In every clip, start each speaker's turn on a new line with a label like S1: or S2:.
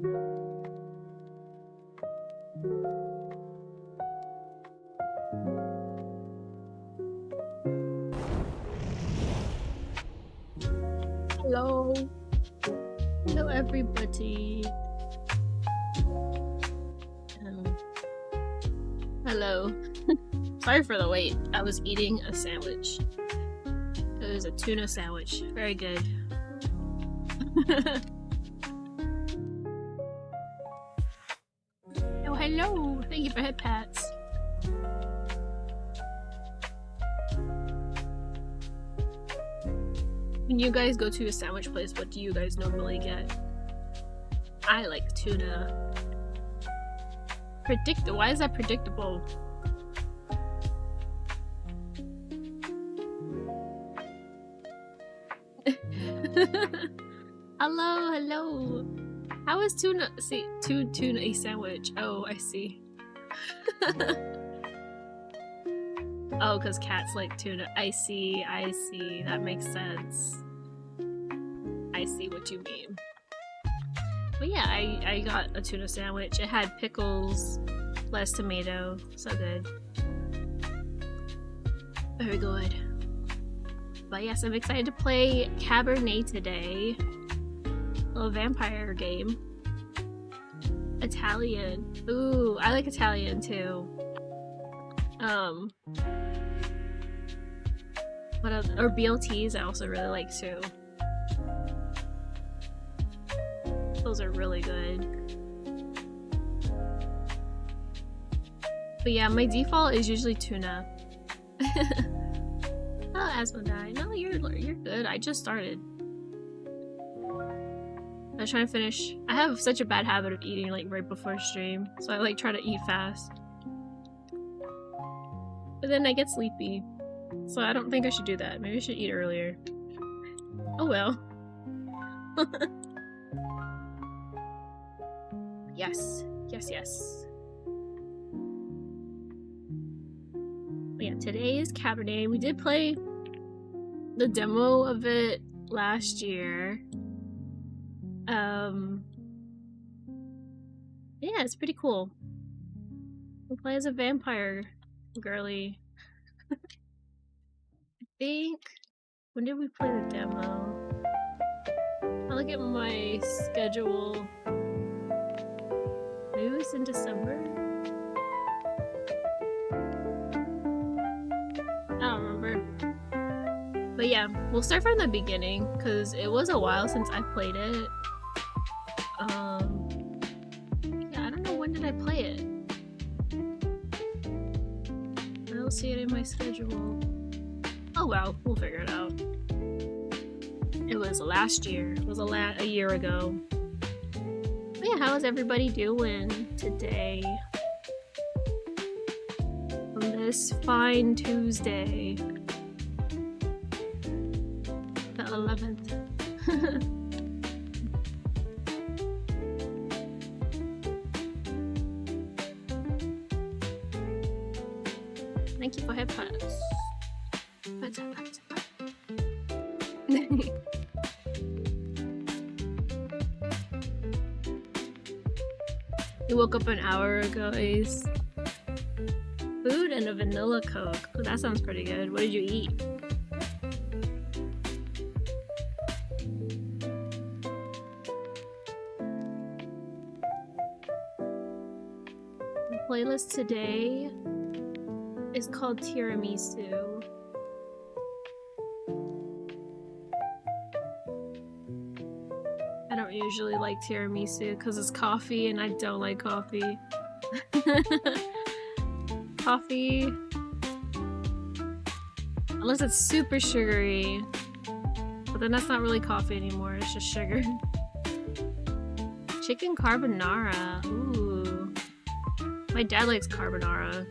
S1: Hello. Hello, everybody. Hello. Sorry for the wait. I was eating a sandwich. It was a tuna sandwich. Very good. Oh, hello. Thank you for head pats. When you guys go to a sandwich place, what do you guys normally get? I like tuna. Why is that predictable? Hello. How is tuna? See, tuna a sandwich. Oh, I see. Oh, because cats like tuna. I see. That makes sense. I see what you mean. But yeah, I got a tuna sandwich. It had pickles, less tomato. So good. Very good. But yes, I'm excited to play Cabernet today. A little vampire game. Italian. Ooh, I like Italian too. What else? Or BLTs I also really like too. Those are really good. But yeah, my default is usually tuna. Oh, Asmodai. No, you're good. I just started. I was trying to finish. I have such a bad habit of eating like right before stream, so I like try to eat fast. But then I get sleepy, so I don't think I should do that. Maybe I should eat earlier. Oh well. Yes. But yeah, today is Cabernet. We did play the demo of it last year. Yeah, it's pretty cool. We'll play as a vampire girly. I think. When did we play the demo? I'll look at my schedule. Maybe it was in December? I don't remember. But yeah, we'll start from the beginning because it was a while since I played it. Yeah, I don't know, when did I play it? I don't see it in my schedule. Oh well, we'll figure it out. It was last year. It was a year ago. But yeah, how is everybody doing today? On this fine Tuesday. The 11th. Thank you for headphones. You woke up an hour ago, Ace. Food and a vanilla Coke. Oh, that sounds pretty good. What did you eat? The playlist today is called Tiramisu. I don't usually like tiramisu because it's coffee and I don't like coffee. Coffee, unless it's super sugary, but then that's not really coffee anymore, it's just sugar. Chicken carbonara. Ooh. My dad likes carbonara.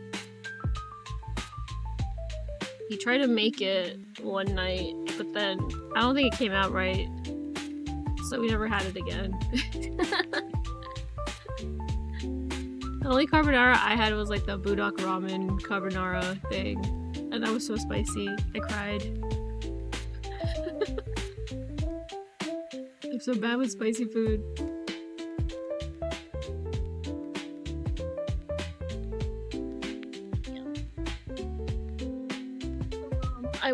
S1: He tried to make it one night, but then I don't think it came out right. So we never had it again. The only carbonara I had was like the Budak ramen carbonara thing. And that was so spicy. I cried. I'm so bad with spicy food.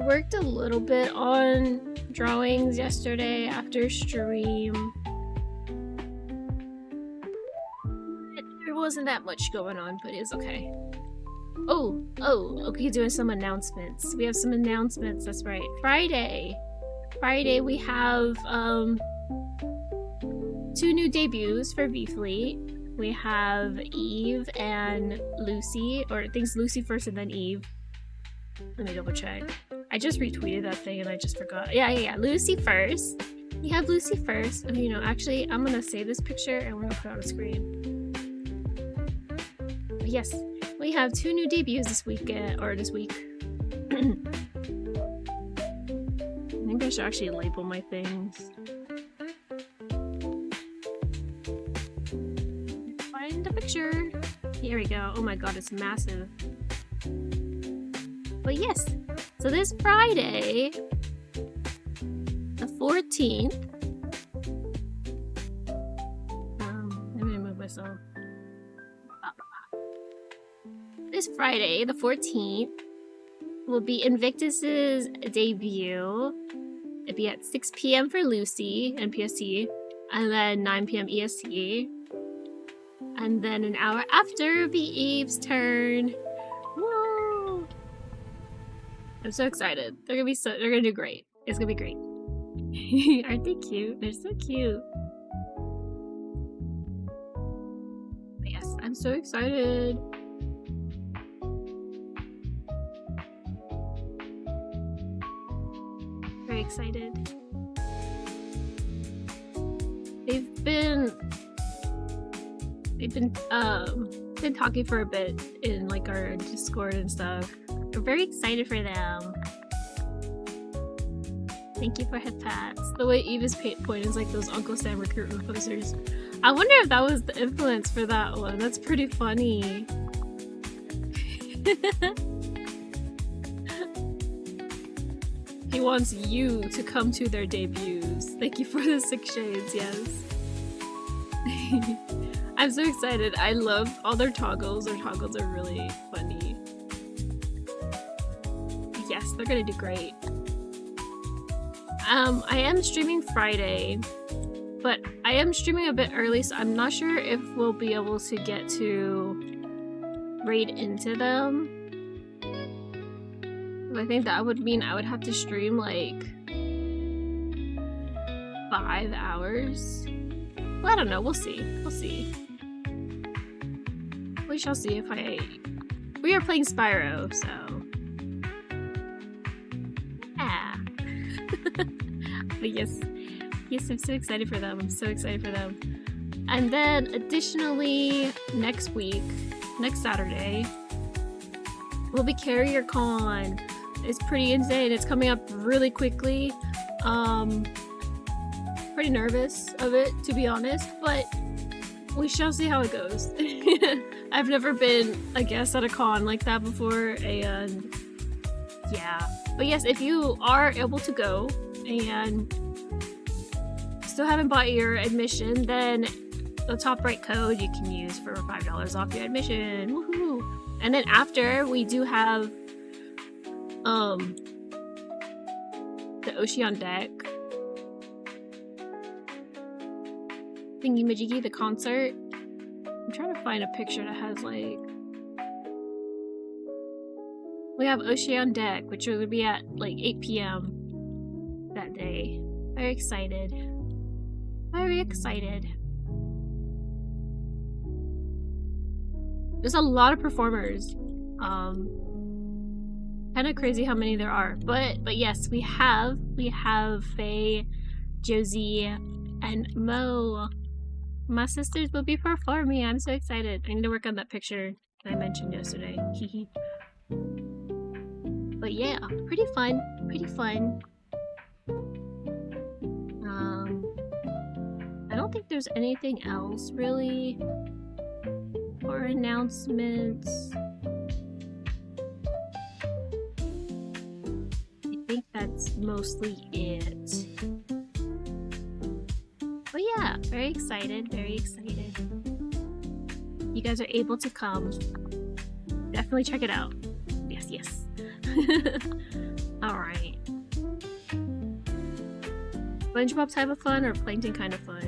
S1: worked a little bit on drawings yesterday after stream. There wasn't that much going on, but it's okay. Oh, okay, doing some announcements. We have some announcements, that's right. Friday we have 2 new debuts for VFleet. We have Eve and Lucy, or I think it's Lucy first and then Eve. Let me double check. I just retweeted that thing and I just forgot. Yeah. Lucy first. We have Lucy first. And, you know, actually, I'm gonna save this picture and we're gonna put it on the screen. But yes, we have 2 new debuts this weekend, or this week. I think I should actually label my things. Find the picture. Here we go. Oh my god, it's massive. But yes, so this Friday, the 14th. Let me move myself. This Friday, the 14th, will be Invictus's debut. It'll be at 6 p.m. for Lucy and PST, and then 9 p.m. EST. And then an hour after it'll be Eve's turn. Woo! I'm so excited. They're gonna do great. It's gonna be great. Aren't they cute? They're so cute. But yes, I'm so excited. Very excited. They've been talking for a bit in like our Discord and stuff. We're very excited for them. Thank you for head pats. The way Eve is point is like those Uncle Sam recruitment posters. I wonder if that was the influence for that one. That's pretty funny. He wants you to come to their debuts. Thank you for the 6 shades, yes. I'm so excited. I love all their toggles. Their toggles are really funny. Yes, they're gonna do great. I am streaming Friday, but I am streaming a bit early, so I'm not sure if we'll be able to get to raid into them. I think that would mean I would have to stream like 5 hours. Well, I don't know. We'll see. We'll see. We shall see if we are playing Spyro, so. Yeah. But yes, I'm so excited for them. I'm so excited for them. And then additionally, next week, next Saturday, will be Carrier Con. It's pretty insane. It's coming up really quickly. Pretty nervous of it, to be honest, but we shall see how it goes. I've never been a guest at a con like that before, and yeah. But yes, if you are able to go and still haven't bought your admission, then the top right code you can use for $5 off your admission. Woohoo! And then after, we do have the Ocean deck thingy-majiggy, the concert. I'm trying to find a picture that has like, we have Ocean deck, which will be at like 8 p.m. that day. Very excited. Very excited. There's a lot of performers. Kind of crazy how many there are, but yes, we have Faye, Josie, and Mo. My sisters will be performing. I'm so excited. I need to work on that picture that I mentioned yesterday. But yeah, pretty fun. I don't think there's anything else really for announcements. I think that's mostly it. But yeah, very excited. You guys are able to come. Definitely check it out. Yes. Alright. SpongeBob type of fun or plankton kind of fun?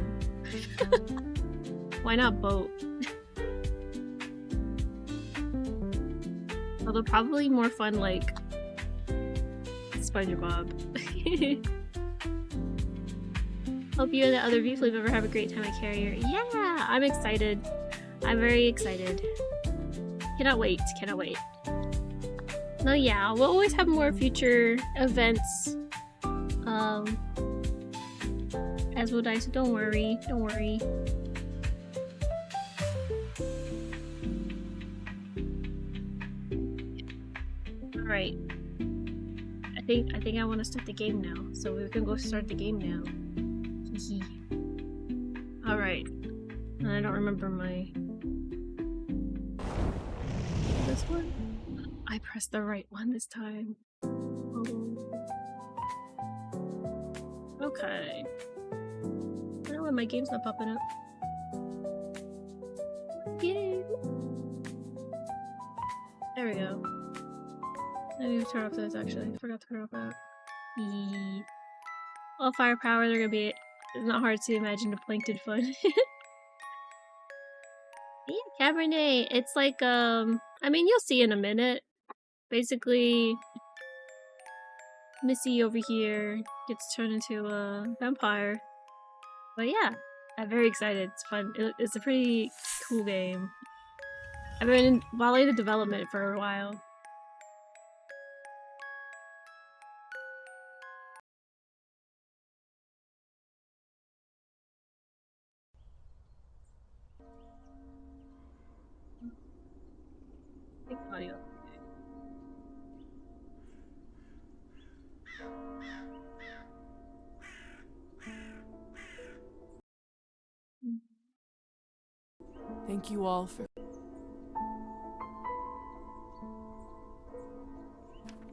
S1: Why not boat? Although probably more fun like SpongeBob. Hope you and the other VFleet ever have a great time at Carrier. Yeah, I'm excited. I'm very excited. Cannot wait. Cannot wait. No, yeah, we'll always have more future events. As will die, so don't worry. Don't worry. Alright. I think I want to start the game now. So we can go start the game now. Alright. I don't remember my... This one? I pressed the right one this time. Oh. Okay. I don't know why my game's not popping up. Yay! There we go. I need to turn off this actually. I forgot to turn off that. All firepower, they're gonna be... It's not hard to imagine the plankton fun. Yeah, Cabernet. It's like, I mean, you'll see in a minute. Basically, Missy over here gets turned into a vampire. But yeah, I'm very excited. It's fun. It's a pretty cool game. I've been following the development for a while. I think audio.
S2: Thank you all for...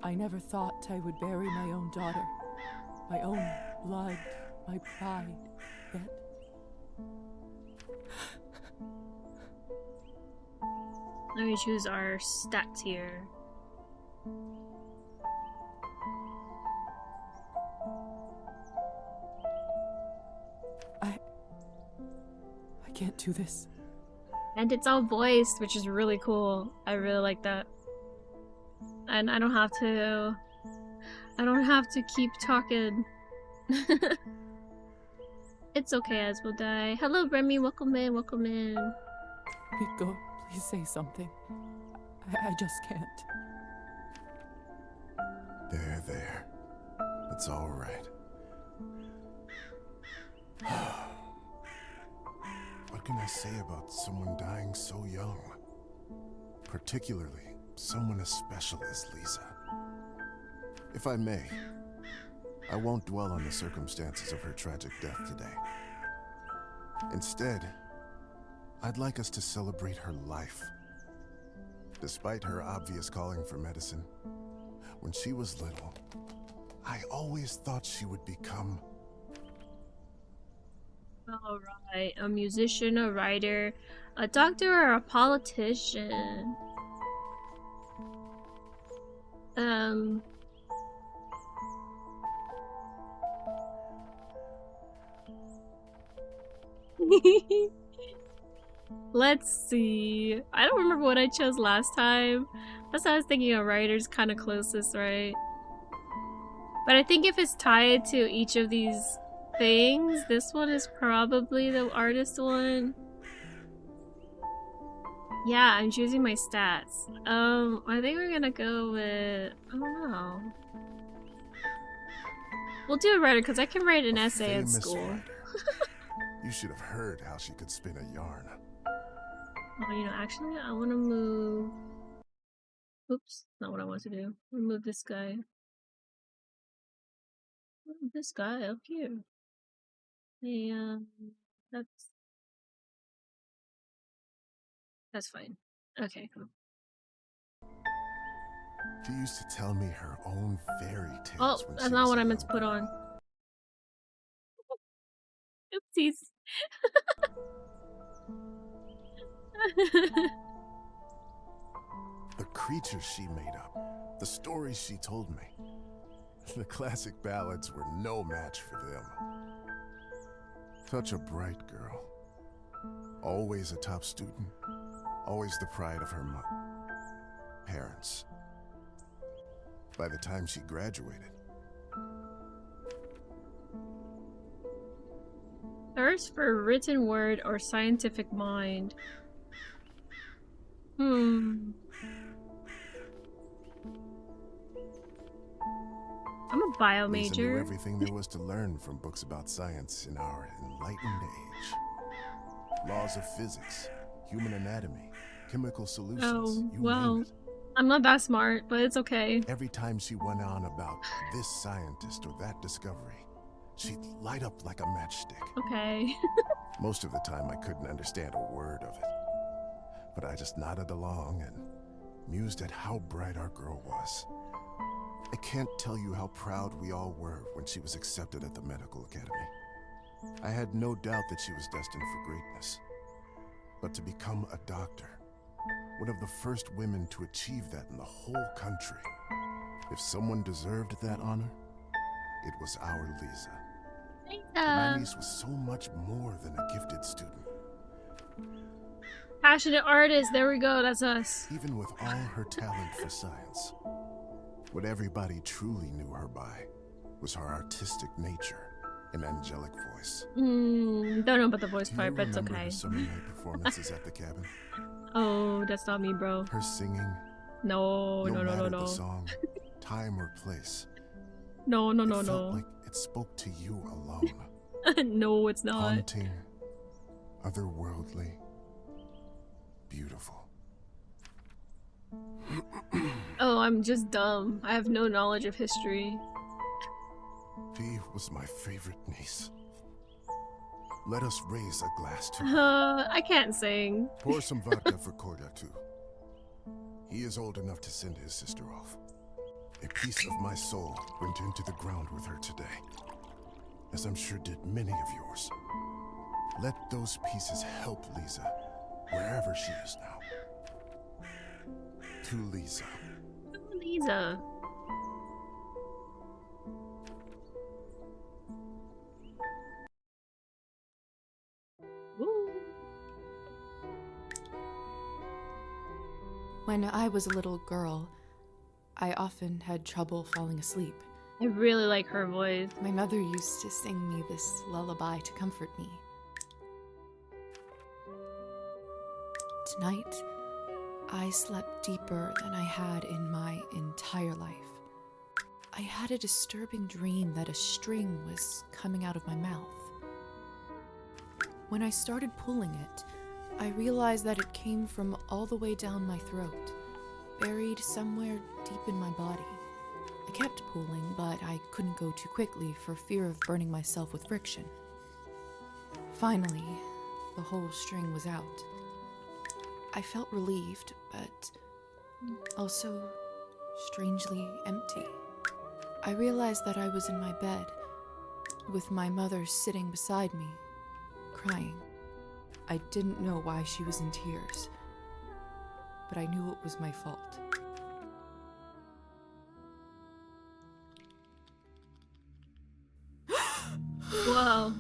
S2: I never thought I would bury my own daughter, my own blood, my pride, yet...
S1: Let me choose our stats here.
S2: I can't do this.
S1: And it's all voiced, which is really cool. I really like that. And I don't have to keep talking. It's okay, as will die. Hello, Remy. Welcome in. Welcome in.
S2: Nico, please say something. I just can't.
S3: There. It's all right. What can I say about someone dying so young? Particularly someone as special as Lisa. If I may, I won't dwell on the circumstances of her tragic death today. Instead, I'd like us to celebrate her life. Despite her obvious calling for medicine, when she was little, I always thought she would become...
S1: Alright, a musician, a writer, a doctor, or a politician? Let's see. I don't remember what I chose last time. That's what I was thinking. A writer's kind of closest, right? But I think if it's tied to each of these things, this one is probably the artist one. Yeah, I'm choosing my stats. I think we're gonna go with... I don't know. We'll do a writer, because I can write an essay at school.
S3: You should have heard how she could spin a yarn.
S1: Oh, you know, actually, I want to move... Oops, not what I want to do. Move this guy. Move this guy up here. Hey, that's fine. Okay, cool.
S3: She used to tell me her own fairy tales.
S1: Oh, that's not what I meant to put on. Oopsies.
S3: The creatures she made up, the stories she told me. The classic ballads were no match for them. Such a bright girl. Always a top student. Always the pride of her parents. By the time she graduated,
S1: Thirst for written word or scientific mind. I'm a bio
S3: Lisa knew
S1: major.
S3: everything there was to learn from books about science in our enlightened age. Laws of physics, human anatomy, chemical solutions,
S1: Oh,
S3: you
S1: well.
S3: name it.
S1: I'm not that smart, but it's okay.
S3: Every time she went on about this scientist or that discovery, she'd light up like a matchstick.
S1: Okay.
S3: Most of the time I couldn't understand a word of it. But I just nodded along and mused at how bright our girl was. I can't tell you how proud we all were when she was accepted at the medical academy. I had no doubt that she was destined for greatness. But to become a doctor, one of the first women to achieve that in the whole country, if someone deserved that honor, it was our Lisa. My niece was so much more than a gifted student.
S1: Passionate artist, there we go, that's us.
S3: Even with all her talent for science, what everybody truly knew her by was her artistic nature and angelic voice.
S1: Don't know about the voice
S3: Do
S1: part,
S3: you
S1: but it's
S3: remember
S1: okay.
S3: her summer night performances at the cabin?
S1: Oh, that's not me, bro.
S3: Her singing,
S1: No,
S3: no
S1: no,
S3: matter
S1: no.
S3: the song, time or place,
S1: No, no,
S3: it
S1: no,
S3: felt
S1: no.
S3: like it spoke to you alone.
S1: No, it's not.
S3: Haunting, otherworldly, beautiful.
S1: Oh, I'm just dumb. I have no knowledge of history.
S3: She was my favorite niece. Let us raise a glass to her.
S1: I can't sing.
S3: Pour some vodka for Korda, too. He is old enough to send his sister off. A piece of my soul went into the ground with her today, as I'm sure did many of yours. Let those pieces help Lisa, wherever she is now. To Lisa.
S1: Oh, Lisa. Woo.
S2: When I was a little girl, I often had trouble falling asleep.
S1: I really like her voice.
S2: My mother used to sing me this lullaby to comfort me. Tonight, I slept deeper than I had in my entire life. I had a disturbing dream that a string was coming out of my mouth. When I started pulling it, I realized that it came from all the way down my throat, buried somewhere deep in my body. I kept pulling, but I couldn't go too quickly for fear of burning myself with friction. Finally, the whole string was out. I felt relieved, but also strangely empty. I realized that I was in my bed, with my mother sitting beside me, crying. I didn't know why she was in tears, but I knew it was my fault.
S1: Whoa.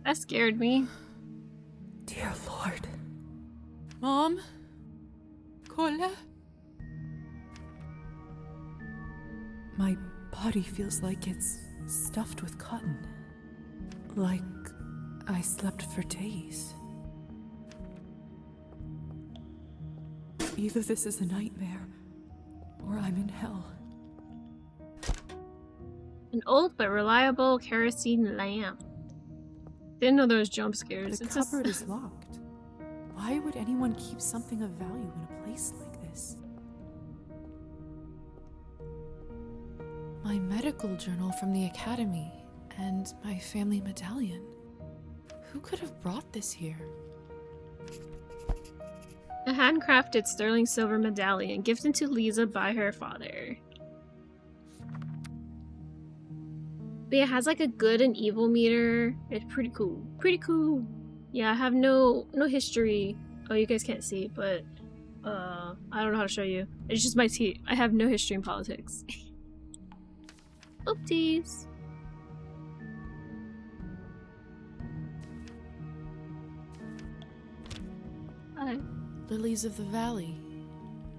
S1: That scared me.
S2: Dear Lord. Mom? Cola? My body feels like it's stuffed with cotton. Like I slept for days. Either this is a nightmare, or I'm in hell.
S1: An old but reliable kerosene lamp. Didn't know there was jump scares.
S2: The
S1: It's just-
S2: cupboard is locked. Why would anyone keep something of value in a place like this? My medical journal from the academy and my family medallion. Who could have brought this here?
S1: A handcrafted sterling silver medallion gifted to Lisa by her father. But yeah, it has like a good and evil meter. It's pretty cool. Pretty cool. Yeah, I have no history. Oh, you guys can't see, but I don't know how to show you. It's just my tea. I have no history in politics. Oopsies. Hi.
S2: Lilies of the valley.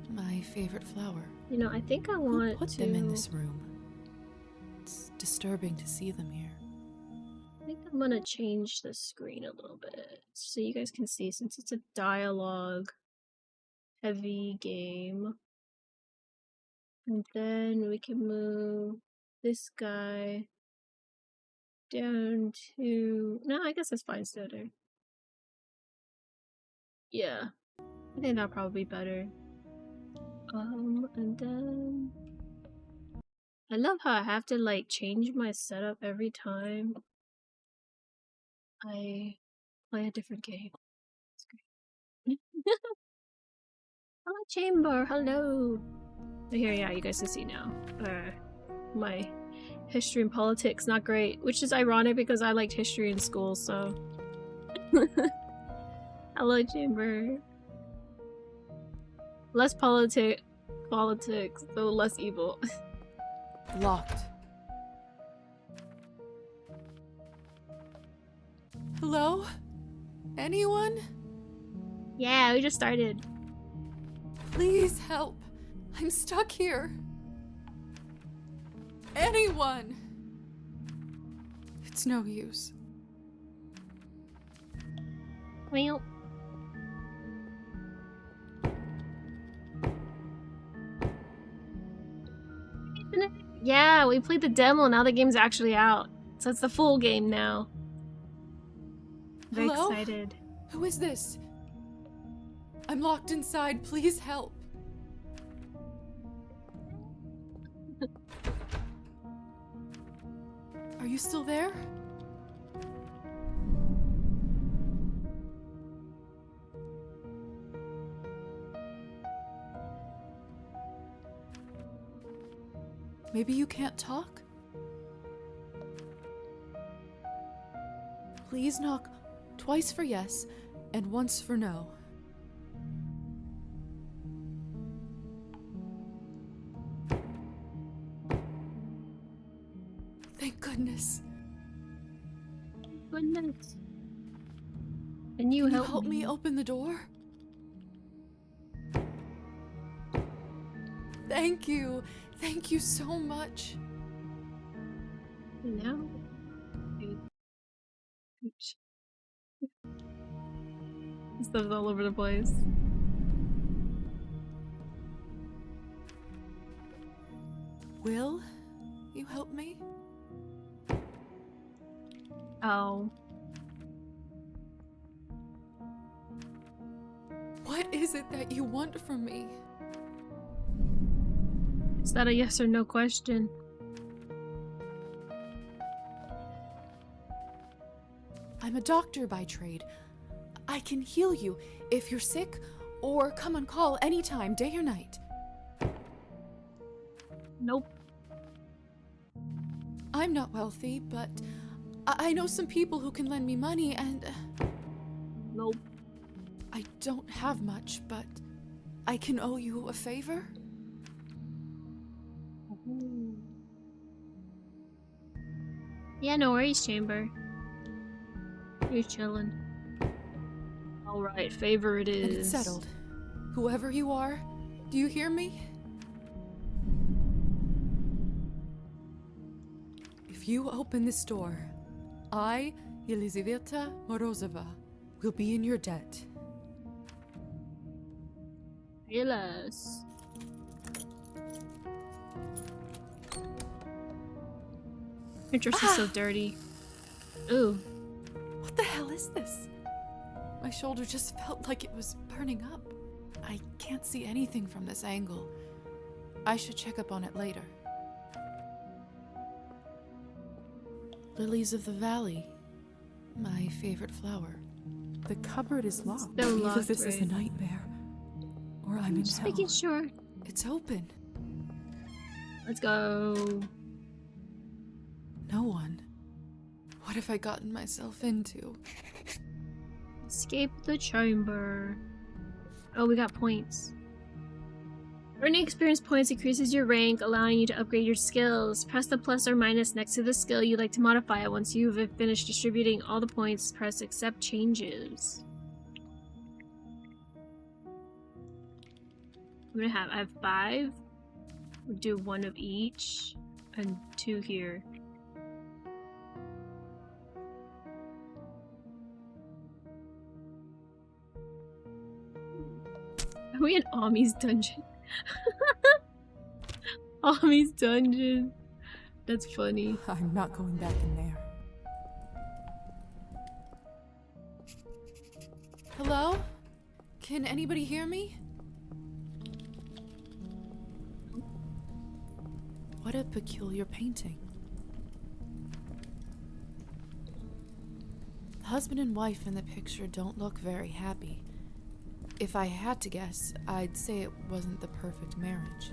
S2: My favorite flower.
S1: You know, I think I
S2: Who
S1: want
S2: put
S1: to
S2: them in this room? It's disturbing to see them here.
S1: I think I'm gonna change the screen a little bit so you guys can see, since it's a dialogue heavy game. And then we can move this guy down to... No, I guess that's fine still there. Yeah, I think that'll probably be better. And then... I love how I have to, like, change my setup every time I play a different game. It's great. Hello, Chamber! Hello! Here, yeah, you guys can see now. My history and politics, not great. Which is ironic because I liked history in school, so... Hello, Chamber. Less politics, though less evil.
S2: Locked. Hello? Anyone?
S1: Yeah, we just started.
S2: Please help. I'm stuck here. Anyone? It's no use.
S1: Well... Yeah, we played the demo, now the game's actually out. So it's the full game now. Very
S2: Hello?
S1: excited.
S2: Who is this? I'm locked inside. Please help. Are you still there? Maybe you can't talk? Please knock twice for yes and once for no. Thank goodness.
S1: Goodness. Can you
S2: Can you
S1: help
S2: help me open the door? Thank you. Thank you so much.
S1: Now? Oops. Stuff's all over the place.
S2: Will you help me?
S1: Oh.
S2: What is it that you want from me?
S1: Is that a yes or no question?
S2: I'm a doctor by trade. I can heal you if you're sick, or come on call anytime, day or night.
S1: Nope.
S2: I'm not wealthy, but I know some people who can lend me money, and
S1: Nope.
S2: I don't have much, but I can owe you a favor?
S1: Yeah, no worries, Chamber. You're chilling. Alright, favor it is.
S2: And it's settled. Whoever you are, do you hear me? If you open this door, I, Elizaveta Morozova, will be in your debt.
S1: Yes. Your dress is so dirty. Ooh.
S2: What the hell is this? My shoulder just felt like it was burning up. I can't see anything from this angle. I should check up on it later. Lilies of the valley. My favorite flower. The cupboard is locked.
S1: Still
S2: Either
S1: locked,
S2: this is a
S1: right?
S2: nightmare, or I'm in
S1: Just
S2: hell.
S1: making sure.
S2: It's open.
S1: Let's go.
S2: No one. What have I gotten myself into?
S1: Escape the chamber. Oh, we got points. Earning experience points increases your rank, allowing you to upgrade your skills. Press the plus or minus next to the skill you'd like to modify. Once you've finished distributing all the points, press accept changes. I have 5. We'll do 1 of each, and 2 here. Are we in Ami's dungeon? Ami's dungeon. That's funny.
S2: I'm not going back in there. Hello? Can anybody hear me? What a peculiar painting. The husband and wife in the picture don't look very happy. If I had to guess, I'd say it wasn't the perfect marriage.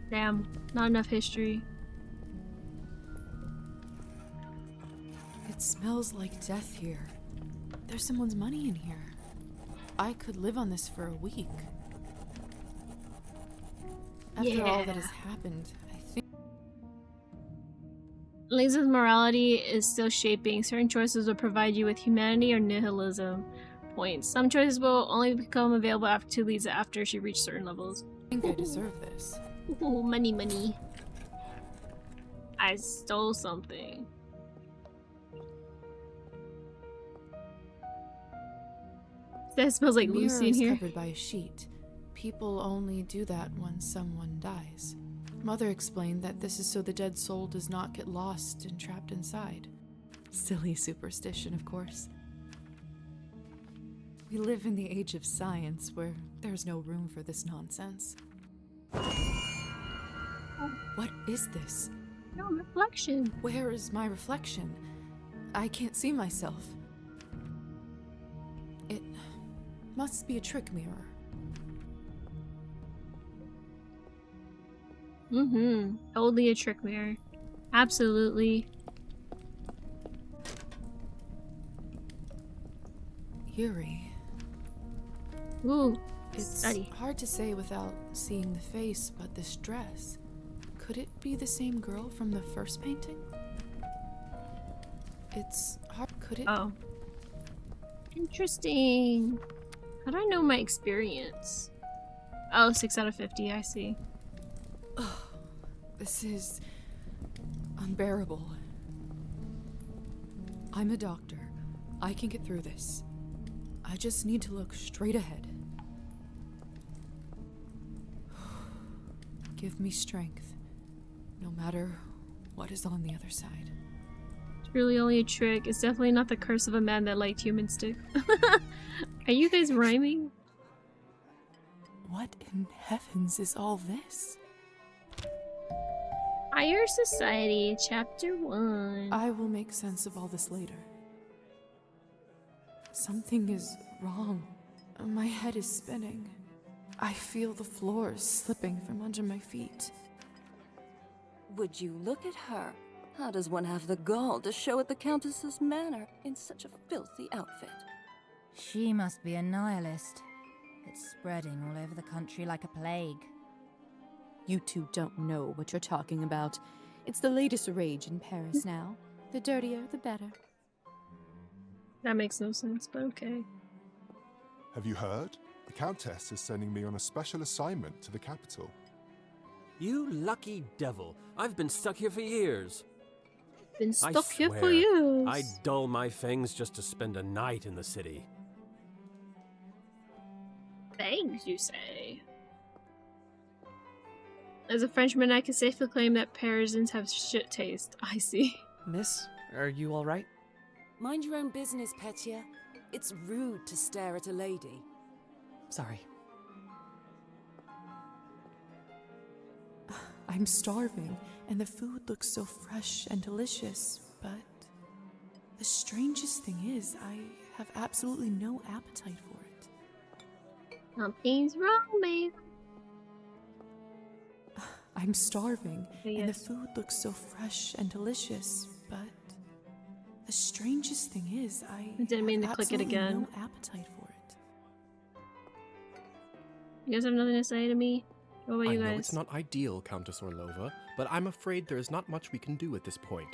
S1: Damn, not enough history.
S2: It smells like death here. There's someone's money in here. I could live on this for a week. After all that has happened, I think...
S1: Lisa's morality is still shaping. Certain choices will provide you with humanity or nihilism points. Some choices will only become available to Lisa after she reaches certain levels.
S2: I think I deserve this.
S1: Ooh, money, money. I stole something. That smells like Lucy in
S2: The mirror
S1: here.
S2: is covered by a sheet. People only do that when someone dies. Mother explained that this is so the dead soul does not get lost and trapped inside. Silly superstition, of course. We live in the age of science where there's no room for this nonsense. What is this?
S1: No reflection.
S2: Where is my reflection? I can't see myself. It must be a trick mirror.
S1: Totally a trick mirror. Absolutely.
S2: Eerie.
S1: Ooh.
S2: It's
S1: Study.
S2: hard to say without seeing the face, but this dress. Could it be the same girl from the first painting? It's hard. Could it?
S1: Oh. Interesting. How do I know my experience? Oh, 6 out of 50, I see.
S2: Oh, this is unbearable. I'm a doctor. I can get through this. I just need to look straight ahead. Give me strength, no matter what is on the other side.
S1: It's really only a trick. It's definitely not the curse of a man that liked human stick. Are you guys rhyming?
S2: What in heavens is all this?
S1: Higher Society, Chapter 1.
S2: I will make sense of all this later. Something is wrong. My head is spinning. I feel the floor slipping from under my feet.
S4: Would you look at her? How does one have the gall to show at the Countess's manor in such a filthy outfit?
S5: She must be a nihilist. It's spreading all over the country like a plague.
S6: You two don't know what you're talking about. It's the latest rage in Paris now. The dirtier, the better.
S1: That makes no sense, but okay.
S7: Have you heard? The Countess is sending me on a special assignment to the capital.
S8: You lucky devil. I've been stuck here for years.
S1: Been
S8: I
S1: stuck here for
S8: swear,
S1: years.
S8: I'd dull my fangs just to spend a night in the city.
S1: Thanks, you say. As a Frenchman, I can safely claim that Parisians have shit taste. I see.
S9: Miss, are you all right?
S4: Mind your own business, Petia. It's rude to stare at a lady.
S9: Sorry.
S2: I'm starving, and the food looks so fresh and delicious, but the strangest thing is, I have absolutely no appetite for it.
S1: Something's wrong, babe.
S2: I'm starving, and the
S1: Yes.
S2: food looks so fresh and delicious, but the strangest thing is, I
S1: didn't mean
S2: have
S1: to click it
S2: absolutely
S1: again.
S2: no appetite for it.
S1: You guys have nothing to say to me? What about
S9: I
S1: you
S9: know
S1: guys?
S9: it's not ideal, Countess Orlova, but I'm afraid there is not much we can do at this point.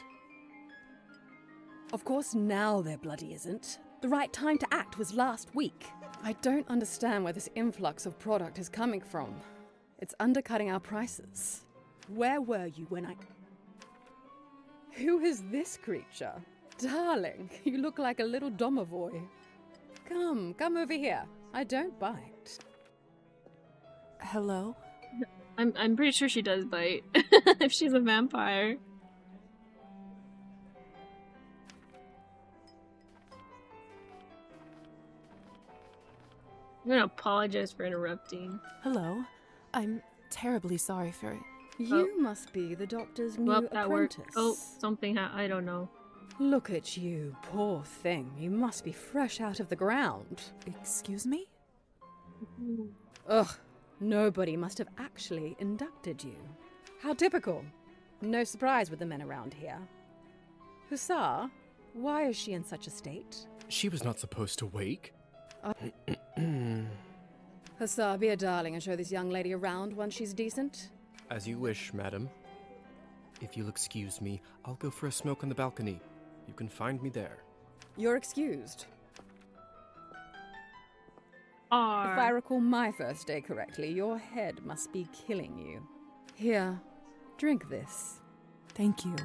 S10: Of course now there bloody isn't. The right time to act was last week. I don't understand where this influx of product is coming from. It's undercutting our prices. Where were you when I... Who is this creature? Darling, you look like a little domovoy. Come over here. I don't bite.
S2: Hello?
S1: I'm pretty sure she does bite. If she's a vampire. I'm gonna apologize for interrupting.
S2: Hello? I'm terribly sorry for it.
S10: You must be the doctor's new
S1: Well, that
S10: apprentice.
S1: worked. Oh, something I don't know.
S10: Look at you, poor thing. You must be fresh out of the ground.
S2: Excuse me?
S10: Ugh, nobody must have actually inducted you. How typical. No surprise with the men around here. Hussar, why is she in such a state?
S9: She was not supposed to wake.
S10: Hussar, be a darling and show this young lady around once she's decent.
S9: As you wish, madam. If you'll excuse me, I'll go for a smoke on the balcony. You can find me there.
S10: You're excused.
S1: R.
S10: If I recall my first day correctly, your head must be killing you. Here, drink this.
S2: Thank you.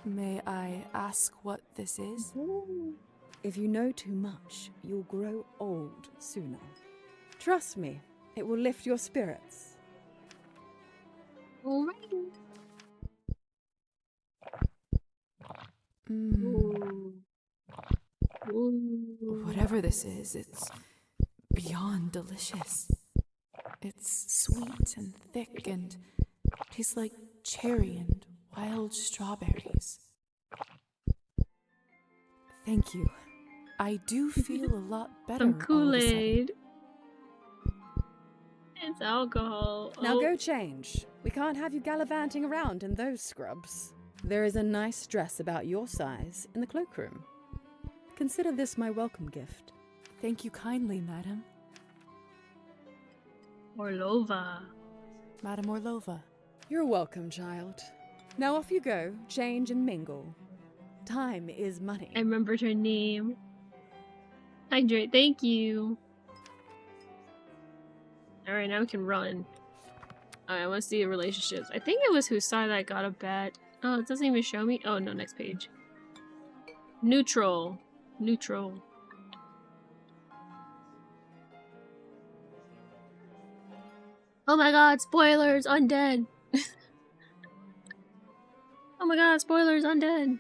S2: May I ask what this is?
S10: If you know too much, you'll grow old sooner. Trust me, it will lift your spirits.
S1: Alright.
S2: Whatever this is, it's beyond delicious. It's sweet and thick and tastes like cherry and wild strawberries. Thank you. I do feel a lot better.
S1: Some
S2: all of a sudden.
S1: Kool-Aid. It's alcohol.
S10: Now
S1: Oh.
S10: go change. We can't have you gallivanting around in those scrubs. There is a nice dress about your size in the cloakroom. Consider this my welcome gift.
S2: Thank you kindly, madam.
S1: Orlova.
S2: Madam Orlova.
S10: You're welcome, child. Now off you go, change and mingle. Time is money.
S1: I remembered her name. Hydrate, thank you. Alright, now we can run. Alright, I want to see the relationships. I think it was Hussar that got a bet. Oh, it doesn't even show me. Oh, no, next page. Neutral. Neutral. Oh my god, spoilers! Undead! Oh my god, spoilers! Undead!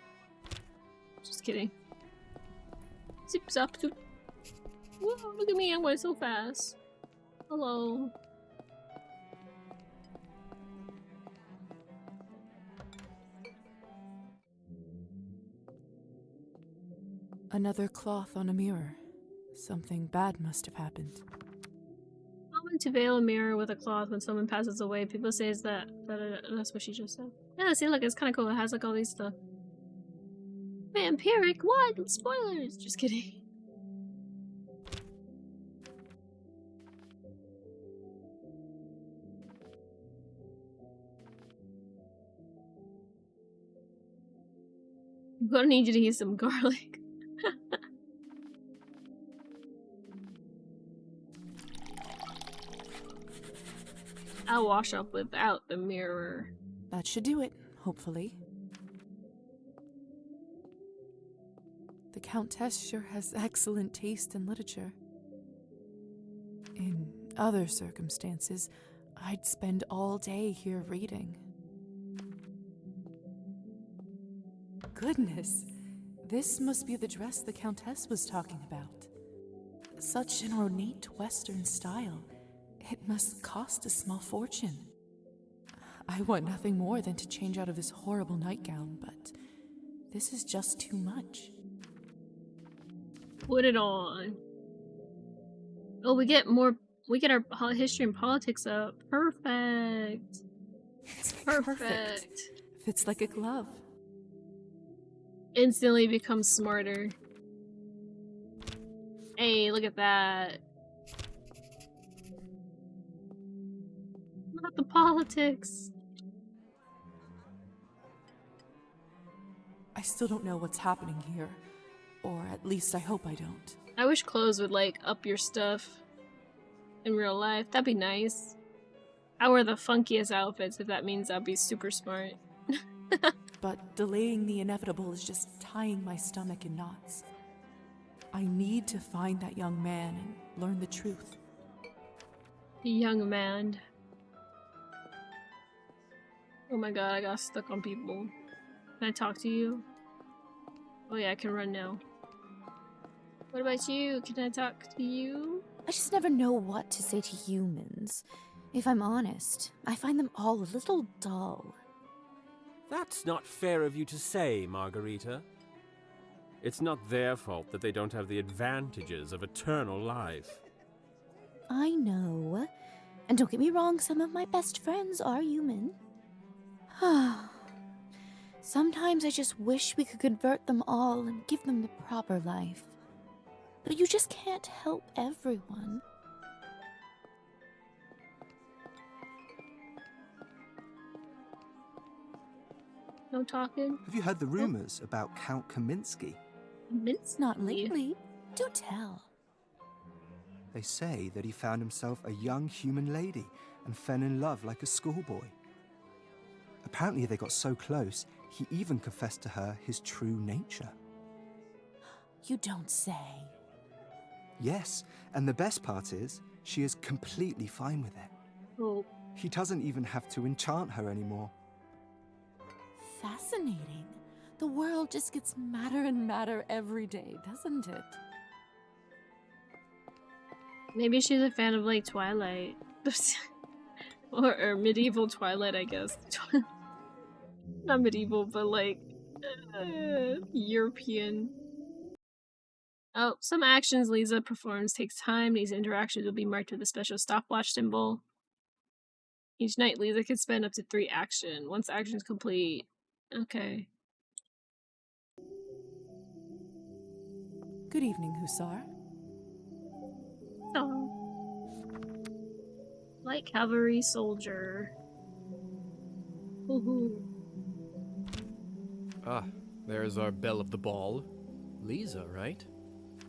S1: Just kidding. Zip zap zoop. Whoa, look at me, I'm going so fast. Hello.
S2: Another cloth on a mirror. Something bad must have happened.
S1: Common to veil a mirror with a cloth when someone passes away. People say is that's what she just said. Yeah, see, look, it's kind of cool. It has like all these stuff. Vampiric? What? Spoilers! Just kidding. I'm gonna need you to use some garlic. I'll wash up without the mirror.
S2: That should do it, hopefully. The Countess sure has excellent taste in literature. In other circumstances, I'd spend all day here reading. Goodness, this must be the dress the Countess was talking about. Such an ornate Western style. It must cost a small fortune. I want nothing more than to change out of this horrible nightgown, but this is just too much.
S1: Put it on. Oh, we get our history and politics up. Perfect.
S2: It's
S1: Perfect.
S2: Fits like a glove.
S1: Instantly becomes smarter. Hey, look at that. Not the politics.
S2: I still don't know what's happening here. Or at least I hope I don't.
S1: I wish clothes would, like, up your stuff in real life. That'd be nice. I wear the funkiest outfits if that means I'll be super smart.
S2: But delaying the inevitable is just tying my stomach in knots. I need to find that young man and learn the truth.
S1: The young man. Oh my god, I got stuck on people. Can I talk to you? Oh yeah, I can run now. What about you? Can I talk to you?
S6: I just never know what to say to humans. If I'm honest, I find them all a little dull.
S8: That's not fair of you to say, Margarita. It's not their fault that they don't have the advantages of eternal life.
S6: I know. And don't get me wrong, some of my best friends are human. Sometimes I just wish we could convert them all and give them the proper life. But you just can't help everyone.
S1: No talking?
S11: Have you heard the rumors about Count Kaminsky?
S1: Mince?
S6: Not lately. Do tell.
S11: They say that he found himself a young human lady and fell in love like a schoolboy. Apparently they got so close, he even confessed to her his true nature.
S6: You don't say.
S11: Yes, and the best part is, she is completely fine with it.
S1: Oh.
S11: He doesn't even have to enchant her anymore.
S2: Fascinating. The world just gets madder and madder every day, doesn't it?
S1: Maybe she's a fan of, like, Twilight. or medieval Twilight, I guess. Not medieval, but, like, European. Oh, some actions Lisa performs takes time. These interactions will be marked with a special stopwatch symbol. Each night, Lisa can spend up to 3 action. Once action's complete. Okay.
S2: Good evening, Hussar.
S1: Oh. Light cavalry soldier. Woohoo.
S9: Ah, there's our belle of the ball. Lisa, right?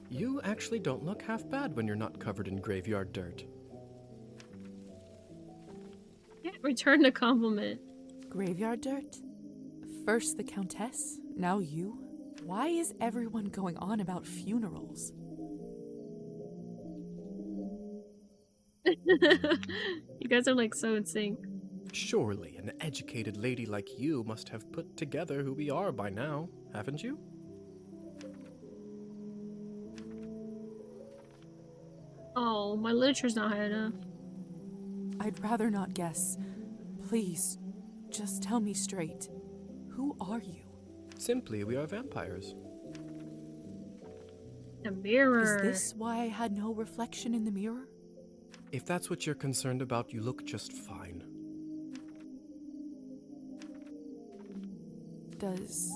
S9: You actually don't look half bad when you're not covered in graveyard dirt.
S1: Return the compliment.
S2: Graveyard dirt? First the Countess, now you? Why is everyone going on about funerals?
S1: You guys are like so in sync.
S9: Surely an educated lady like you must have put together who we are by now, haven't you?
S1: Oh, my literature's not high enough.
S2: I'd rather not guess. Please, just tell me straight. Who are you?
S9: Simply, we are vampires.
S1: A mirror.
S2: Is this why I had no reflection in the mirror?
S9: If that's what you're concerned about, you look just fine.
S2: Does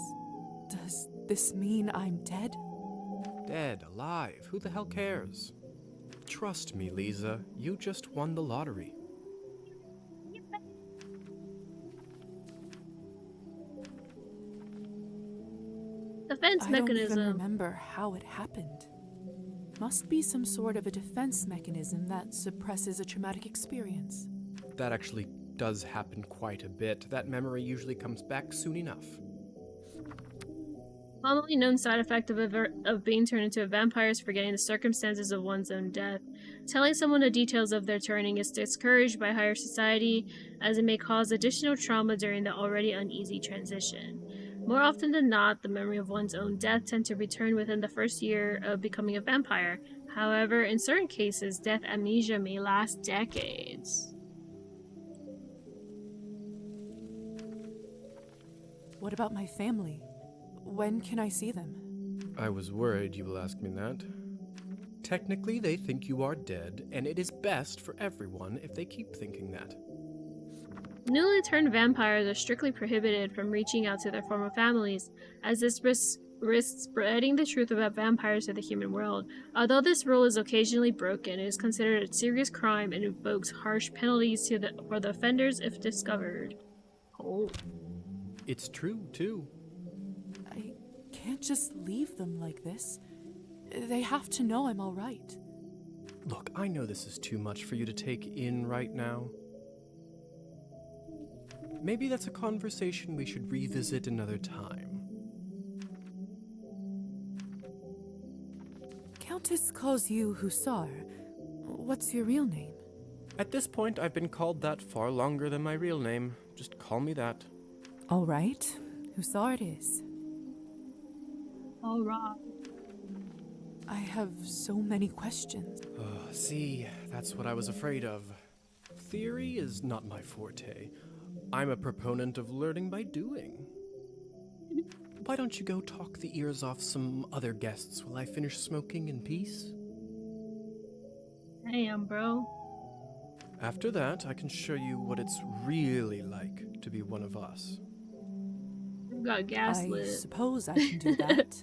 S2: this mean I'm dead?
S9: Dead, alive, who the hell cares? Trust me, Lisa, you just won the lottery.
S1: Defense mechanism.
S2: I don't even remember how it happened. Must be some sort of a defense mechanism that suppresses a traumatic experience.
S9: That actually does happen quite a bit. That memory usually comes back soon enough.
S1: Commonly known side effect of being turned into a vampire is forgetting the circumstances of one's own death. Telling someone the details of their turning is discouraged by higher society, as it may cause additional trauma during the already uneasy transition. More often than not, the memory of one's own death tends to return within the first year of becoming a vampire. However, in certain cases, death amnesia may last decades.
S2: What about my family? When can I see them?
S9: I was worried you will ask me that. Technically, they think you are dead, and it is best for everyone if they keep thinking that.
S1: Newly turned vampires are strictly prohibited from reaching out to their former families, as this risks risks spreading the truth about vampires to the human world. Although this rule is occasionally broken, it is considered a serious crime and invokes harsh penalties for the offenders if discovered. Oh.
S9: It's true, too.
S2: I can't just leave them like this. They have to know I'm all right.
S9: Look, I know this is too much for you to take in right now. Maybe that's a conversation we should revisit another time.
S2: Countess calls you Hussar. What's your real name?
S9: At this point, I've been called that far longer than my real name. Just call me that.
S2: All right. Hussar it is.
S1: All right.
S2: I have so many questions.
S9: See, that's what I was afraid of. Theory is not my forte. I'm a proponent of learning by doing. Why don't you go talk the ears off some other guests while I finish smoking in peace?
S1: Damn, bro.
S9: After that, I can show you what it's really like to be one of us.
S1: You got gaslit.
S2: I suppose I can do that.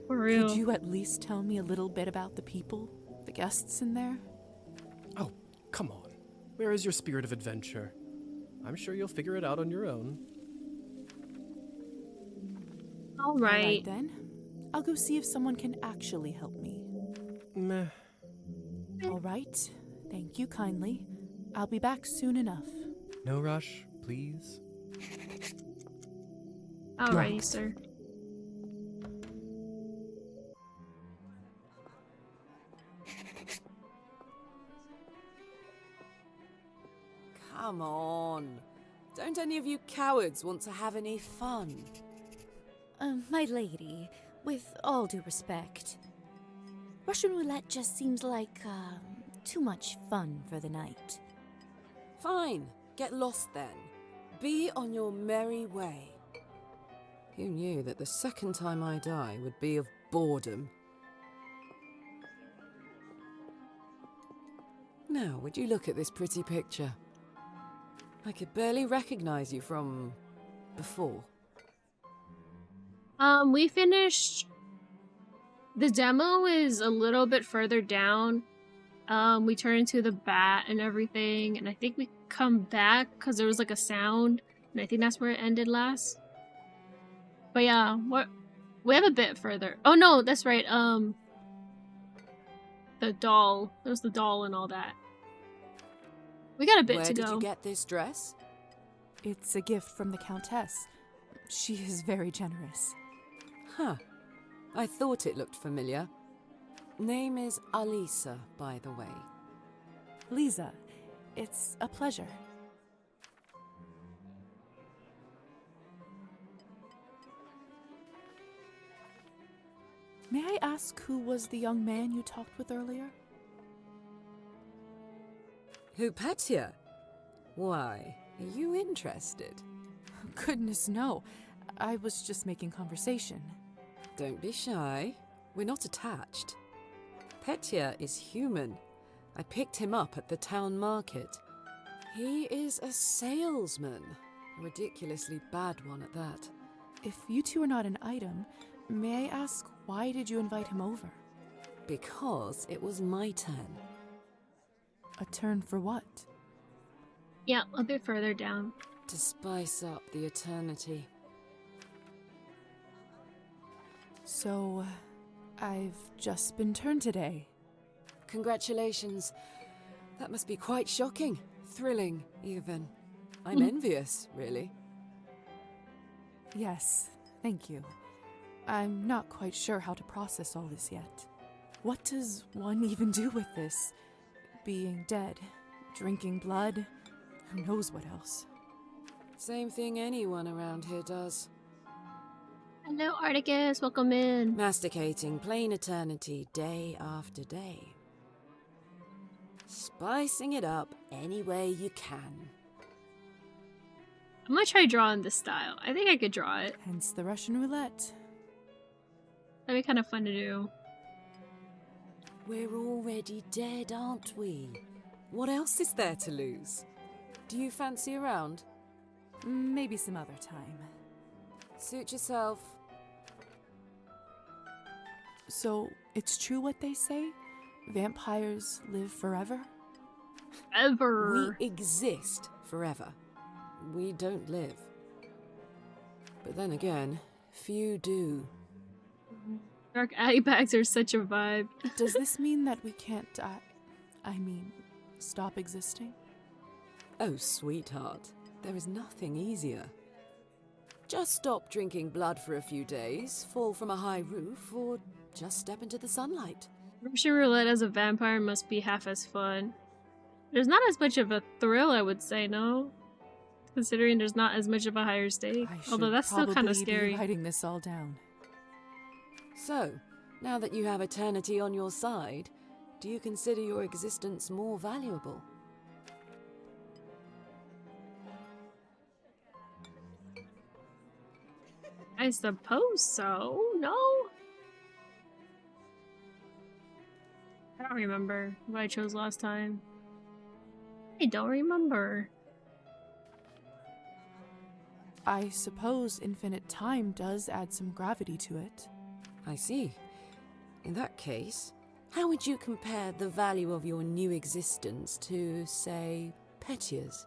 S1: For real.
S2: Could you at least tell me a little bit about the people, the guests in there?
S9: Oh, come on. Where is your spirit of adventure? I'm sure you'll figure it out on your own.
S1: All right.
S2: Then. I'll go see if someone can actually help me.
S9: Meh.
S2: All right. Thank you kindly. I'll be back soon enough.
S9: No rush, please.
S1: Alrighty, sir.
S12: Come on. Don't any of you cowards want to have any fun?
S6: My lady, with all due respect, Russian roulette just seems like, too much fun for the night.
S12: Fine. Get lost then. Be on your merry way. Who knew that the second time I die would be of boredom? Now, would you look at this pretty picture? I could barely recognize you from before.
S1: We finished. The demo is a little bit further down. We turn into the bat and everything, and I think we come back because there was like a sound, and I think that's where it ended last. But yeah, we have a bit further. Oh no, that's right. The doll. There's the doll and all that. We got a bit to go.
S12: Where did you get this dress?
S2: It's a gift from the Countess. She is very generous.
S12: Huh. I thought it looked familiar. Name is Alisa, by the way.
S2: Lisa, it's a pleasure. May I ask who was the young man you talked with earlier?
S12: Who, Petya? Why, are you interested?
S2: Goodness, no. I was just making conversation.
S12: Don't be shy. We're not attached. Petya is human. I picked him up at the town market. He is a salesman. A ridiculously bad one at that.
S2: If you two are not an item, may I ask why did you invite him over?
S12: Because it was my turn.
S2: A turn for what?
S1: Yeah, a bit further down.
S12: To spice up the eternity.
S2: So, I've just been turned today.
S12: Congratulations. That must be quite shocking. Thrilling, even. I'm envious, really.
S2: Yes, thank you. I'm not quite sure how to process all this yet. What does one even do with this? Being dead, drinking blood, who knows what else?
S12: Same thing anyone around here does.
S1: Hello, Articus. Welcome in.
S12: Masticating plain eternity day after day. Spicing it up any way you can.
S1: I'm gonna try drawing this style. I think I could draw it.
S2: Hence the Russian roulette.
S1: That'd be kind of fun to do.
S12: We're already dead, aren't we? What else is there to lose? Do you fancy a round?
S2: Maybe some other time.
S12: Suit yourself.
S2: So, it's true what they say? Vampires live forever?
S1: Ever.
S12: We exist forever. We don't live. But then again, few do.
S1: Dark alley bags are such a vibe.
S2: Does this mean that we can't die? I mean, stop existing?
S12: Oh, sweetheart, there is nothing easier. Just stop drinking blood for a few days, fall from a high roof, or just step into the sunlight.
S1: Russian roulette as a vampire must be half as fun. There's not as much of a thrill, I would say, no? Considering there's not as much of a higher stake. Although that's still kind of scary.
S2: Be writing this all down.
S12: So, now that you have eternity on your side, do you consider your existence more valuable?
S1: I suppose so. No? I don't remember what I chose last time. I don't remember.
S2: I suppose infinite time does add some gravity to it.
S12: I see. In that case, how would you compare the value of your new existence to, say, Petia's?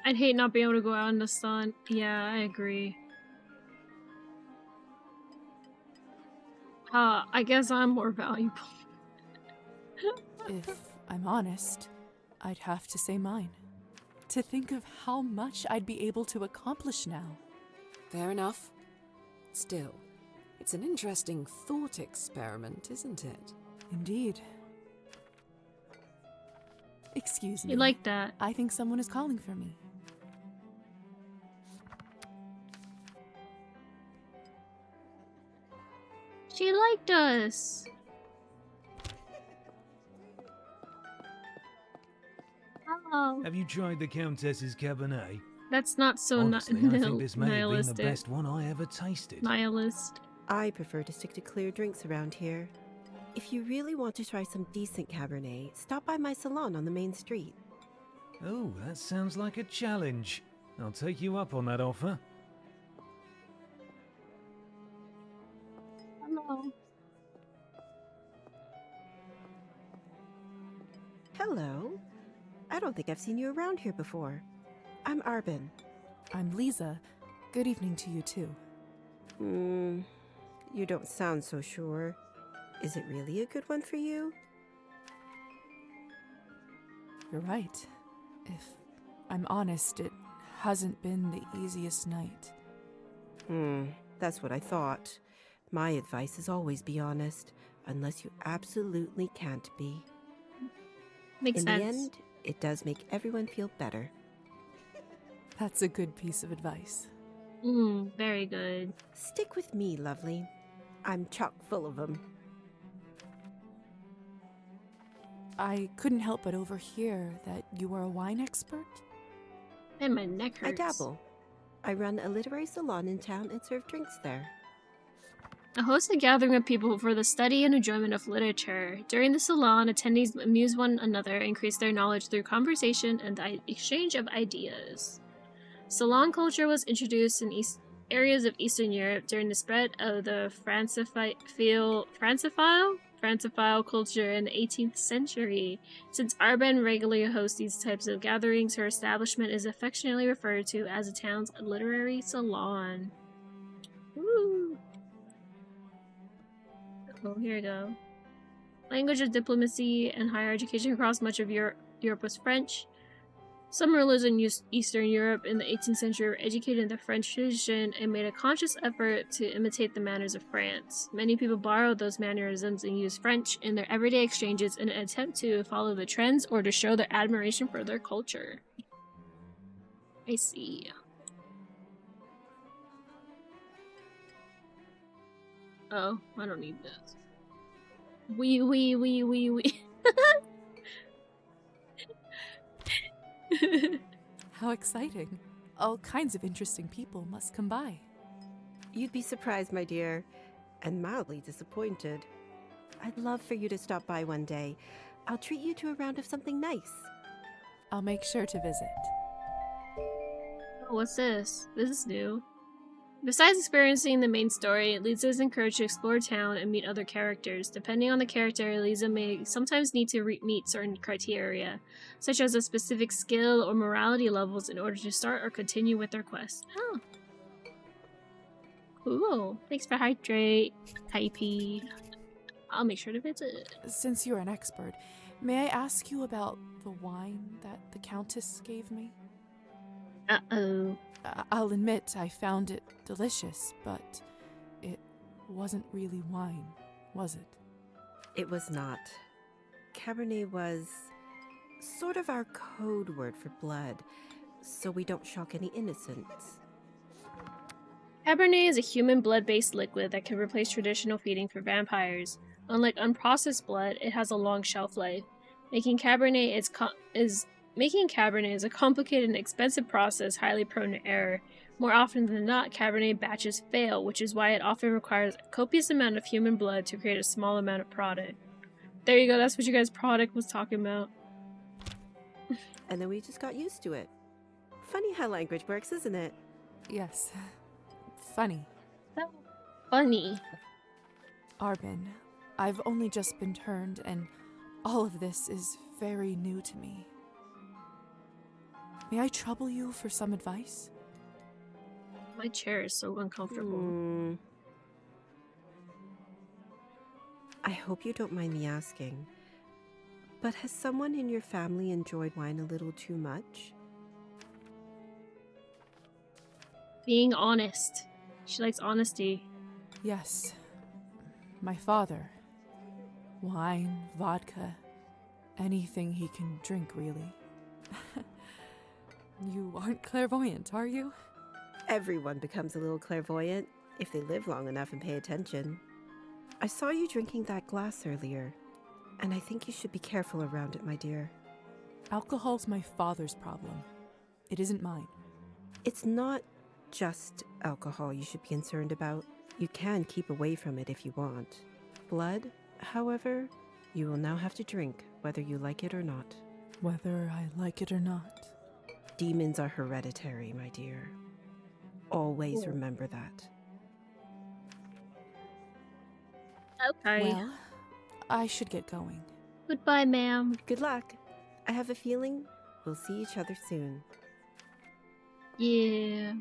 S1: I'd hate not being able to go out in the sun. Yeah, I agree. I guess I'm more valuable.
S2: If I'm honest, I'd have to say mine. To think of how much I'd be able to accomplish now.
S12: Fair enough. Still, it's an interesting thought experiment, isn't it?
S2: Indeed. Excuse me.
S1: You like that?
S2: I think someone is calling for me.
S1: She liked us. Oh.
S13: Have you tried the Countess's Cabernet?
S1: That's not so
S13: Honestly, I think this may have been
S1: nihilistic.
S13: the best one I ever tasted.
S1: Nihilist.
S14: I prefer to stick to clear drinks around here. If you really want to try some decent Cabernet, stop by my salon on the main street.
S13: Oh, that sounds like a challenge. I'll take you up on that offer.
S1: Hello.
S14: Hello. I don't think I've seen you around here before. I'm Arbin.
S2: I'm Lisa. Good evening to you too.
S14: You don't sound so sure. Is it really a good one for you?
S2: You're right. If I'm honest, it hasn't been the easiest night.
S14: That's what I thought. My advice is always be honest, unless you absolutely can't be.
S1: Makes sense.
S14: In the end, it does make everyone feel better.
S2: That's a good piece of advice.
S1: Very good.
S14: Stick with me, lovely. I'm chock full of them.
S2: I couldn't help but overhear that you are a wine expert?
S1: And my neck hurts.
S14: I dabble. I run a literary salon in town and serve drinks there.
S1: A host a gathering of people for the study and enjoyment of literature. During the salon, attendees amuse one another, increase their knowledge through conversation and the exchange of ideas. Salon culture was introduced in areas of Eastern Europe during the spread of the Francophile culture in the 18th century. Since Arbin regularly hosts these types of gatherings, her establishment is affectionately referred to as the town's literary salon. Woo! Oh, here we go. Language of diplomacy and higher education across much of Europe was French. Some rulers in Eastern Europe in the 18th century were educated in the French tradition and made a conscious effort to imitate the manners of France. Many people borrowed those mannerisms and used French in their everyday exchanges in an attempt to follow the trends or to show their admiration for their culture. I see. Oh, I don't need this. Wee.
S2: How exciting. All kinds of interesting people must come by.
S14: You'd be surprised, my dear, and mildly disappointed. I'd love for you to stop by one day. I'll treat you to a round of something nice.
S2: I'll make sure to visit.
S1: Oh, what's this? This is new. Besides experiencing the main story, Lisa is encouraged to explore town and meet other characters. Depending on the character, Lisa may sometimes need to meet certain criteria, such as a specific skill or morality levels in order to start or continue with their quest. Oh. Cool. Thanks for hydrate, Typey. I'll make sure to visit.
S2: Since you're an expert, may I ask you about the wine that the Countess gave me?
S1: Uh-oh.
S2: I'll admit I found it delicious, but it wasn't really wine, was it?
S14: It was not. Cabernet was sort of our code word for blood, so we don't shock any innocents.
S1: Cabernet is a human blood-based liquid that can replace traditional feeding for vampires. Unlike unprocessed blood, it has a long shelf life. Making Cabernet is a complicated and expensive process, highly prone to error. More often than not, Cabernet batches fail, which is why it often requires a copious amount of human blood to create a small amount of product. There you go, that's what your guys' product was talking about.
S14: And then we just got used to it. Funny how language works, isn't it?
S2: Yes. Funny.
S1: So funny.
S2: Arbin, I've only just been turned, and all of this is very new to me. May I trouble you for some advice?
S1: My chair is so uncomfortable.
S14: I hope you don't mind me asking, but has someone in your family enjoyed wine a little too much?
S1: Being honest. She likes honesty.
S2: Yes. My father. Wine, vodka, anything he can drink, really. You aren't clairvoyant, are you?
S14: Everyone becomes a little clairvoyant if they live long enough and pay attention. I saw you drinking that glass earlier, and I think you should be careful around it, my dear.
S2: Alcohol's my father's problem. It isn't mine.
S14: It's not just alcohol you should be concerned about. You can keep away from it if you want. Blood, however, you will now have to drink, whether you like it or not.
S2: Whether I like it or not.
S14: Demons are hereditary, my dear. Always remember that.
S1: Okay.
S2: Well, I should get going.
S1: Goodbye, ma'am.
S14: Good luck. I have a feeling we'll see each other soon.
S1: Yeah.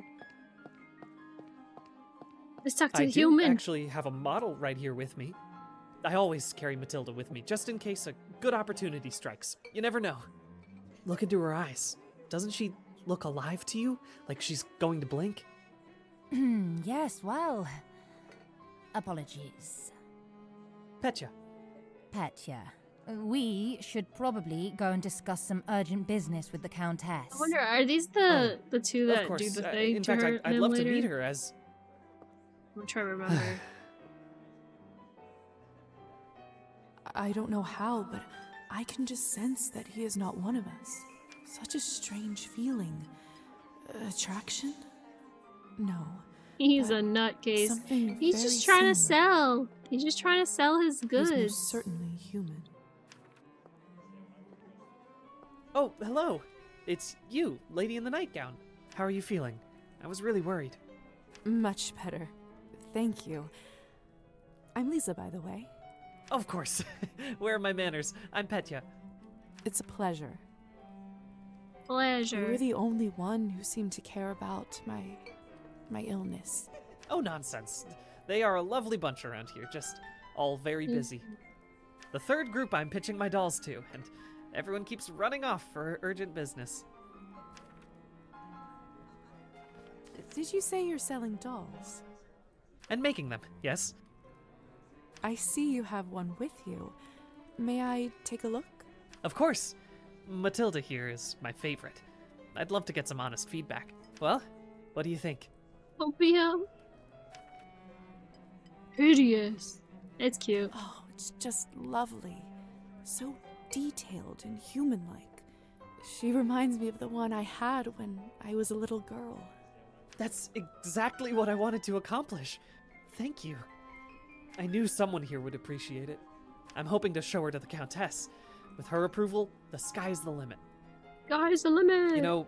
S1: Let's talk to
S15: I
S1: the
S15: do
S1: human.
S15: actually have a model right here with me. I always carry Matilda with me, just in case a good opportunity strikes. You never know. Look into her eyes. Doesn't she look alive to you? Like she's going to blink?
S5: Yes, well... Apologies.
S15: Petya.
S5: Petya. We should probably go and discuss some urgent business with the Countess.
S1: I wonder, are these the two that
S15: Of course.
S1: do the thing
S15: In
S1: to
S15: fact,
S1: her
S15: I'd
S1: them
S15: love
S1: later?
S15: to meet her as...
S1: I'm trying to remember.
S2: I don't know how, but I can just sense that he is not one of us. Such a strange feeling. Attraction? No.
S1: He's a nutcase.
S2: Something
S1: He's
S2: very
S1: just trying to
S2: similar.
S1: sell. He's just trying to sell his goods.
S2: He's most certainly human.
S15: Oh, hello. It's you, lady in the nightgown. How are you feeling? I was really worried.
S2: Much better. Thank you. I'm Lisa, by the way.
S15: Of course. Where are my manners? I'm Petya.
S2: It's a pleasure.
S1: Pleasure.
S2: You're the only one who seemed to care about my illness.
S15: Oh, nonsense. They are a lovely bunch around here, just all very busy. The third group I'm pitching my dolls to, and everyone keeps running off for urgent business.
S2: Did you say you're selling dolls?
S15: And making them, yes.
S2: I see you have one with you. May I take a look?
S15: Of course. Matilda here is my favorite. I'd love to get some honest feedback. Well, what do you think?
S1: Opium. Hideous. It's cute.
S2: Oh, it's just lovely. So detailed and human-like. She reminds me of the one I had when I was a little girl.
S15: That's exactly what I wanted to accomplish. Thank you. I knew someone here would appreciate it. I'm hoping to show her to the Countess. With her approval, the sky's the limit.
S1: Sky's the limit.
S15: You know,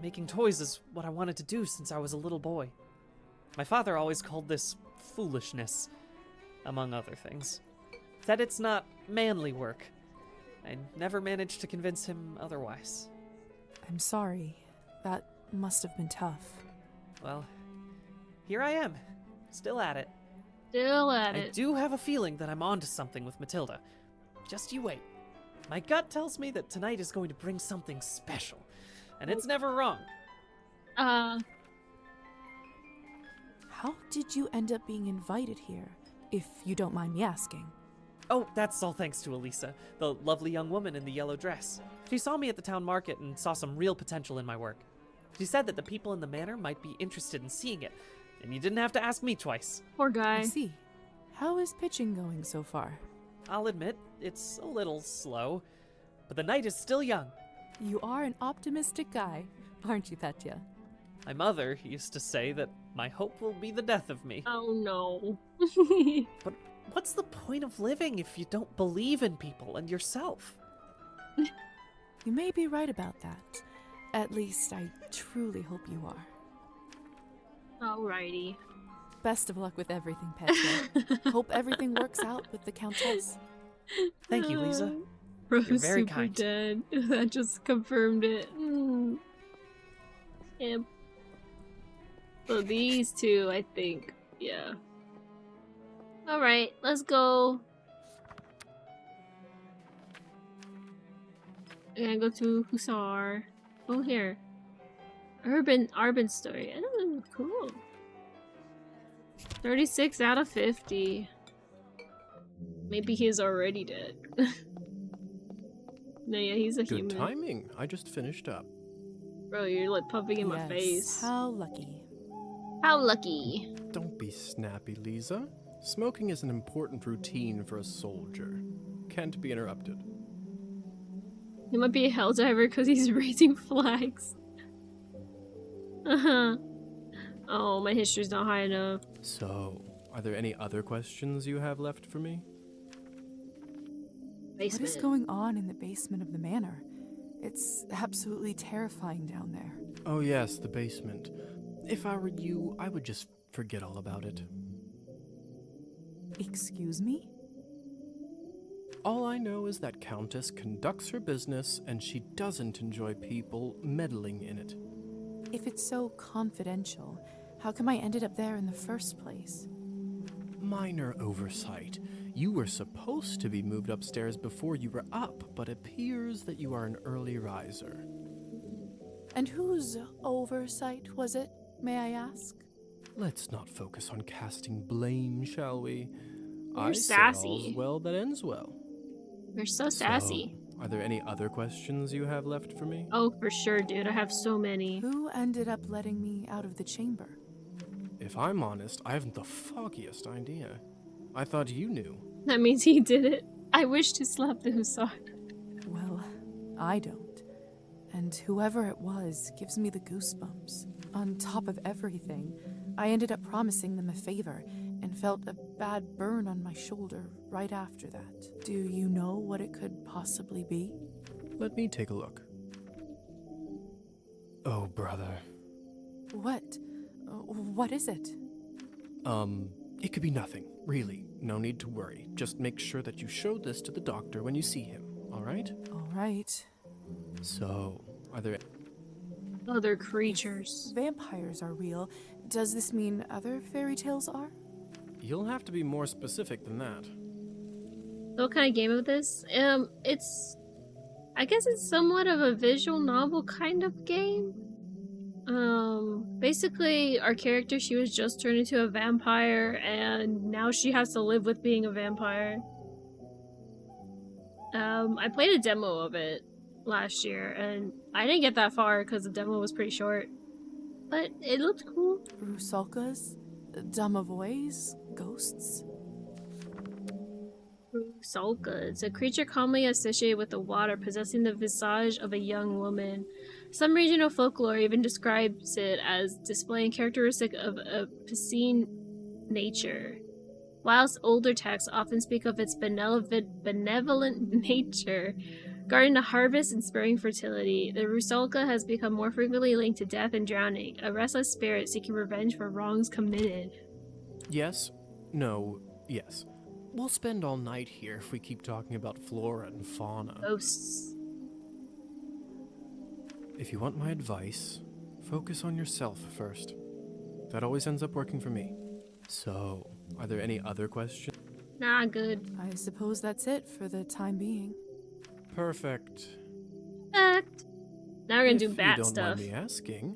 S15: making toys is what I wanted to do since I was a little boy. My father always called this foolishness, among other things. Said it's not manly work. I never managed to convince him otherwise.
S2: I'm sorry. That must have been tough.
S15: Well, here I am, still at it.
S1: Still at
S15: I
S1: it.
S15: do have a feeling that I'm onto something with Matilda. Just you wait. My gut tells me that tonight is going to bring something special, and it's never wrong.
S2: How did you end up being invited here, if you don't mind me asking?
S15: Oh, that's all thanks to Elisa, the lovely young woman in the yellow dress. She saw me at the town market and saw some real potential in my work. She said that the people in the manor might be interested in seeing it, and you didn't have to ask me twice.
S1: Poor guy.
S2: I see. How is pitching going so far?
S15: I'll admit, it's a little slow, but the night is still young.
S2: You are an optimistic guy, aren't you, Petya?
S15: My mother used to say that my hope will be the death of me.
S1: Oh no.
S15: But what's the point of living if you don't believe in people and yourself?
S2: You may be right about that. At least I truly hope you are.
S1: Alrighty.
S2: Best of luck with everything, Petya. Hope everything works out with the Countess.
S15: Thank you, Lisa.
S1: Bro's
S15: You're very
S1: super
S15: kind.
S1: dead. That just confirmed it. Yeah. So these two, I think. Yeah. Alright, let's go. I'm gonna go to Hussar. Oh, here. Urban story. Oh, cool. 36 out of 50. Maybe he's already dead. No, yeah, he's a
S9: Good
S1: human.
S9: timing. I just finished up.
S1: Bro, you're like puffing in my face.
S2: How lucky.
S1: How lucky.
S9: Don't be snappy, Lisa. Smoking is an important routine for a soldier. Can't be interrupted.
S1: He might be a helldiver because he's raising flags. Oh, my history's not high enough.
S9: So, are there any other questions you have left for me?
S1: Basement.
S2: What is going on in the basement of the manor? It's absolutely terrifying down there.
S9: Oh yes, the basement. If I were you, I would just forget all about it.
S2: Excuse me?
S9: All I know is that Countess conducts her business and she doesn't enjoy people meddling in it.
S2: If it's so confidential, how come I ended up there in the first place?
S9: Minor oversight. You were supposed to be moved upstairs before you were up, but appears that you are an early riser.
S2: And whose oversight was it, may I ask?
S9: Let's not focus on casting blame, shall we?
S1: You're
S9: Say
S1: sassy.
S9: all's well that ends well.
S1: You're so sassy.
S9: So, are there any other questions you have left for me?
S1: Oh, for sure, dude. I have so many.
S2: Who ended up letting me out of the chamber?
S9: If I'm honest, I haven't the foggiest idea. I thought you knew.
S1: That means he did it. I wish to slap the Hussar.
S2: Well, I don't. And whoever it was gives me the goosebumps. On top of everything, I ended up promising them a favor and felt a bad burn on my shoulder right after that. Do you know what it could possibly be?
S9: Let me take a look. Oh, brother.
S2: What? What is it?
S9: It could be nothing, really. No need to worry. Just make sure that you show this to the doctor when you see him, all right?
S2: All right.
S9: So, are there...
S1: Other creatures.
S2: If vampires are real, does this mean other fairy tales are?
S9: You'll have to be more specific than that.
S1: So what kind of game is this? I guess it's somewhat of a visual novel kind of game. Basically our character, she was just turned into a vampire and now she has to live with being a vampire. I played a demo of it last year and I didn't get that far because the demo was pretty short. But it looked cool.
S2: Rusalkas? Domovoys? Ghosts?
S1: Rusalka. It's a creature commonly associated with the water, possessing the visage of a young woman. Some regional folklore even describes it as displaying characteristic of a piscine nature, whilst older texts often speak of its benevolent nature. Guarding the harvest and spurring fertility, the Rusalka has become more frequently linked to death and drowning, a restless spirit seeking revenge for wrongs committed.
S9: Yes? No. Yes. We'll spend all night here if we keep talking about flora and fauna.
S1: Ghosts.
S9: If you want my advice, focus on yourself first. That always ends up working for me. So, are there any other questions?
S1: Nah, good.
S2: I suppose that's it for the time being.
S9: Perfect.
S1: Perfect. Now we're gonna do
S9: If
S1: bat
S9: you don't
S1: stuff.
S9: mind me asking,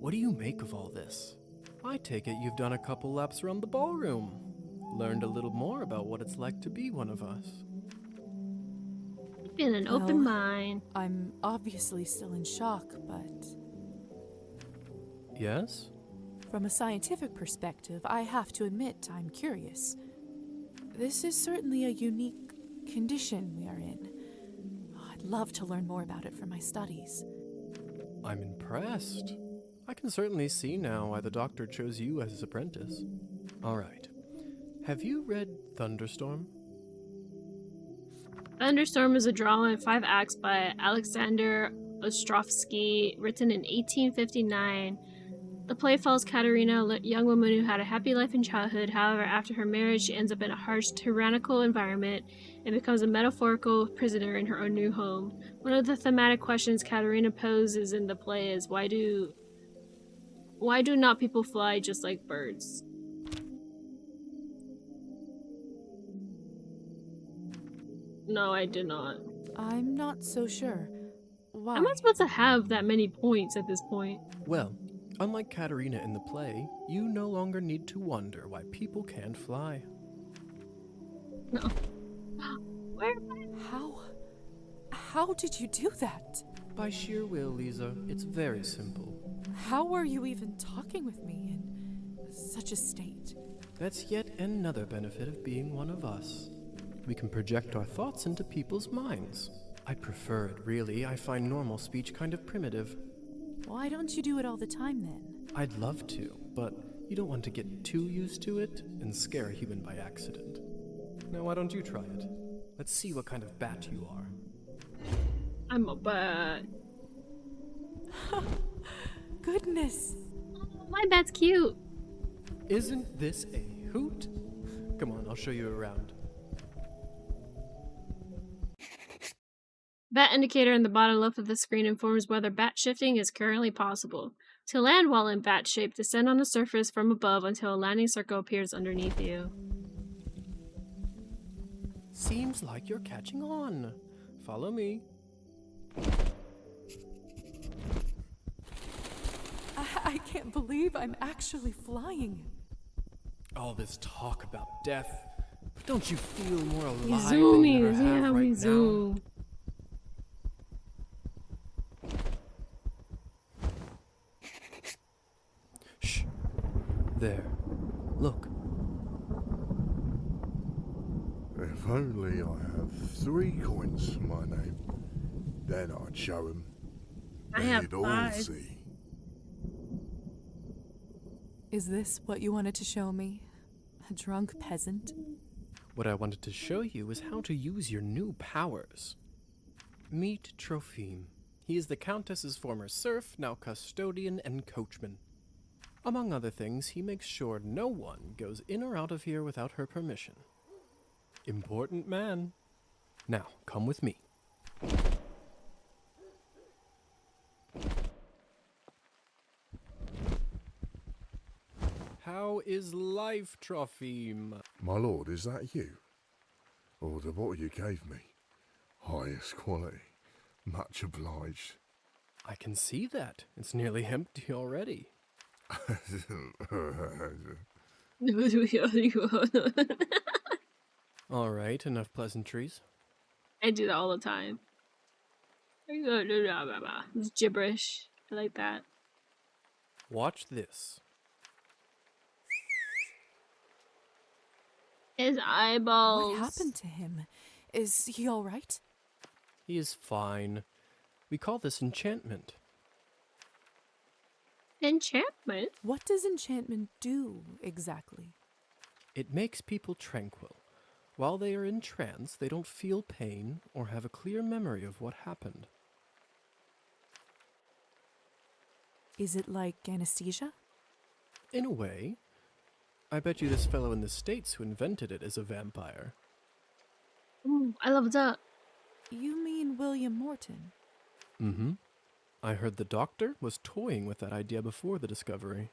S9: what do you make of all this? I take it you've done a couple laps around the ballroom. Learned a little more about what it's like to be one of us.
S1: Been an open mind.
S2: I'm obviously still in shock, but
S9: Yes?
S2: from a scientific perspective, I have to admit I'm curious. This is certainly a unique condition we are in. I'd love to learn more about it for my studies.
S9: I'm impressed. I can certainly see now why the doctor chose you as his apprentice. All right. Have you read Thunderstorm?
S1: Thunderstorm is a drama in 5 acts by Alexander Ostrovsky, written in 1859. The play follows Katerina, a young woman who had a happy life in childhood. However, after her marriage, she ends up in a harsh, tyrannical environment and becomes a metaphorical prisoner in her own new home. One of the thematic questions Katerina poses in the play is, why do not people fly just like birds? No, I did not.
S2: I'm not so sure. Why?
S1: How am I supposed to have that many points at this point?
S9: Well, unlike Katerina in the play, you no longer need to wonder why people can't fly.
S1: No. Where?
S2: How did you do that?
S9: By sheer will, Lisa. It's very simple.
S2: How are you even talking with me in such a state?
S9: That's yet another benefit of being one of us. We can project our thoughts into people's minds. I prefer it, really. I find normal speech kind of primitive.
S2: Why don't you do it all the time, then?
S9: I'd love to, but you don't want to get too used to it and scare a human by accident. Now, why don't you try it? Let's see what kind of bat you are.
S1: I'm a bat.
S2: Goodness.
S1: Oh, my bat's cute.
S9: Isn't this a hoot? Come on, I'll show you around.
S1: Bat indicator in the bottom left of the screen informs whether bat shifting is currently possible. To land while in bat shape, descend on the surface from above until a landing circle appears underneath you.
S9: Seems like you're catching on. Follow me.
S2: I can't believe I'm actually flying.
S9: All this talk about death. Don't you feel more alive
S1: We
S9: than
S1: zoom
S9: you
S1: in,
S9: ever have
S1: yeah,
S9: right
S1: we
S9: now?
S1: zoom.
S9: Shh. There. Look.
S3: If only I have 3 coins to my name, then I'd show him.
S1: I have
S3: They'd all
S1: 5.
S3: see.
S2: Is this what you wanted to show me? A drunk peasant?
S9: What I wanted to show you is how to use your new powers. Meet Trophime. He is the Countess's former serf, now custodian and coachman. Among other things, he makes sure no one goes in or out of here without her permission. Important man. Now, come with me. How is life, Trophime?
S3: My lord, is that you? Or the bottle you gave me? Highest quality. Much obliged.
S9: I can see that. It's nearly empty already. All right, enough pleasantries.
S1: I do that all the time. It's gibberish. I like that.
S9: Watch this.
S1: His eyeballs.
S2: What happened to him? Is he all right?
S9: He is fine. We call this enchantment.
S1: Enchantment?
S2: What does enchantment do, exactly?
S9: It makes people tranquil. While they are in trance, they don't feel pain or have a clear memory of what happened.
S2: Is it like anesthesia?
S9: In a way. I bet you this fellow in the States who invented it is a vampire.
S1: Ooh, I love that.
S2: You mean William Morton?
S9: Mm-hmm. I heard the doctor was toying with that idea before the discovery.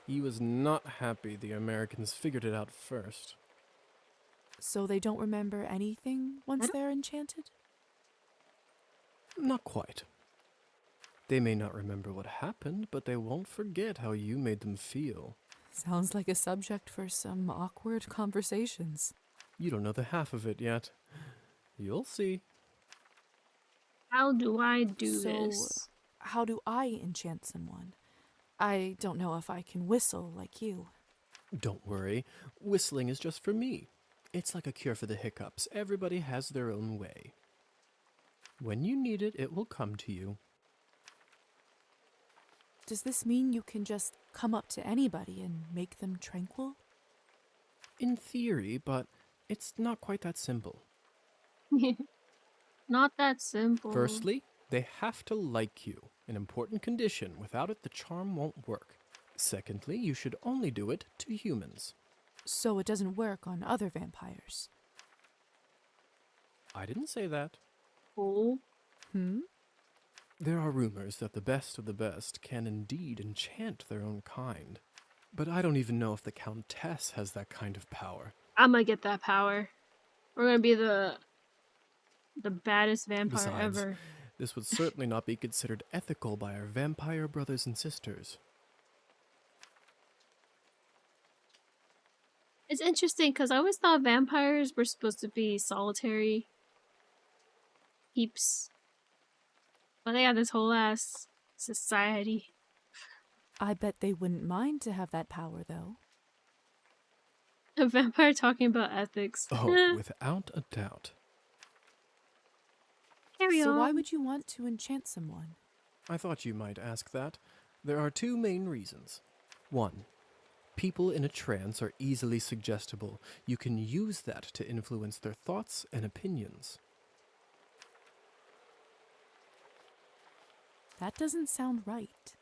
S9: He was not happy the Americans figured it out first.
S2: So they don't remember anything once they're enchanted?
S9: Not quite. They may not remember what happened, but they won't forget how you made them feel.
S2: Sounds like a subject for some awkward conversations.
S9: You don't know the half of it yet. You'll see.
S1: How do I do
S2: So,
S1: this?
S2: how do I enchant someone? I don't know if I can whistle like you.
S9: Don't worry. Whistling is just for me. It's like a cure for the hiccups. Everybody has their own way. When you need it, it will come to you.
S2: Does this mean you can just come up to anybody and make them tranquil?
S9: In theory, but it's not quite that simple.
S1: Not that simple.
S9: Firstly, they have to like you, an important condition. Without it, the charm won't work. Secondly, you should only do it to humans.
S2: So it doesn't work on other vampires.
S9: I didn't say that.
S1: Oh.
S9: There are rumors that the best of the best can indeed enchant their own kind. But I don't even know if the Countess has that kind of power.
S1: I'm gonna get that power. We're gonna be the baddest vampire
S9: Besides,
S1: ever.
S9: this would certainly not be considered ethical by our vampire brothers and sisters.
S1: It's interesting because I always thought vampires were supposed to be solitary peeps. But they have this whole ass society.
S2: I bet they wouldn't mind to have that power, though.
S1: A vampire talking about ethics.
S9: Oh, without a doubt.
S1: Carry
S2: So
S1: on.
S2: why would you want to enchant someone?
S9: I thought you might ask that. There are two main reasons. One, people in a trance are easily suggestible. You can use that to influence their thoughts and opinions.
S2: That doesn't sound right.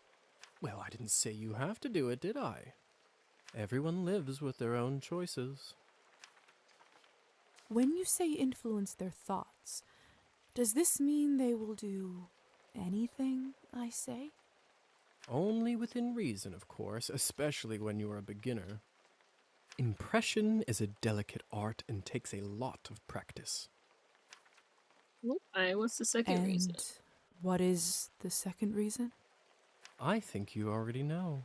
S9: Well, I didn't say you have to do it, did I? Everyone lives with their own choices.
S2: When you say influence their thoughts, does this mean they will do anything I say?
S9: Only within reason, of course, especially when you are a beginner. Impression is a delicate art and takes a lot of practice.
S1: Okay, what's the second reason?
S2: What is the second reason?
S9: I think you already know.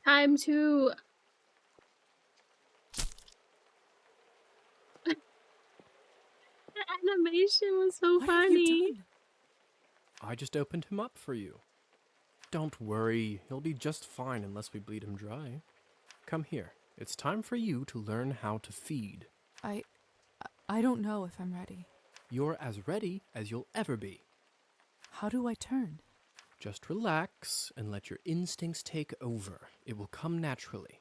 S1: Time to... The animation was so
S2: What have you
S1: funny.
S2: done?
S9: I just opened him up for you. Don't worry, he'll be just fine unless we bleed him dry. Come here. It's time for you to learn how to feed.
S2: I don't know if I'm ready.
S9: You're as ready as you'll ever be.
S2: How do I turn?
S9: Just relax and let your instincts take over. It will come naturally.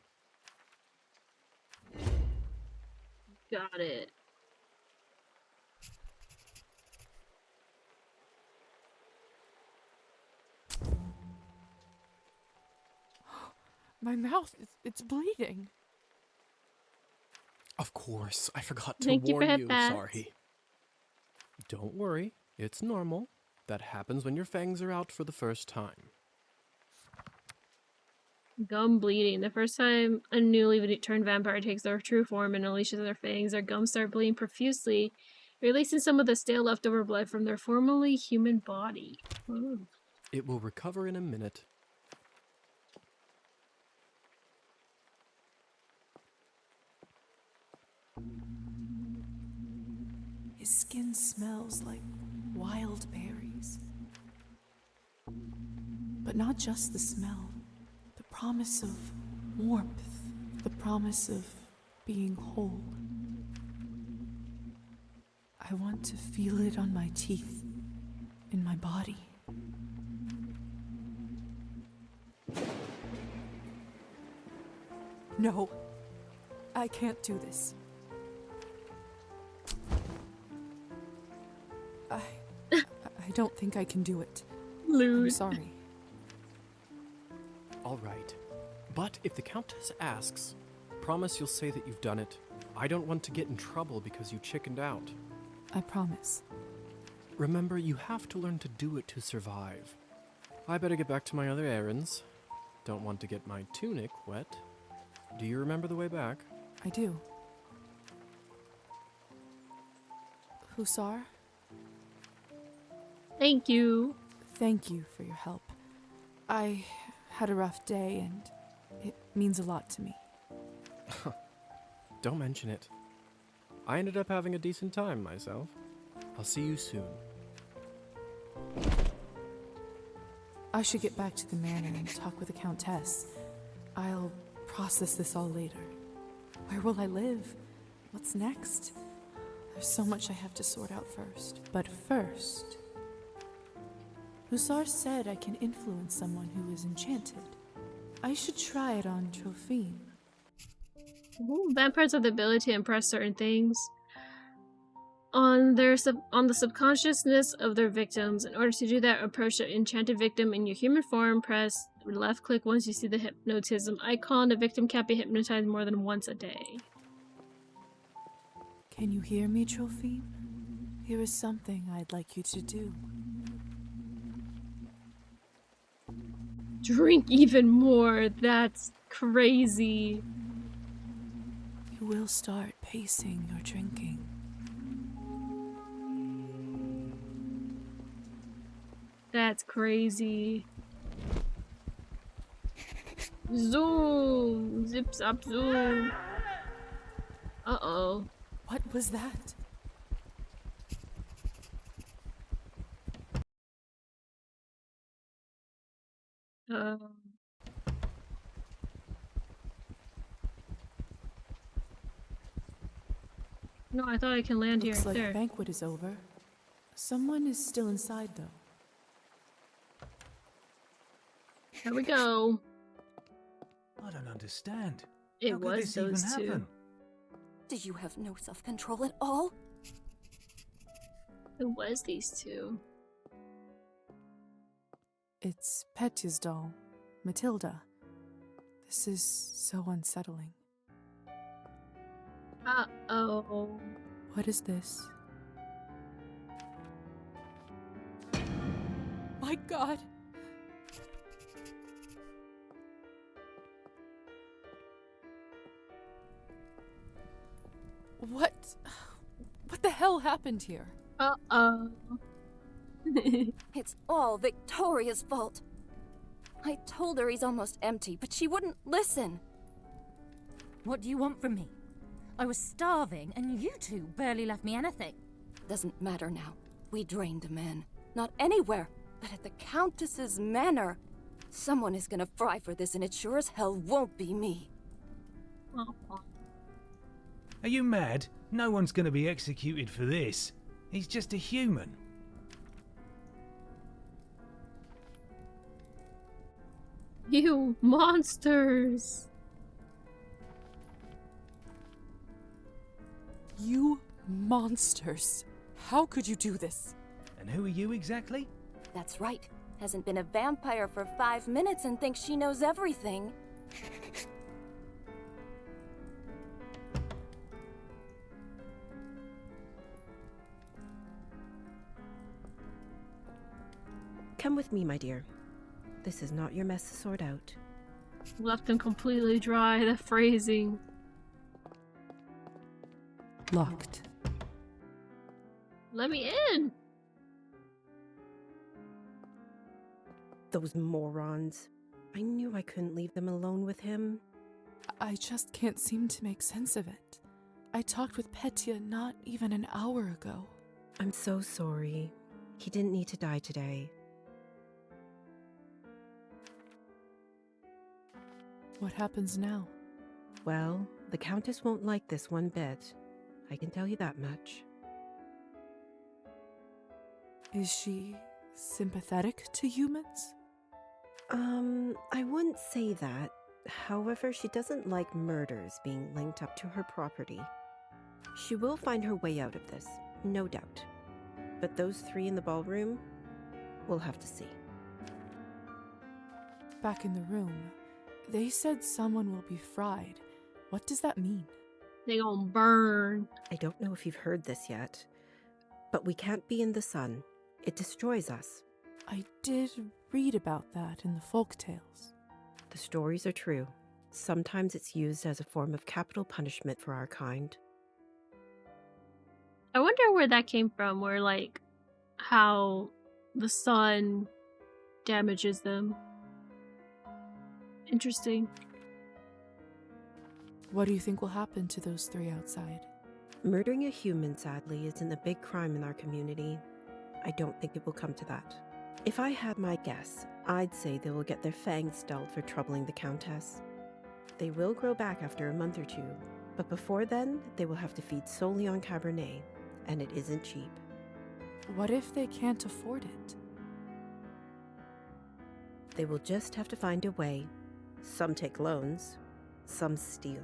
S1: Got it.
S2: My mouth, it's bleeding.
S9: Of course, I forgot to
S1: Thank you for
S9: warn you.
S1: that.
S9: Sorry. Don't worry, it's normal. That happens when your fangs are out for the first time.
S1: Gum bleeding. The first time a newly turned vampire takes their true form and unleashes their fangs, their gums start bleeding profusely, releasing some of the stale leftover blood from their formerly human body. Ooh.
S9: It will recover in a minute.
S2: His skin smells like wild berries. But not just the smell. The promise of warmth. The promise of being whole. I want to feel it on my teeth, in my body. No. I can't do this. I don't think I can do it.
S1: Lewd.
S2: I'm sorry.
S9: All right. But if the Countess asks, promise you'll say that you've done it. I don't want to get in trouble because you chickened out.
S2: I promise.
S9: Remember, you have to learn to do it to survive. I better get back to my other errands. Don't want to get my tunic wet. Do you remember the way back?
S2: I do. Hussar?
S1: Thank you.
S2: Thank you for your help. I had a rough day and it means a lot to me.
S9: Don't mention it. I ended up having a decent time myself. I'll see you soon.
S2: I should get back to the manor and talk with the Countess. I'll process this all later. Where will I live? What's next? There's so much I have to sort out first. But first, Hussar said I can influence someone who is enchanted. I should try it on Trophine.
S1: Ooh, vampires have the ability to impress certain things on the subconsciousness of their victims. In order to do that, approach the enchanted victim in your human form. Press left click once you see the hypnotism icon. The victim can't be hypnotized more than once a day.
S2: Can you hear me, Trophine? Here is something I'd like you to do.
S1: Drink even more. That's crazy.
S2: You will start pacing your drinking.
S1: That's crazy. Zoom! Zip zap zoom! Uh-oh.
S2: What was that?
S1: No, I thought I can land
S2: Looks
S1: here.
S2: like
S1: There.
S2: the banquet is over. Someone is still inside, though.
S1: Here we go.
S13: I don't understand.
S1: It
S13: How could
S1: was
S13: this even
S1: those two.
S13: happen?
S4: Did you have no self-control at all?
S1: It was these two.
S2: It's Petya's doll, Matilda. This is so unsettling.
S1: Uh-oh.
S2: What is this? My God! What the hell happened here?
S1: Uh-oh.
S4: It's all Victoria's fault. I told her he's almost empty, but she wouldn't listen.
S5: What do you want from me? I was starving, and you two barely left me anything.
S4: Doesn't matter now. We drained a man. Not anywhere, but at the Countess's manor. Someone is gonna fry for this, and it sure as hell won't be me.
S13: Are you mad? No one's going to be executed for this. He's just a human.
S1: You monsters!
S2: You monsters! How could you do this?
S13: And who are you exactly?
S4: That's right. Hasn't been a vampire for 5 minutes and thinks she knows everything.
S14: Come with me, my dear. This is not your mess to sort out.
S1: Left them completely dry, the phrasing.
S2: Locked.
S1: Let me in!
S14: Those morons. I knew I couldn't leave them alone with him.
S2: I just can't seem to make sense of it. I talked with Petya not even an hour ago.
S14: I'm so sorry. He didn't need to die today.
S2: What happens now?
S14: Well, the Countess won't like this one bit. I can tell you that much.
S2: Is she sympathetic to humans?
S14: I wouldn't say that. However, she doesn't like murders being linked up to her property. She will find her way out of this, no doubt. But those three in the ballroom, we'll have to see.
S2: Back in the room, they said someone will be fried. What does that mean?
S1: They gonna burn.
S14: I don't know if you've heard this yet, but we can't be in the sun. It destroys us.
S2: I did read about that in the folk tales.
S14: The stories are true. Sometimes it's used as a form of capital punishment for our kind.
S1: I wonder where that came from, where, like, how the sun damages them. Interesting.
S2: What do you think will happen to those three outside?
S14: Murdering a human, sadly, isn't a big crime in our community. I don't think it will come to that. If I had my guess, I'd say they will get their fangs dulled for troubling the Countess. They will grow back after a month or two, but before then, they will have to feed solely on Cabernet, and it isn't cheap.
S2: What if they can't afford it?
S14: They will just have to find a way. Some take loans, some steal.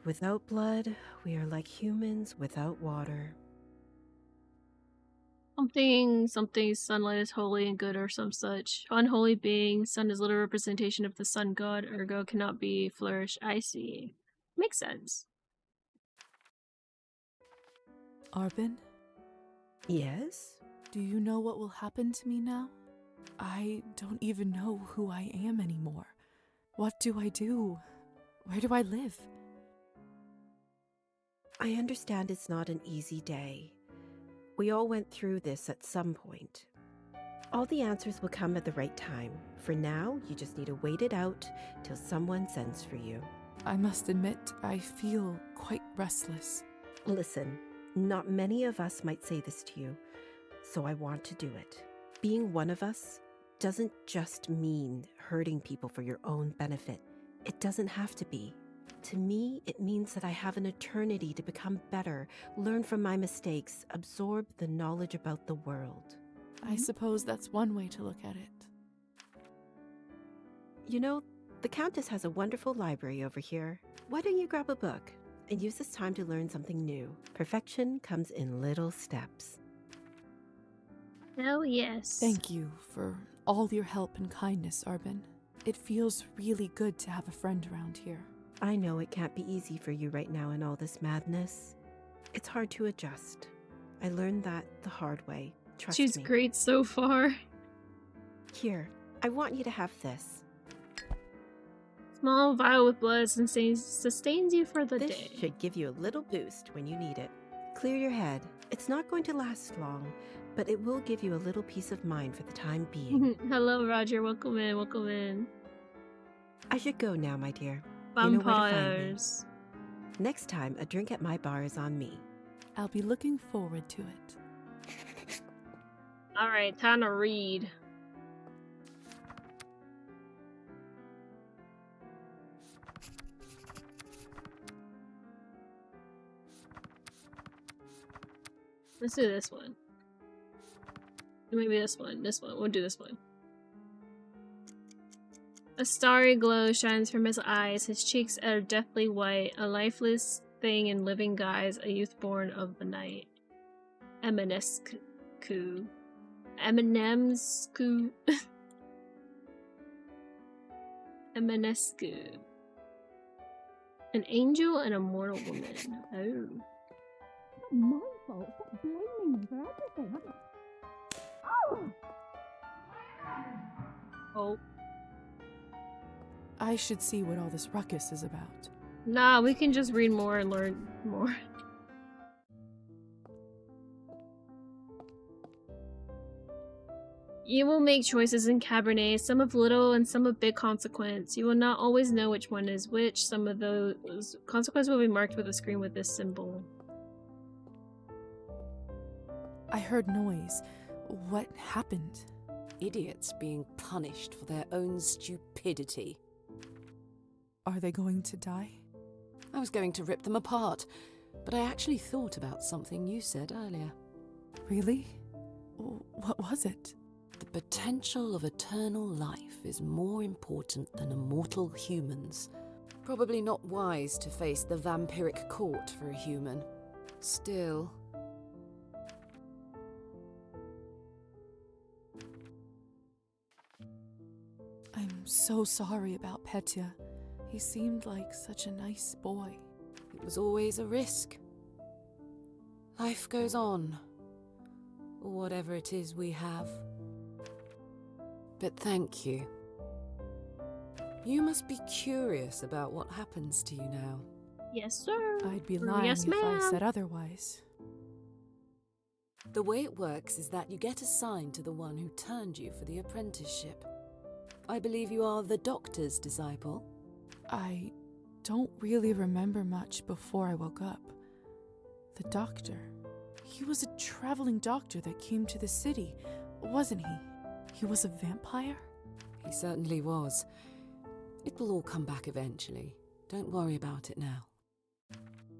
S14: Without blood, we are like humans without water.
S1: Something, sunlight is holy and good or some such. Unholy being, sun is little representation of the sun god, ergo cannot be flourish. I see. Makes sense.
S2: Arbin?
S14: Yes?
S2: Do you know what will happen to me now? I don't even know who I am anymore. What do I do? Where do I live?
S14: I understand it's not an easy day. We all went through this at some point. All the answers will come at the right time. For now, you just need to wait it out till someone sends for you.
S2: I must admit, I feel quite restless.
S14: Listen, not many of us might say this to you, so I want to do it. Being one of us doesn't just mean hurting people for your own benefit. It doesn't have to be. To me, it means that I have an eternity to become better, learn from my mistakes, absorb the knowledge about the world.
S2: I suppose that's one way to look at it.
S14: You know, the Countess has a wonderful library over here. Why don't you grab a book and use this time to learn something new? Perfection comes in little steps.
S1: Oh, yes.
S2: Thank you for all your help and kindness, Arbin. It feels really good to have a friend around here.
S14: I know it can't be easy for you right now in all this madness. It's hard to adjust. I learned that the hard way. Trust me.
S1: She's great so far.
S14: Here, I want you to have this.
S1: Small vial with blood sustains you for the
S14: This
S1: day.
S14: should give you a little boost when you need it. Clear your head. It's not going to last long, but it will give you a little peace of mind for the time being.
S1: Hello, Roger. Welcome in. Welcome in.
S14: I should go now, my dear. You know where to find me.
S1: Vampires.
S14: Next time, a drink at my bar is on me.
S2: I'll be looking forward to it.
S1: Alright, time to read. Let's do this one. Maybe this one. This one. We'll do this one. A starry glow shines from his eyes. His cheeks are deathly white. A lifeless thing in living guise. A youth born of the night. Eminescu. Eminemscu. Eminescu. An angel and a mortal woman. Oh.
S5: My fault. Stop blaming me for everything.
S1: Oh.
S2: I should see what all this ruckus is about.
S1: Nah, we can just read more and learn more. You will make choices in Cabernet, some of little and some of big consequence. You will not always know which one is which. Some of those consequences will be marked with a screen with this symbol.
S2: I heard noise. What happened?
S12: Idiots being punished for their own stupidity.
S2: Are they going to die?
S12: I was going to rip them apart, but I actually thought about something you said earlier.
S2: Really? What was it?
S12: The potential of eternal life is more important than immortal humans. Probably not wise to face the vampiric court for a human. Still...
S2: I'm so sorry about Petya. He seemed like such a nice boy.
S12: It was always a risk. Life goes on. Or whatever it is we have. But thank you. You must be curious about what happens to you now.
S1: Yes, sir.
S2: I'd be
S1: Or
S2: lying
S1: yes,
S2: if I
S1: ma'am.
S2: said otherwise.
S12: The way it works is that you get assigned to the one who turned you for the apprenticeship. I believe you are the doctor's disciple.
S2: I don't really remember much before I woke up. The doctor. He was a traveling doctor that came to the city, wasn't he? He was a vampire?
S12: He certainly was. It will all come back eventually. Don't worry about it now.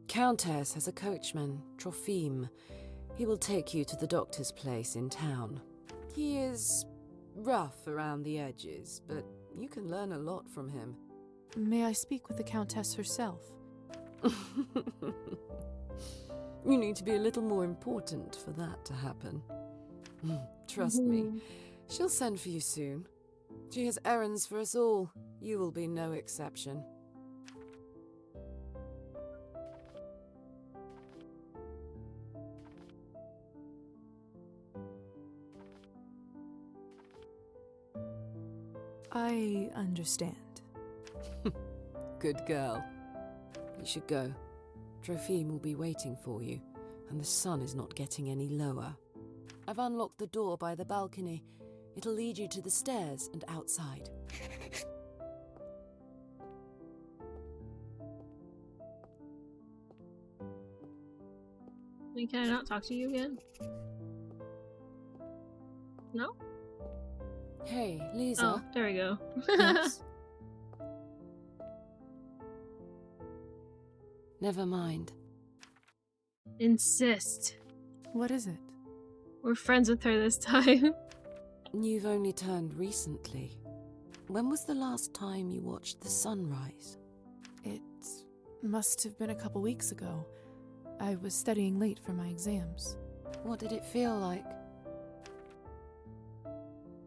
S12: Countess has a coachman, Trofim. He will take you to the doctor's place in town. He is rough around the edges, but you can learn a lot from him.
S2: May I speak with the Countess herself?
S12: You need to be a little more important for that to happen. Trust me, she'll send for you soon. She has errands for us all. You will be no exception.
S2: I understand.
S12: Good girl. You should go. Trofim will be waiting for you, and the sun is not getting any lower. I've unlocked the door by the balcony. It'll lead you to the stairs and outside.
S1: Can I not talk to you again? No?
S12: Hey, Lisa.
S1: Oh, there we go.
S12: Yes? Never mind.
S1: Insist.
S2: What is it?
S1: We're friends with her this time.
S12: You've only turned recently. When was the last time you watched the sunrise?
S2: It must have been a couple weeks ago. I was studying late for my exams.
S12: What did it feel like?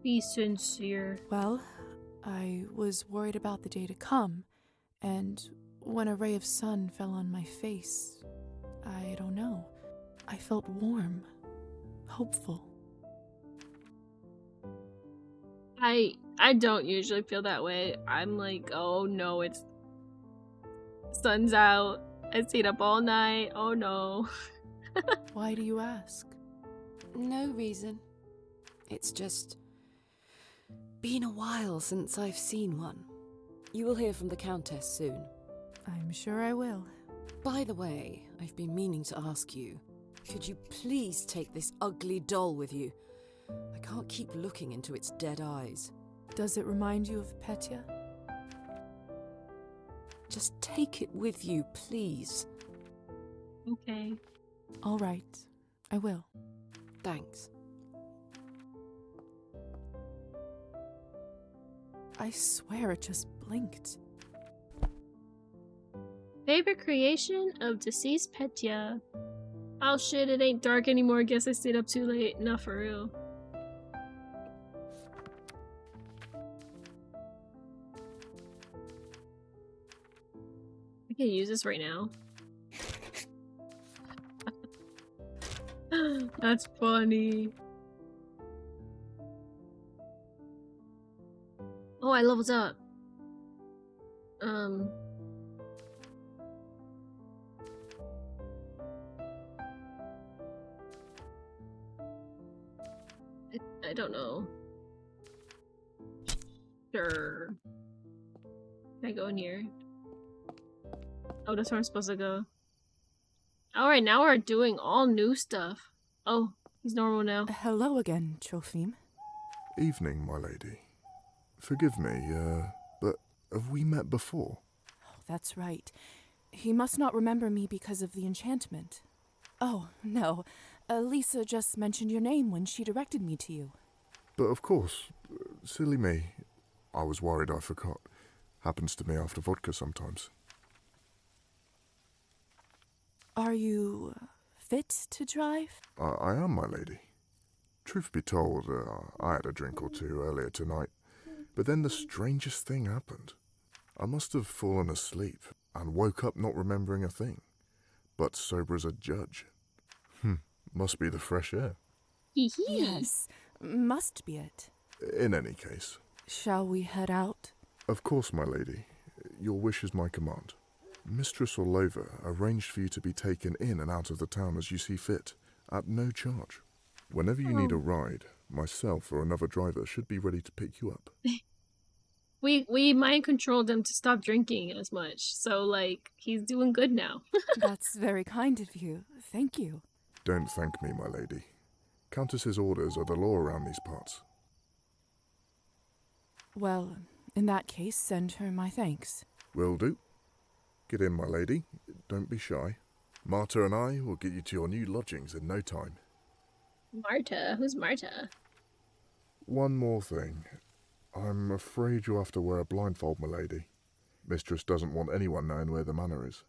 S1: Be sincere.
S2: Well, I was worried about the day to come, and when a ray of sun fell on my face, I don't know. I felt warm, hopeful.
S1: I don't usually feel that way. I'm like, oh no, it's sun's out. I stayed up all night. Oh no.
S2: Why do you ask?
S12: No reason. It's just been a while since I've seen one. You will hear from the Countess soon.
S2: I'm sure I will.
S12: By the way, I've been meaning to ask you, could you please take this ugly doll with you? I can't keep looking into its dead eyes.
S2: Does it remind you of Petya?
S12: Just take it with you, please.
S1: Okay.
S2: All right, I will.
S12: Thanks.
S2: I swear it just blinked.
S1: Favorite creation of deceased Petya. Oh shit, it ain't dark anymore. Guess I stayed up too late. Not for real. I can use this right now. That's funny. Oh, I leveled up. I don't know. Sure. Can I go in here? Oh, that's where I'm supposed to go. Alright, now we're doing all new stuff. Oh, he's normal now.
S2: Hello again, Trofim.
S3: Evening, my lady. Forgive me, but have we met before?
S2: Oh, that's right. He must not remember me because of the enchantment. Oh, no. Lisa just mentioned your name when she directed me to you.
S3: But of course, silly me. I was worried I forgot. Happens to me after vodka sometimes.
S2: Are you fit to drive?
S3: I am, my lady. Truth be told, I had a drink or two earlier tonight, but then the strangest thing happened. I must have fallen asleep and woke up not remembering a thing, but sober as a judge. Must be the fresh air.
S2: Yes, must be it.
S3: In any case.
S2: Shall we head out?
S3: Of course, my lady. Your wish is my command. Mistress Orlova arranged for you to be taken in and out of the town as you see fit, at no charge. Whenever you need a ride, myself or another driver should be ready to pick you up.
S1: We mind controlled him to stop drinking as much, so like he's doing good now.
S2: That's very kind of you. Thank you.
S3: Don't thank me, my lady. Countess's orders are the law around these parts.
S2: Well, in that case, send her my thanks.
S3: Will do. Get in, my lady. Don't be shy. Marta and I will get you to your new lodgings in no time.
S1: Marta? Who's Marta?
S3: One more thing. I'm afraid you'll have to wear a blindfold, my lady. Mistress doesn't want anyone knowing where the manor is.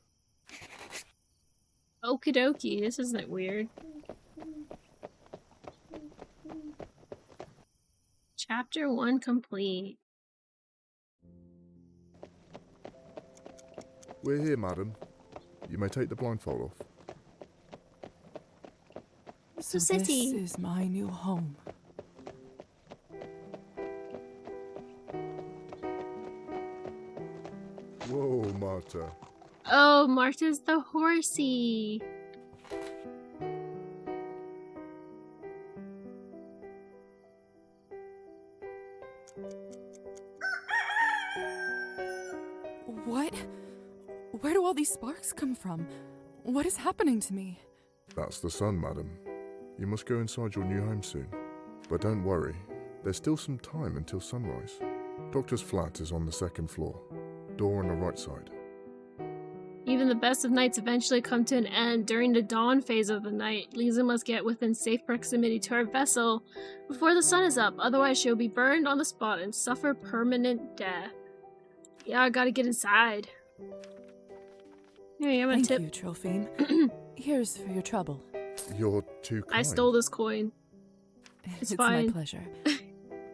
S1: Okie dokie, this isn't weird. Chapter 1 complete.
S3: We're here, madam. You may take the blindfold off.
S2: So this is my new home.
S3: Whoa, Marta.
S1: Oh, Marta's the horsey.
S2: What? Where do all these sparks come from? What is happening to me?
S3: That's the sun, madam. You must go inside your new home soon. But don't worry, there's still some time until sunrise. Doctor's flat is on the second floor. Door on the right side.
S1: Even the best of nights eventually come to an end. During the dawn phase of the night, Lisa must get within safe proximity to her vessel before the sun is up, otherwise she'll be burned on the spot and suffer permanent death. Yeah, I gotta get inside. Here you have a tip.
S2: Thank you, Trophime. Here's for your trouble.
S3: You're too kind.
S1: I stole this coin. It's fine.
S2: My pleasure.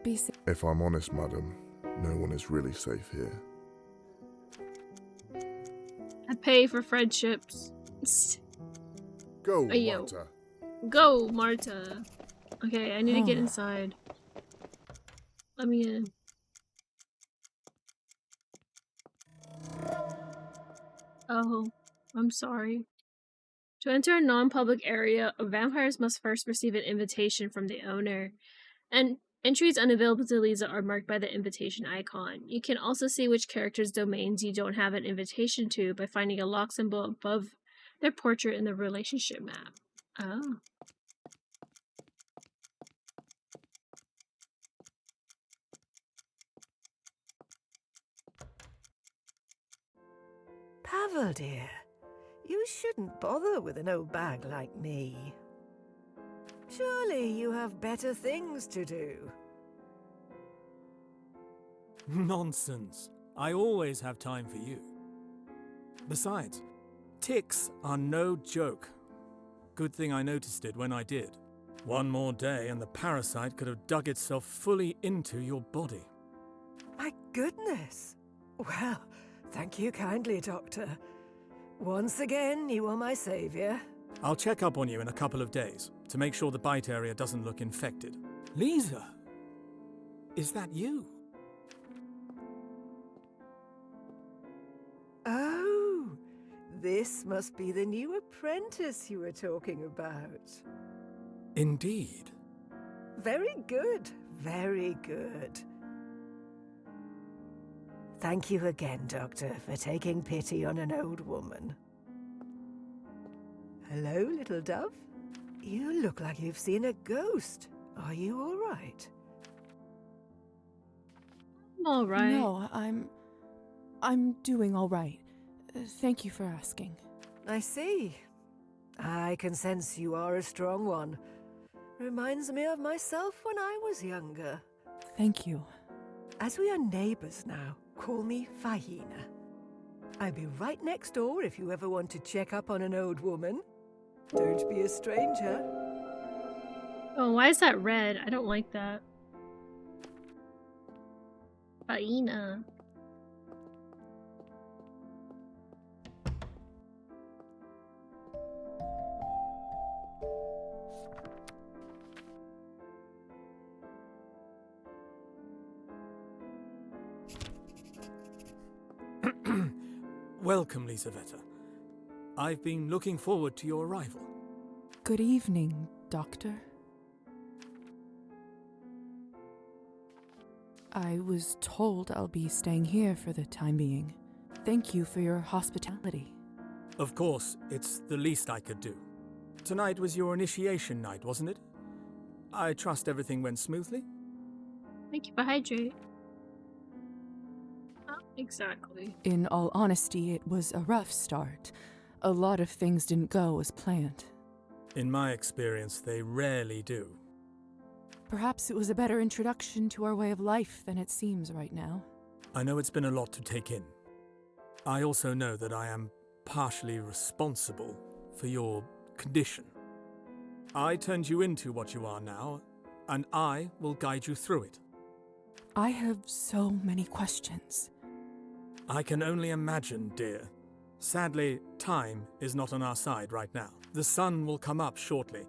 S2: Be safe.
S3: If I'm honest, madam, no one is really safe here.
S1: I pay for friendships.
S3: Go,
S1: Ayo.
S3: Marta.
S1: Go, Marta. Okay, I need to get inside. Let me in. Oh, I'm sorry. To enter a non-public area, vampires must first receive an invitation from the owner. And entries unavailable to Lisa are marked by the invitation icon. You can also see which characters' domains you don't have an invitation to by finding a lock symbol above their portrait in the relationship map. Oh.
S16: Pavel, dear, you shouldn't bother with an old bag like me. Surely you have better things to do.
S17: Nonsense. I always have time for you. Besides, ticks are no joke. Good thing I noticed it when I did. One more day and the parasite could have dug itself fully into your body.
S16: My goodness. Well, thank you kindly, Doctor. Once again, you are my savior.
S17: I'll check up on you in a couple of days to make sure the bite area doesn't look infected. Lisa! Is that you?
S16: Oh, this must be the new apprentice you were talking about.
S17: Indeed.
S16: Very good, very good. Thank you again, Doctor, for taking pity on an old woman. Hello, little dove. You look like you've seen a ghost. Are you all right?
S1: I'm all right.
S2: No, I'm doing all right. Thank you for asking.
S16: I see. I can sense you are a strong one. Reminds me of myself when I was younger.
S2: Thank you.
S16: As we are neighbors now, call me Fahina. I'll be right next door if you ever want to check up on an old woman. Don't be a stranger.
S1: Oh, why is that red? I don't like that. Faina.
S17: Welcome, Lisaveta. I've been looking forward to your arrival.
S2: Good evening, Doctor. I was told I'll be staying here for the time being. Thank you for your hospitality.
S17: Of course, it's the least I could do. Tonight was your initiation night, wasn't it? I trust everything went smoothly?
S1: Thank you for hydrate. Exactly.
S2: In all honesty, it was a rough start. A lot of things didn't go as planned.
S17: In my experience, they rarely do.
S2: Perhaps it was a better introduction to our way of life than it seems right now.
S17: I know it's been a lot to take in. I also know that I am partially responsible for your condition. I turned you into what you are now, and I will guide you through it.
S2: I have so many questions.
S17: I can only imagine, dear. Sadly, time is not on our side right now. The sun will come up shortly,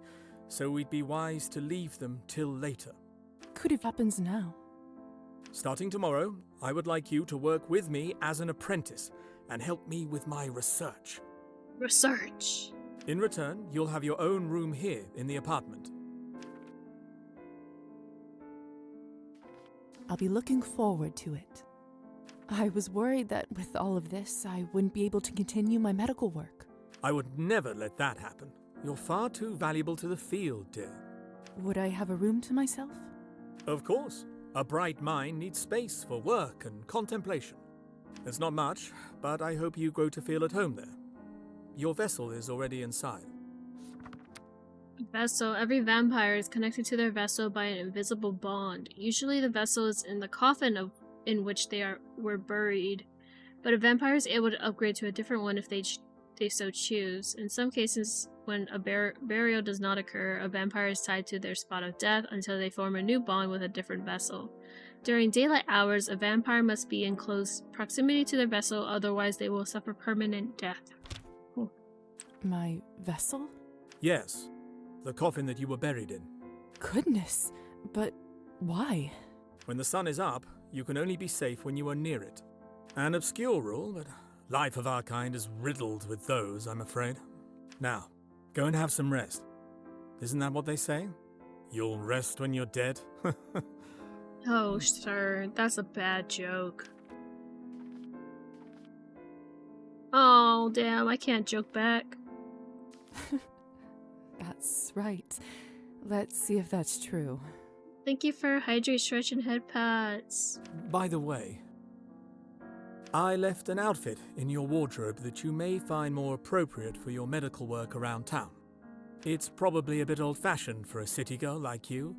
S17: so we'd be wise to leave them till later.
S2: Could it happens now?
S17: Starting tomorrow, I would like you to work with me as an apprentice and help me with my research.
S1: Research.
S17: In return, you'll have your own room here in the apartment.
S2: I'll be looking forward to it. I was worried that with all of this, I wouldn't be able to continue my medical work.
S17: I would never let that happen. You're far too valuable to the field, dear.
S2: Would I have a room to myself?
S17: Of course. A bright mind needs space for work and contemplation. It's not much, but I hope you grow to feel at home there. Your vessel is already inside.
S1: Vessel. Every vampire is connected to their vessel by an invisible bond. Usually the vessel is in the coffin in which they were buried, but a vampire is able to upgrade to a different one if they so choose. In some cases, when a burial does not occur, a vampire is tied to their spot of death until they form a new bond with a different vessel. During daylight hours, a vampire must be in close proximity to their vessel, otherwise they will suffer permanent death. Cool.
S2: My vessel?
S17: Yes, the coffin that you were buried in.
S2: Goodness, but why?
S17: When the sun is up, you can only be safe when you are near it. An obscure rule, but life of our kind is riddled with those, I'm afraid. Now, go and have some rest. Isn't that what they say? You'll rest when you're dead?
S1: Oh, sir, that's a bad joke. Oh, damn, I can't joke back.
S2: That's right. Let's see if that's true.
S1: Thank you for hydrate, stretch, and head pats.
S17: By the way, I left an outfit in your wardrobe that you may find more appropriate for your medical work around town. It's probably a bit old-fashioned for a city girl like you,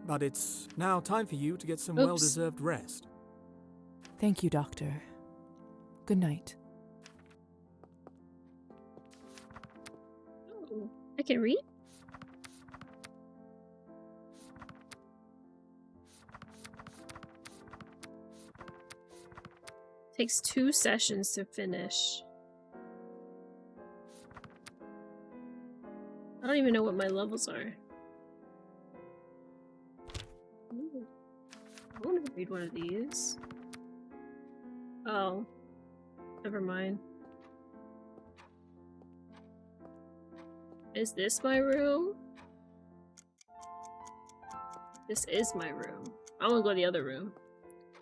S17: but it's now time for you to get some well-deserved rest.
S2: Thank you, Doctor. Good night.
S1: Oh, I can read? Takes 2 sessions to finish. I don't even know what my levels are. Ooh. I want to read one of these. Oh. Never mind. Is this my room? This is my room. I want to go to the other room.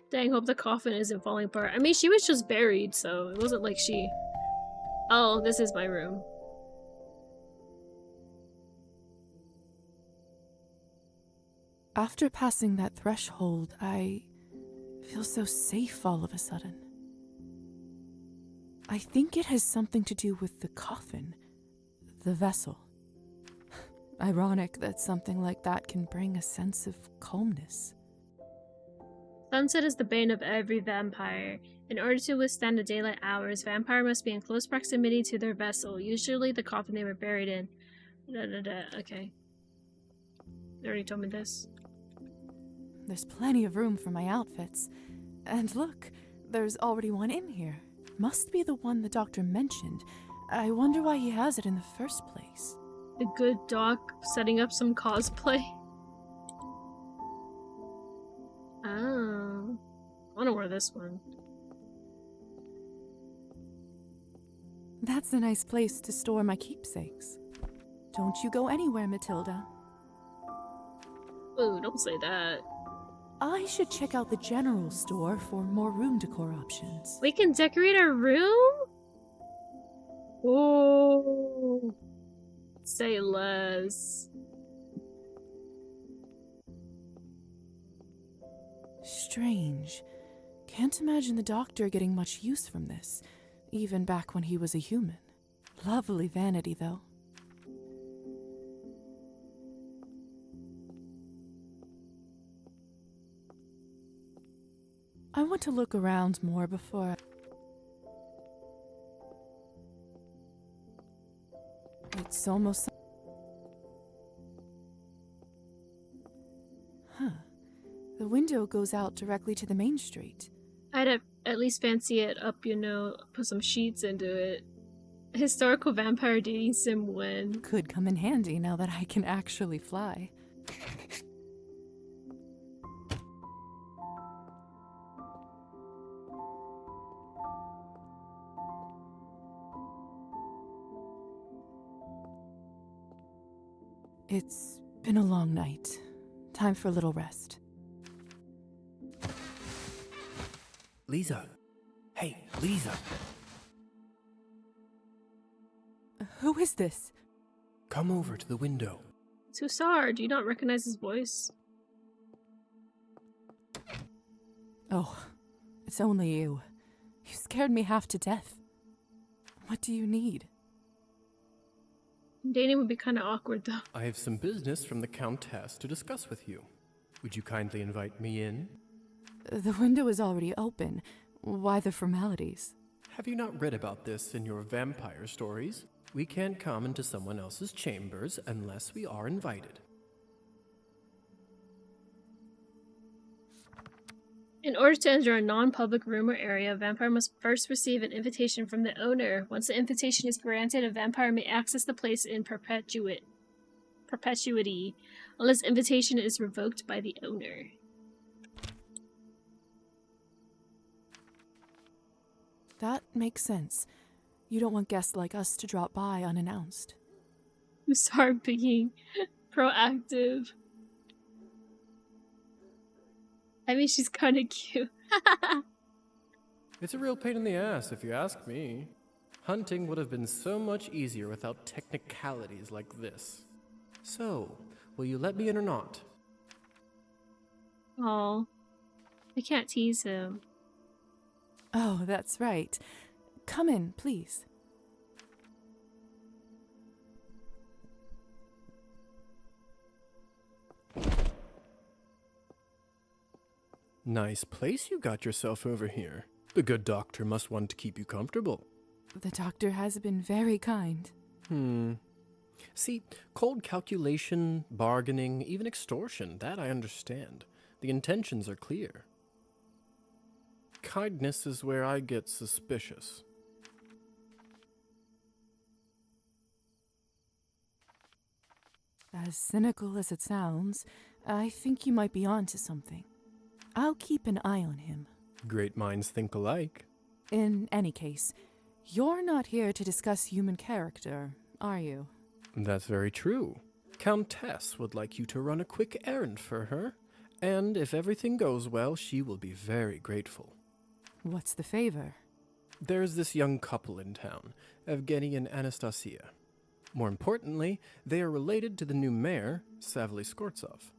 S1: Dang, hope the coffin isn't falling apart. I mean, she was just buried, so it wasn't like she... Oh, this is my room.
S2: After passing that threshold, I feel so safe all of a sudden. I think it has something to do with the coffin, the vessel. Ironic that something like that can bring a sense of calmness.
S1: Sunset is the bane of every vampire. In order to withstand the daylight hours, vampire must be in close proximity to their vessel, usually the coffin they were buried in. Okay. They already told me this.
S2: There's plenty of room for my outfits. And look, there's already one in here. Must be the one the doctor mentioned. I wonder why he has it in the first place.
S1: The good doc setting up some cosplay. Oh. I wanna wear this one.
S2: That's a nice place to store my keepsakes. Don't you go anywhere, Matilda.
S1: Ooh, don't say that.
S2: I should check out the general store for more room decor options.
S1: We can decorate our room? Ooh. Say less.
S2: Strange. Can't imagine the doctor getting much use from this, even back when he was a human. Lovely vanity, though. I want to look around more before It's almost... Huh. The window goes out directly to the main street.
S1: I'd at least fancy it up, you know, put some sheets into it. Historical vampire dating sim win.
S2: Could come in handy now that I can actually fly. It's been a long night. Time for a little rest.
S9: Lisa. Hey, Lisa.
S2: Who is this?
S9: Come over to the window.
S1: It's Hussar. Do you not recognize his voice?
S2: Oh, it's only you. You scared me half to death. What do you need?
S1: Dating would be kind of awkward, though.
S9: I have some business from the Countess to discuss with you. Would you kindly invite me in?
S2: The window is already open. Why the formalities?
S9: Have you not read about this in your vampire stories? We can't come into someone else's chambers unless we are invited.
S1: In order to enter a non-public room or area, a vampire must first receive an invitation from the owner. Once the invitation is granted, a vampire may access the place in perpetuity, unless invitation is revoked by the owner.
S2: That makes sense. You don't want guests like us to drop by unannounced.
S1: Hussar being proactive. I mean, she's kind of cute.
S9: It's a real pain in the ass, if you ask me. Hunting would have been so much easier without technicalities like this. So, will you let me in or not?
S1: Aw. I can't tease him.
S2: Oh, that's right. Come in, please.
S9: Nice place you got yourself over here. The good doctor must want to keep you comfortable.
S2: The doctor has been very kind.
S9: See, cold calculation, bargaining, even extortion, that I understand. The intentions are clear. Kindness is where I get suspicious.
S2: As cynical as it sounds, I think you might be onto something. I'll keep an eye on him.
S9: Great minds think alike.
S2: In any case, you're not here to discuss human character, are you?
S9: That's very true. Countess would like you to run a quick errand for her, and if everything goes well, she will be very grateful.
S2: What's the favor?
S9: There's this young couple in town, Evgeny and Anastasia. More importantly, they are related to the new mayor, Savly Skortsov.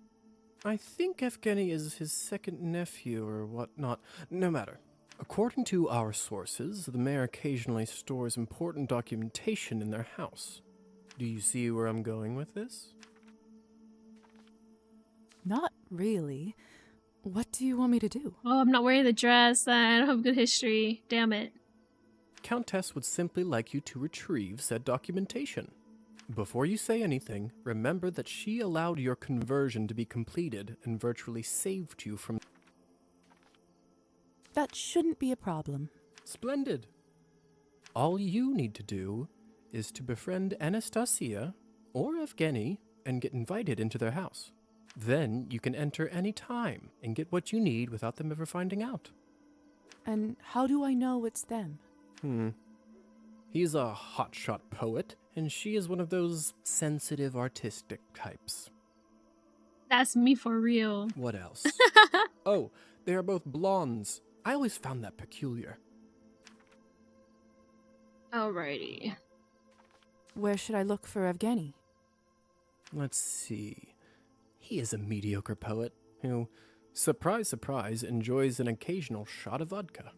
S9: I think Evgeny is his second nephew or whatnot. No matter. According to our sources, the mayor occasionally stores important documentation in their house. Do you see where I'm going with this?
S2: Not really. What do you want me to do?
S1: Oh, I'm not wearing the dress. I don't have good history. Damn it.
S9: Countess would simply like you to retrieve said documentation. Before you say anything, remember that she allowed your conversion to be completed and virtually saved you from...
S2: That shouldn't be a problem.
S9: Splendid. All you need to do is to befriend Anastasia or Evgeny and get invited into their house. Then you can enter any time and get what you need without them ever finding out.
S2: And how do I know it's them?
S9: He's a hotshot poet, and she is one of those sensitive, artistic types.
S1: That's me for real.
S9: What else? Oh, they are both blondes. I always found that peculiar.
S1: Alrighty.
S2: Where should I look for Evgeny?
S9: Let's see. He is a mediocre poet who, surprise, surprise, enjoys an occasional shot of vodka.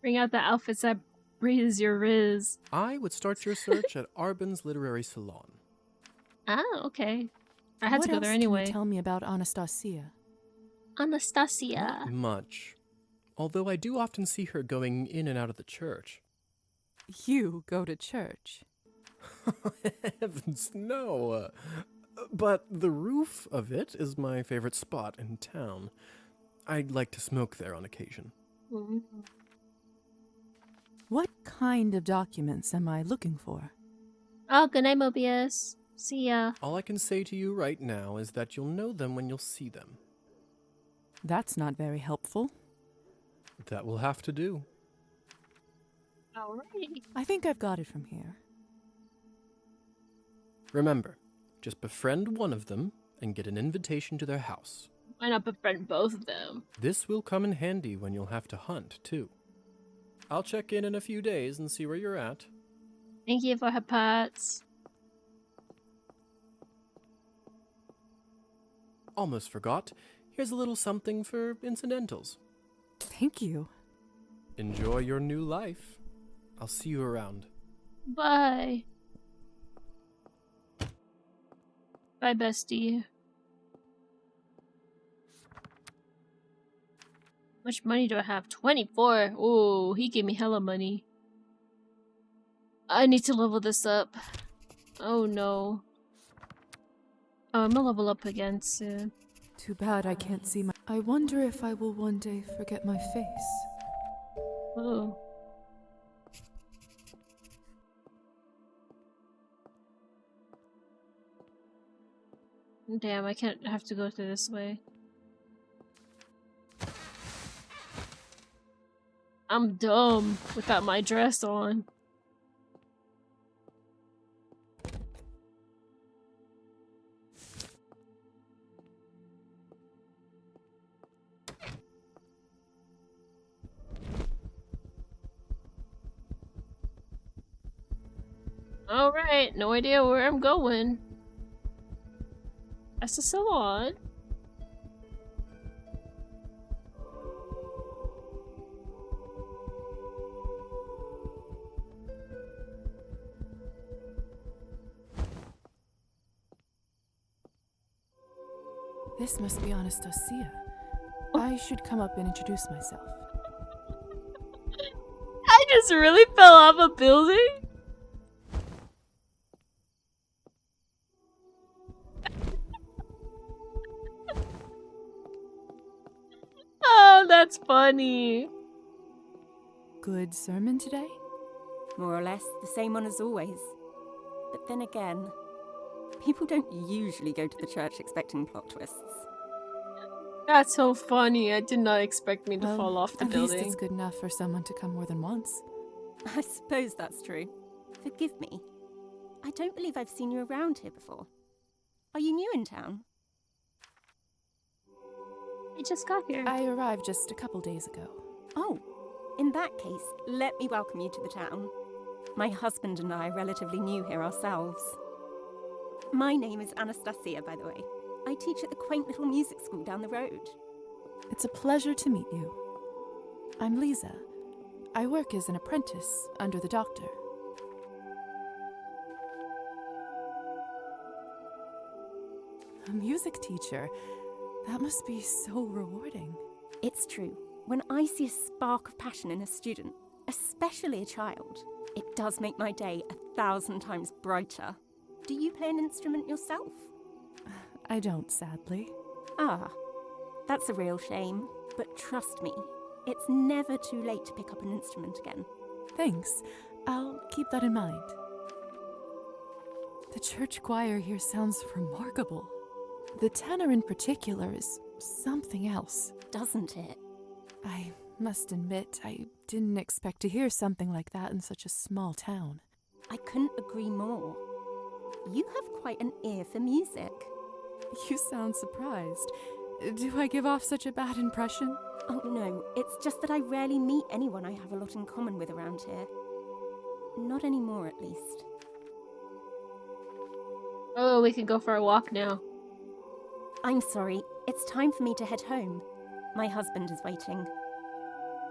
S1: Bring out the outfits that raise your riz.
S9: I would start your search at Arbin's Literary Salon.
S1: Oh, okay. I had to go there
S2: What
S1: anyway.
S2: else can you tell me about Anastasia?
S1: Anastasia.
S9: Not much. Although I do often see her going in and out of the church.
S2: You go to church?
S9: Heavens, no. But the roof of it is my favorite spot in town. I'd like to smoke there on occasion.
S2: What kind of documents am I looking for?
S1: Oh, good night, Mobius. See ya.
S9: All I can say to you right now is that you'll know them when you'll see them.
S2: That's not very helpful.
S9: That will have to do.
S1: Alrighty.
S2: I think I've got it from here.
S9: Remember, just befriend one of them and get an invitation to their house.
S1: Why not befriend both of them?
S9: This will come in handy when you'll have to hunt, too. I'll check in a few days and see where you're at.
S1: Thank you for her parts.
S9: Almost forgot. Here's a little something for incidentals.
S2: Thank you.
S9: Enjoy your new life. I'll see you around.
S1: Bye. Bye, bestie. How much money do I have? 24. Oh, he gave me hella money. I need to level this up. Oh no. Oh, I'm gonna level up again soon.
S2: Too bad I can't see my... I wonder if I will one day forget my face.
S1: Oh. Damn, I can't have to go through this way. I'm dumb without my dress on. Alright, no idea where I'm going. That's the salon.
S2: This must be Anastasia. I should come up and introduce myself.
S1: I just really fell off a building? Oh, that's funny.
S2: Good sermon today?
S18: More or less the same one as always. But then again, people don't usually go to the church expecting plot twists.
S1: That's so funny. I did not expect me to
S2: Well,
S1: fall off the
S2: at
S1: building.
S2: least it's good enough for someone to come more than once.
S18: I suppose that's true. Forgive me. I don't believe I've seen you around here before. Are you new in town?
S1: I just got here.
S2: I arrived just a couple days ago.
S18: Oh, in that case, let me welcome you to the town. My husband and I are relatively new here ourselves. My name is Anastasia, by the way. I teach at the quaint little music school down the road.
S2: It's a pleasure to meet you. I'm Lisa. I work as an apprentice under the doctor. a music teacher. That must be so rewarding.
S18: It's true. When I see a spark of passion in a student, especially a child, it does make my day 1,000 times brighter. Do you play an instrument yourself?
S2: I don't, sadly.
S18: Ah, that's a real shame. But trust me, it's never too late to pick up an instrument again.
S2: Thanks. I'll keep that in mind. The church choir here sounds remarkable. The tenor in particular is something else.
S18: Doesn't it?
S2: I must admit, I didn't expect to hear something like that in such a small town.
S18: I couldn't agree more. You have quite an ear for music.
S2: You sound surprised. Do I give off such a bad impression?
S18: Oh no, it's just that I rarely meet anyone I have a lot in common with around here. Not anymore, at least.
S1: Oh, we can go for a walk now.
S18: I'm sorry, it's time for me to head home. My husband is waiting.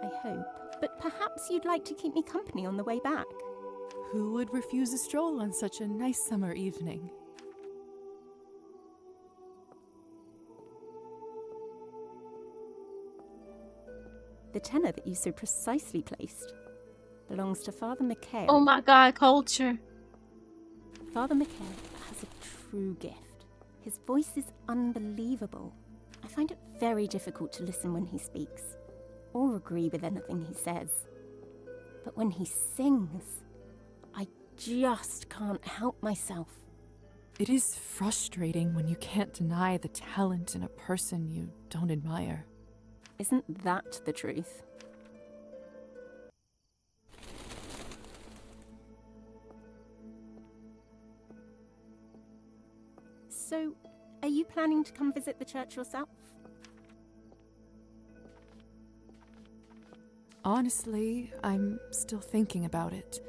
S18: I hope. But perhaps you'd like to keep me company on the way back.
S2: Who would refuse a stroll on such a nice summer evening?
S18: The tenor that you so precisely placed belongs to Father Mikhail.
S1: Oh my god, culture.
S18: Father Mikhail has a true gift. His voice is unbelievable. I find it very difficult to listen when he speaks, or agree with anything he says. But when he sings, I just can't help myself.
S2: It is frustrating when you can't deny the talent in a person you don't admire.
S18: Isn't that the truth? So, are you planning to come visit the church yourself?
S2: Honestly, I'm still thinking about it.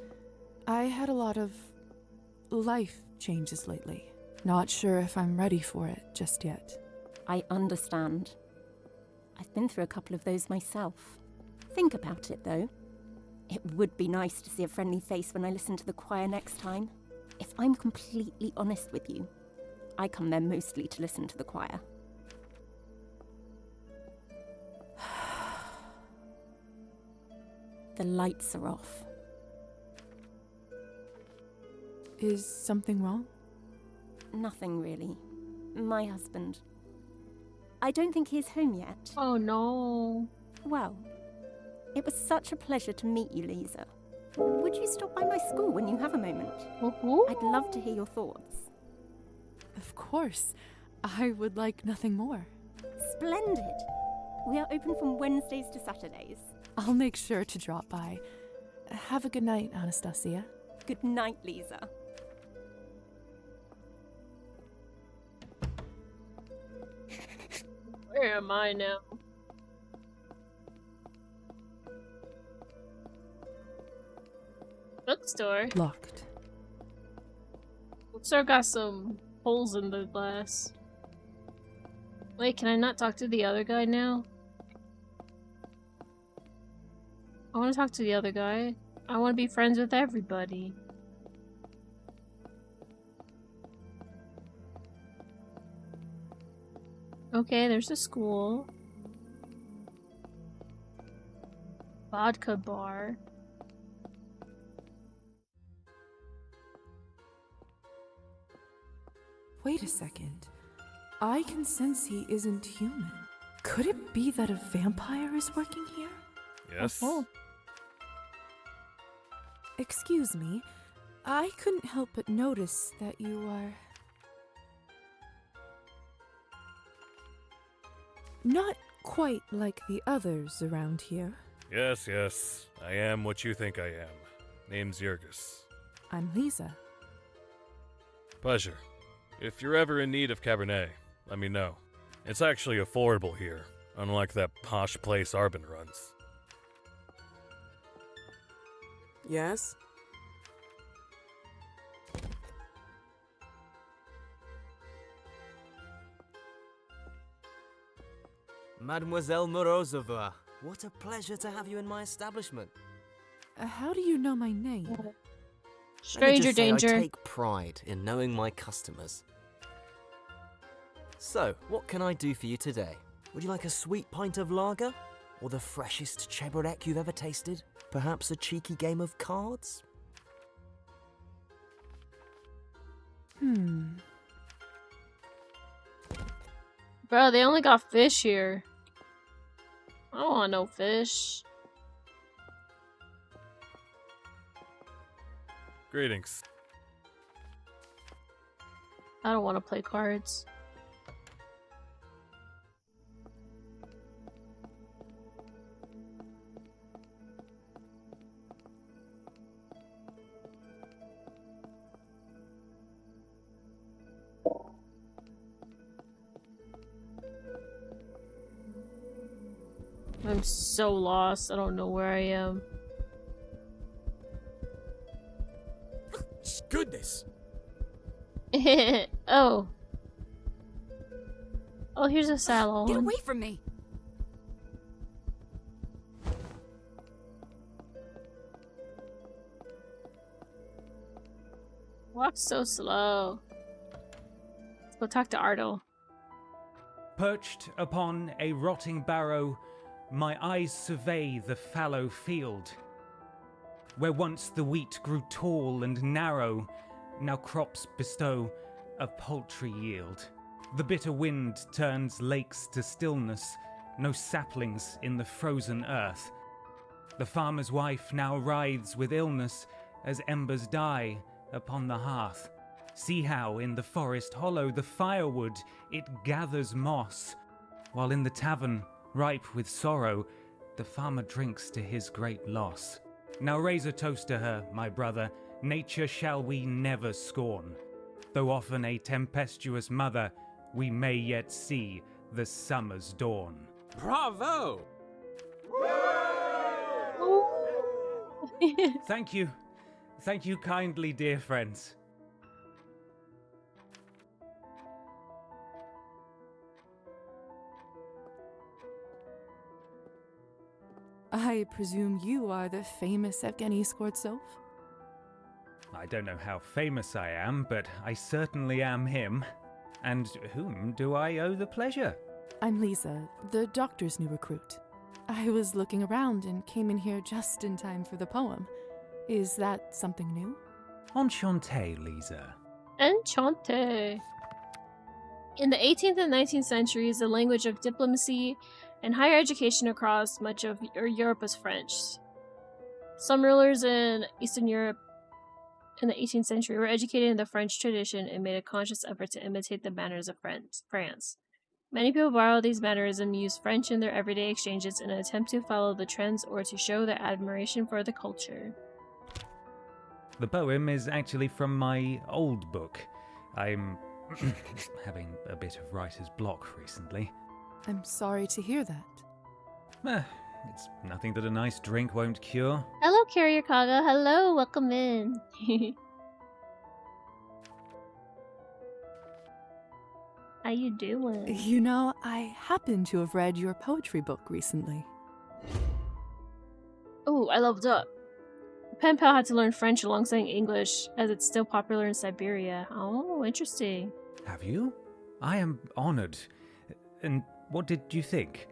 S2: I had a lot of life changes lately. Not sure if I'm ready for it just yet.
S18: I understand. I've been through a couple of those myself. Think about it, though. It would be nice to see a friendly face when I listen to the choir next time. If I'm completely honest with you, I come there mostly to listen to the choir. The lights are off.
S2: Is something wrong?
S18: Nothing really. My husband. I don't think he's home yet.
S1: Oh no.
S18: Well, it was such a pleasure to meet you, Lisa. Would you stop by my school when you have a moment? I'd love to hear your thoughts.
S2: Of course. I would like nothing more.
S18: Splendid. We are open from Wednesdays to Saturdays.
S2: I'll make sure to drop by. Have a good night, Anastasia.
S18: Good night, Lisa.
S1: Where am I now? Bookstore?
S2: Locked.
S1: Bookstore got some holes in the glass. Wait, can I not talk to the other guy now? I want to talk to the other guy. I want to be friends with everybody. Okay, there's a school. Vodka bar.
S2: Wait a second. I can sense he isn't human. Could it be that a vampire is working here?
S19: Yes.
S2: Oh. Excuse me. I couldn't help but notice that you are... not quite like the others around here.
S19: Yes, yes. I am what you think I am. Name's Yurgis.
S2: I'm Lisa.
S19: Pleasure. If you're ever in need of Cabernet, let me know. It's actually affordable here, unlike that posh place Arbin runs.
S20: Yes?
S21: Mademoiselle Morozova, what a pleasure to have you in my establishment.
S2: How do you know my name?
S21: Let me
S1: Stranger
S21: just say
S1: danger.
S21: I take pride in knowing my customers. So, what can I do for you today? Would you like a sweet pint of lager? Or the freshest Cabernet you've ever tasted? Perhaps a cheeky game of cards?
S1: Bro, they only got fish here. I don't want no fish.
S19: Greetings.
S1: I don't want to play cards. I'm so lost. I don't know where I am.
S17: Goodness!
S1: Oh. Oh, here's a salon.
S4: Get away from me!
S1: Walk so slow. Let's go talk to Ardo.
S13: Perched upon a rotting barrow, my eyes survey the fallow field. Where once the wheat grew tall and narrow, now crops bestow a paltry yield. The bitter wind turns lakes to stillness, no saplings in the frozen earth. The farmer's wife now writhes with illness as embers die upon the hearth. See how in the forest hollow the firewood it gathers moss, while in the tavern, ripe with sorrow, the farmer drinks to his great loss. Now raise a toast to her, my brother, nature shall we never scorn. Though often a tempestuous mother, we may yet see the summer's dawn.
S8: Bravo!
S13: Thank you. Thank you kindly, dear friends.
S2: I presume you are the famous Evgeny Skvortsov?
S13: I don't know how famous I am, but I certainly am him. And whom do I owe the pleasure?
S2: I'm Lisa, the doctor's new recruit. I was looking around and came in here just in time for the poem. Is that something new?
S13: Enchanté, Lisa.
S1: Enchanté. In the 18th and 19th centuries, the language of diplomacy and higher education across much of Europe was French. Some rulers in Eastern Europe in the 18th century were educated in the French tradition and made a conscious effort to imitate the manners of France. Many people borrow these mannerisms and use French in their everyday exchanges in an attempt to follow the trends or to show their admiration for the culture.
S13: The poem is actually from my old book. I'm having a bit of writer's block recently.
S2: I'm sorry to hear that.
S13: It's nothing that a nice drink won't cure.
S1: Hello, Carrier Kaga. Hello, welcome in. How you doing?
S2: You know, I happen to have read your poetry book recently.
S1: Oh, I leveled up. Pen pal had to learn French alongside English, as it's still popular in Siberia. Oh, interesting.
S13: Have you? I am honored. And what did you think?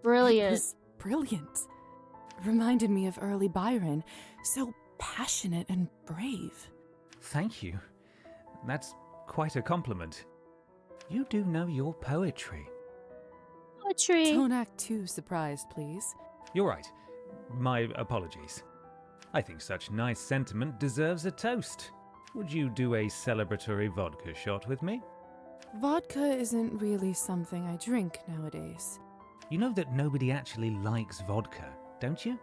S1: Brilliant.
S2: It was brilliant. Reminded me of early Byron. So passionate and brave.
S13: Thank you. That's quite a compliment. You do know your poetry.
S1: Poetry.
S2: Don't act too surprised, please.
S13: You're right. My apologies. I think such nice sentiment deserves a toast. Would you do a celebratory vodka shot with me?
S2: Vodka isn't really something I drink nowadays.
S13: You know that nobody actually likes vodka, don't you?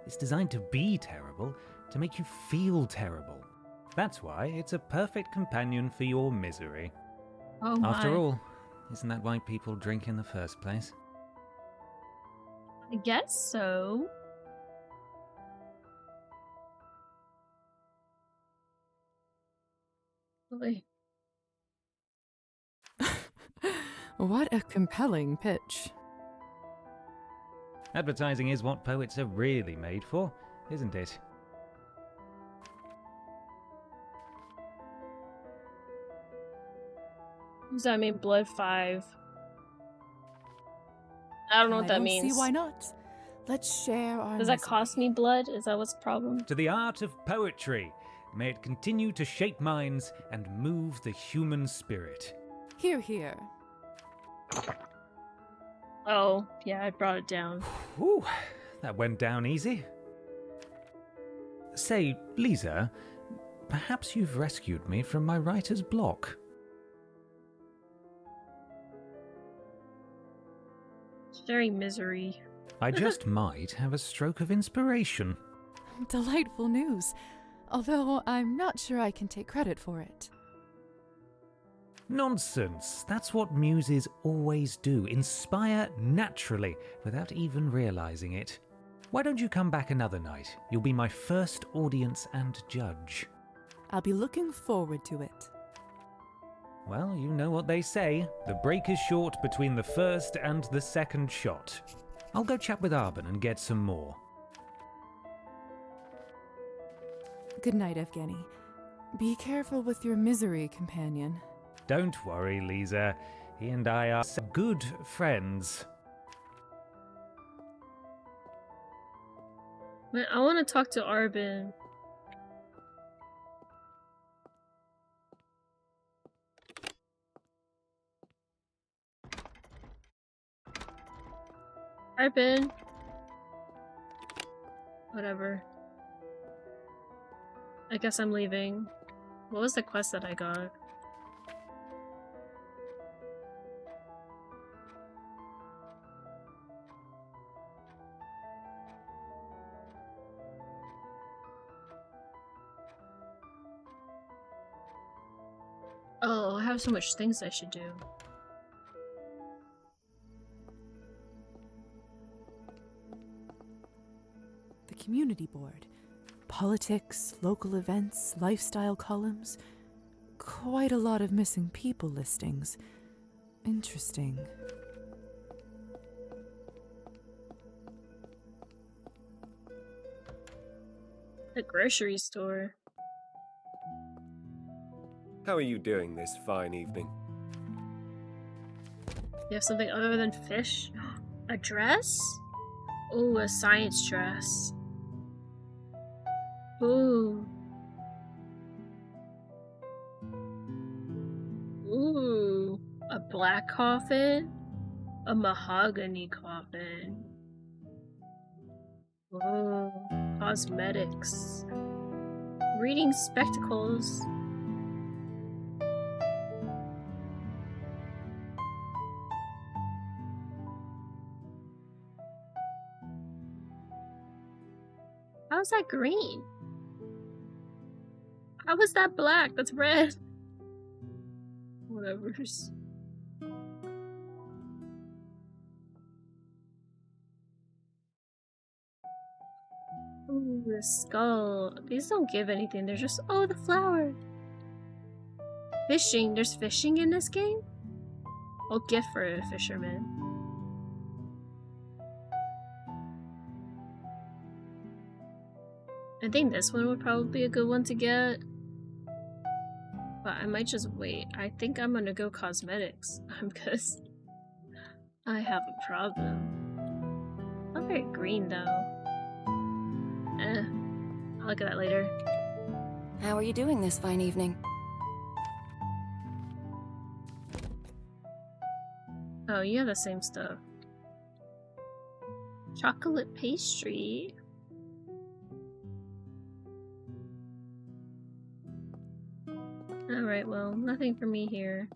S13: It's designed to be terrible, to make you feel terrible. That's why it's a perfect companion for your misery.
S1: Oh my.
S13: After all, isn't that why people drink in the first place?
S1: I guess so. Really?
S2: What a compelling pitch.
S13: Advertising is what poets are really made for, isn't it?
S1: Does that mean blood 5? I don't know what that means.
S2: See why not? Let's share our.
S1: Does that cost me blood? Is that what's the problem?
S13: To the art of poetry. May it continue to shape minds and move the human spirit.
S2: Here, here.
S1: Oh, yeah, I brought it down.
S13: Whew, that went down easy. Say, Lisa, perhaps you've rescued me from my writer's block.
S1: Sharing misery.
S13: I just might have a stroke of inspiration.
S2: Delightful news. Although I'm not sure I can take credit for it.
S13: Nonsense. That's what muses always do. Inspire naturally, without even realizing it. Why don't you come back another night? You'll be my first audience and judge.
S2: I'll be looking forward to it.
S13: Well, you know what they say. The break is short between the first and the second shot. I'll go chat with Arben and get some more.
S2: Good night, Evgeny. Be careful with your misery, companion.
S13: Don't worry, Lisa. He and I are good friends.
S1: Man, I want to talk to Arben. Arben. Whatever. I guess I'm leaving. What was the quest that I got? Oh, I have so much things I should do.
S2: The community board. Politics, local events, lifestyle columns. Quite a lot of missing people listings. Interesting.
S1: The grocery store.
S8: How are you doing this fine evening?
S1: You have something other than fish? A dress? Ooh, a science dress. Ooh. Ooh. A black coffin? A mahogany coffin. Ooh. Cosmetics. Reading spectacles. How's that green? How is that black? That's red. Whatever's. Ooh, the skull. These don't give anything. They're just, oh, the flower. Fishing. There's fishing in this game? Oh, gift for a fisherman. I think this one would probably be a good one to get. But I might just wait. I think I'm gonna go cosmetics. Because I have a problem. Not very green though. I'll look at that later.
S4: How are you doing this fine evening?
S1: Oh, you have the same stuff. Chocolate pastry. Alright, well, nothing for me here.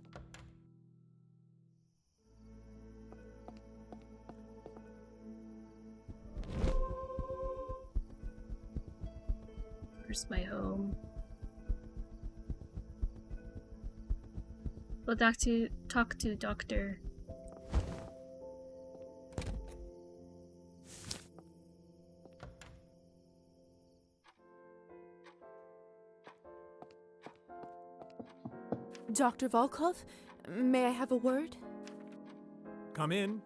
S1: Where's my home? Go talk to Doctor.
S2: Dr. Volkov, may I have a word?
S17: Come in.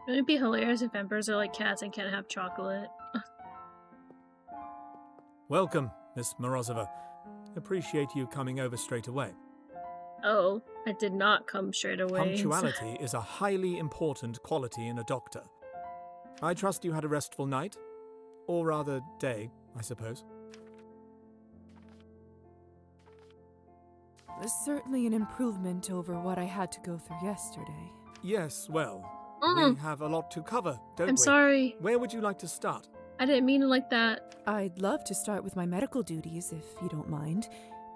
S1: Wouldn't it be hilarious if vampires are like cats and can't have chocolate?
S17: Welcome, Miss Morozova. Appreciate you coming over straight away.
S1: Oh, I did not come straight away.
S17: Punctuality is a highly important quality in a doctor. I trust you had a restful night. Or rather, day, I suppose.
S2: Certainly an improvement over what I had to go through yesterday.
S17: Yes, well, we have a lot to cover, don't we?
S1: I'm sorry.
S17: Where would you like to start?
S1: I didn't mean it like that.
S2: I'd love to start with my medical duties, if you don't mind.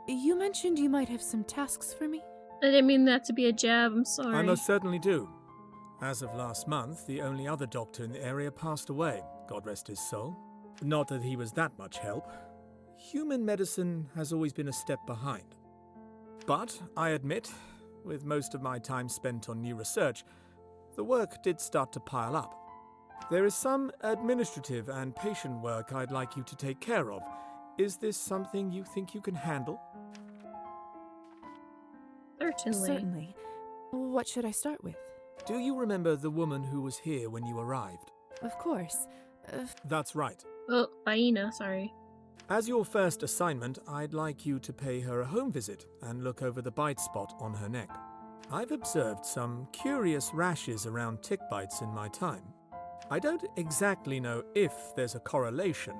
S2: You mentioned you might have some tasks for me?
S1: I didn't mean that to be a jab, I'm sorry.
S17: I most certainly do. As of last month, the only other doctor in the area passed away, God rest his soul. Not that he was that much help. Human medicine has always been a step behind. But, I admit, with most of my time spent on new research, the work did start to pile up. There is some administrative and patient work I'd like you to take care of. Is this something you think you can handle?
S2: Certainly. What should I start with?
S17: Do you remember the woman who was here when you arrived?
S2: Of course.
S17: That's right.
S1: Oh, Faina, sorry.
S17: As your first assignment, I'd like you to pay her a home visit and look over the bite spot on her neck. I've observed some curious rashes around tick bites in my time. I don't exactly know if there's a correlation,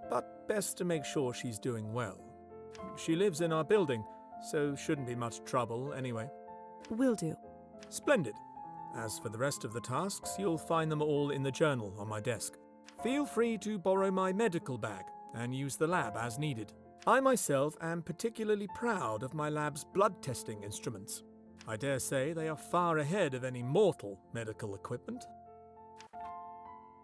S17: but best to make sure she's doing well. She lives in our building, so shouldn't be much trouble anyway.
S2: Will do.
S17: Splendid. As for the rest of the tasks, you'll find them all in the journal on my desk. Feel free to borrow my medical bag and use the lab as needed. I myself am particularly proud of my lab's blood testing instruments. I dare say they are far ahead of any mortal medical equipment.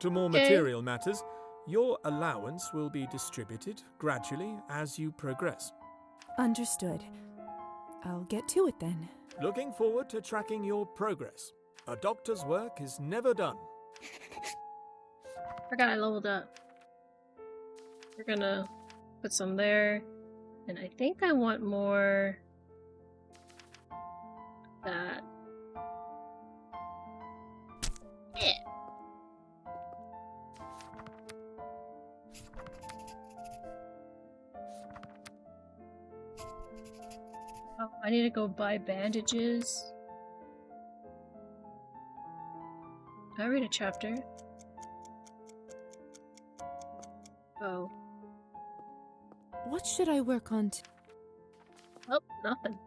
S17: To more material matters, your allowance will be distributed gradually as you progress.
S2: Understood. I'll get to it then.
S17: Looking forward to tracking your progress. A doctor's work is never done.
S1: Forgot I leveled up. We're gonna put some there. And I think I want more that. Yeah. Oh, I need to go buy bandages. Can I read a chapter? Oh.
S2: What should I work on
S1: Oh, nothing.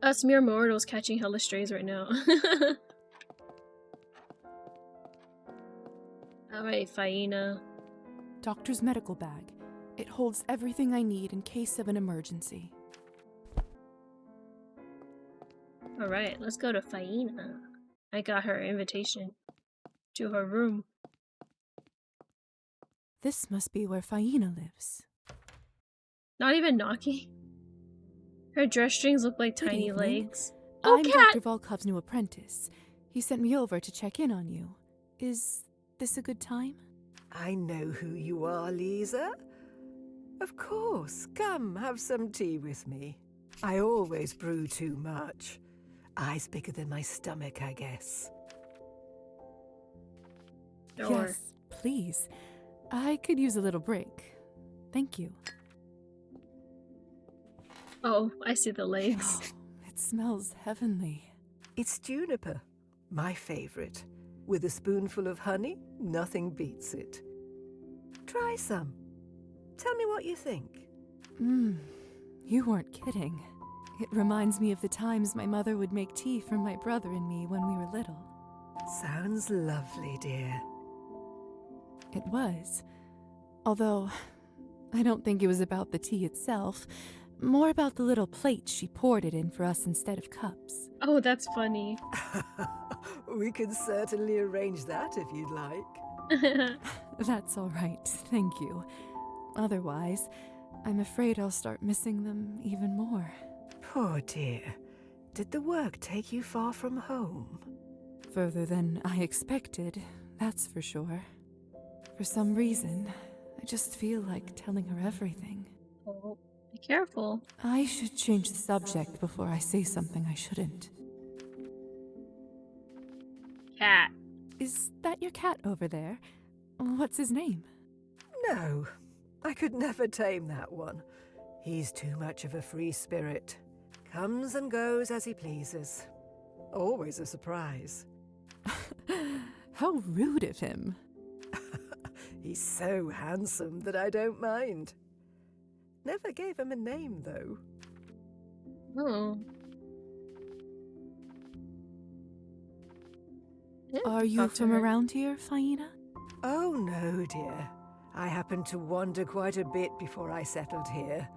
S1: Us mere mortals catching hella strays right now. Alright, Faina.
S2: Doctor's medical bag. It holds everything I need in case of an emergency.
S1: Alright, let's go to Faina. I got her invitation to her room.
S2: This must be where Faina lives.
S1: Not even knocking. Her dress strings look like
S2: Good
S1: tiny
S2: evening.
S1: legs. Oh,
S2: I'm
S1: cat!
S2: Dr. Volkov's new apprentice. He sent me over to check in on you. Is this a good time?
S16: I know who you are, Lisa. Of course. Come, have some tea with me. I always brew too much. Eyes bigger than my stomach, I guess.
S2: Yes, please. I could use a little break. Thank you.
S1: Oh, I see the legs.
S2: It smells heavenly.
S16: It's juniper, my favorite. With a spoonful of honey, nothing beats it. Try some. Tell me what you think.
S2: You weren't kidding. It reminds me of the times my mother would make tea for my brother and me when we were little.
S16: Sounds lovely, dear.
S2: It was. Although, I don't think it was about the tea itself. More about the little plates she poured it in for us instead of cups.
S1: Oh, that's funny.
S16: We can certainly arrange that if you'd like.
S2: That's all right, thank you. Otherwise, I'm afraid I'll start missing them even more.
S16: Poor dear. Did the work take you far from home?
S2: Further than I expected, that's for sure. For some reason, I just feel like telling her everything.
S1: Oh, be careful.
S2: I should change the subject before I say something I shouldn't.
S1: Cat.
S2: Is that your cat over there? What's his name?
S16: No, I could never tame that one. He's too much of a free spirit. Comes and goes as he pleases. Always a surprise.
S2: How rude of him.
S16: He's so handsome that I don't mind. Never gave him a name, though.
S1: Oh.
S2: Are you from around here, Faina?
S16: Oh, no, dear. I happened to wander quite a bit before I settled here.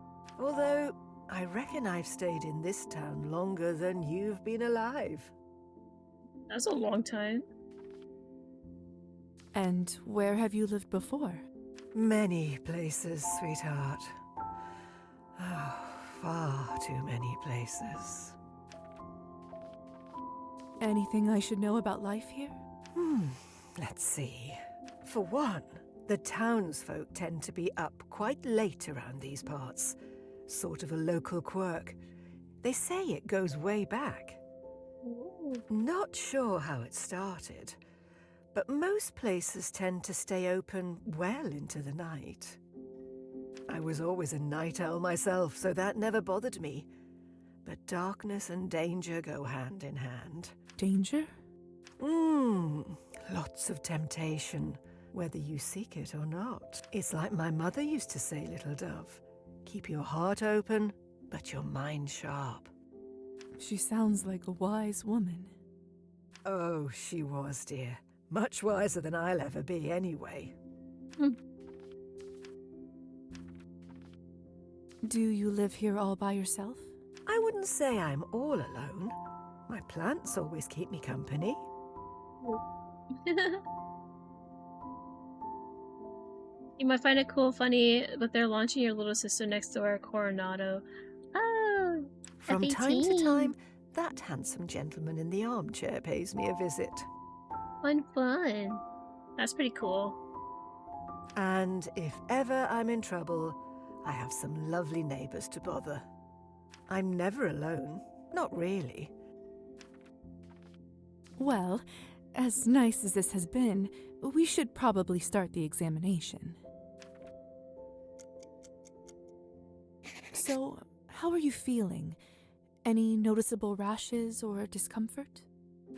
S16: Although, I reckon I've stayed in this town longer than you've been alive.
S1: That's a long time.
S2: And where have you lived before?
S16: Many places, sweetheart. Oh, far too many places.
S2: Anything I should know about life here?
S16: Let's see. For one, the townsfolk tend to be up quite late around these parts. Sort of a local quirk. They say it goes way back. Not sure how it started, but most places tend to stay open well into the night. I was always a night owl myself, so that never bothered me. But darkness and danger go hand in hand.
S2: Danger?
S16: Lots of temptation, whether you seek it or not. It's like my mother used to say, little dove. Keep your heart open, but your mind sharp.
S2: She sounds like a wise woman.
S16: Oh, she was, dear. Much wiser than I'll ever be, anyway.
S2: Do you live here all by yourself?
S16: I wouldn't say I'm all alone. My plants always keep me company.
S1: You might find it cool, funny, but they're launching your little sister next door, Coronado. Oh,
S16: From time to time, that handsome gentleman in the armchair pays me a visit.
S1: Fun. That's pretty cool.
S16: And if ever I'm in trouble, I have some lovely neighbors to bother. I'm never alone. Not really.
S2: Well, as nice as this has been, we should probably start the examination. So, how are you feeling? Any noticeable rashes or discomfort?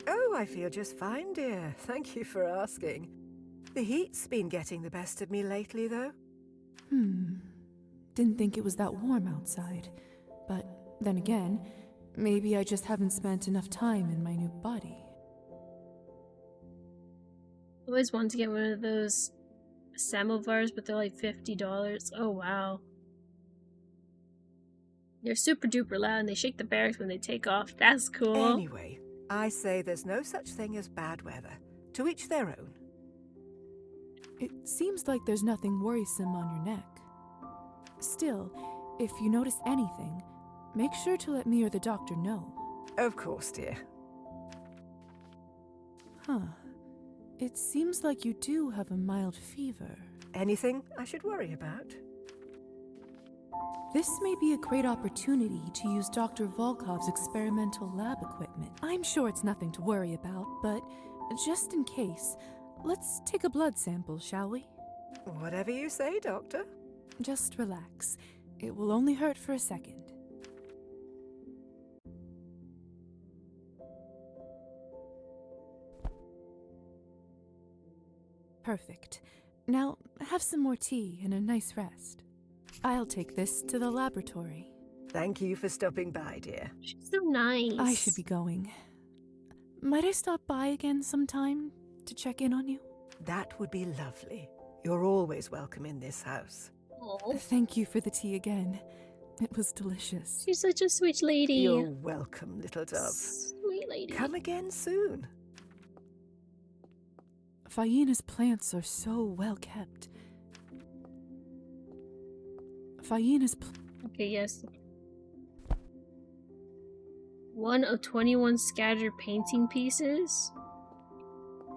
S16: Oh, I feel just fine, dear. Thank you for asking. The heat's been getting the best of me lately, though.
S2: Didn't think it was that warm outside. But then again, maybe I just haven't spent enough time in my new body.
S1: I always wanted to get one of those samovars, but they're like $50. Oh, wow. They're super duper loud and they shake the barracks when they take off. That's cool.
S16: Anyway, I say there's no such thing as bad weather. To each their own.
S2: It seems like there's nothing worrisome on your neck. Still, if you notice anything, make sure to let me or the doctor know.
S16: Of course, dear.
S2: It seems like you do have a mild fever.
S16: Anything I should worry about?
S2: This may be a great opportunity to use Dr. Volkov's experimental lab equipment. I'm sure it's nothing to worry about, but just in case, let's take a blood sample, shall we?
S16: Whatever you say, Doctor.
S2: Just relax. It will only hurt for a second. Perfect. Now, have some more tea and a nice rest. I'll take this to the laboratory.
S16: Thank you for stopping by, dear.
S1: She's so nice.
S2: I should be going. Might I stop by again sometime to check in on you?
S16: That would be lovely. You're always welcome in this house.
S2: Thank you for the tea again. It was delicious.
S1: She's such a sweet lady.
S16: You're welcome, little dove.
S1: Sweet lady.
S16: Come again soon.
S2: Faina's plants are so well kept.
S1: Okay, yes. 1 of 21 scattered painting pieces?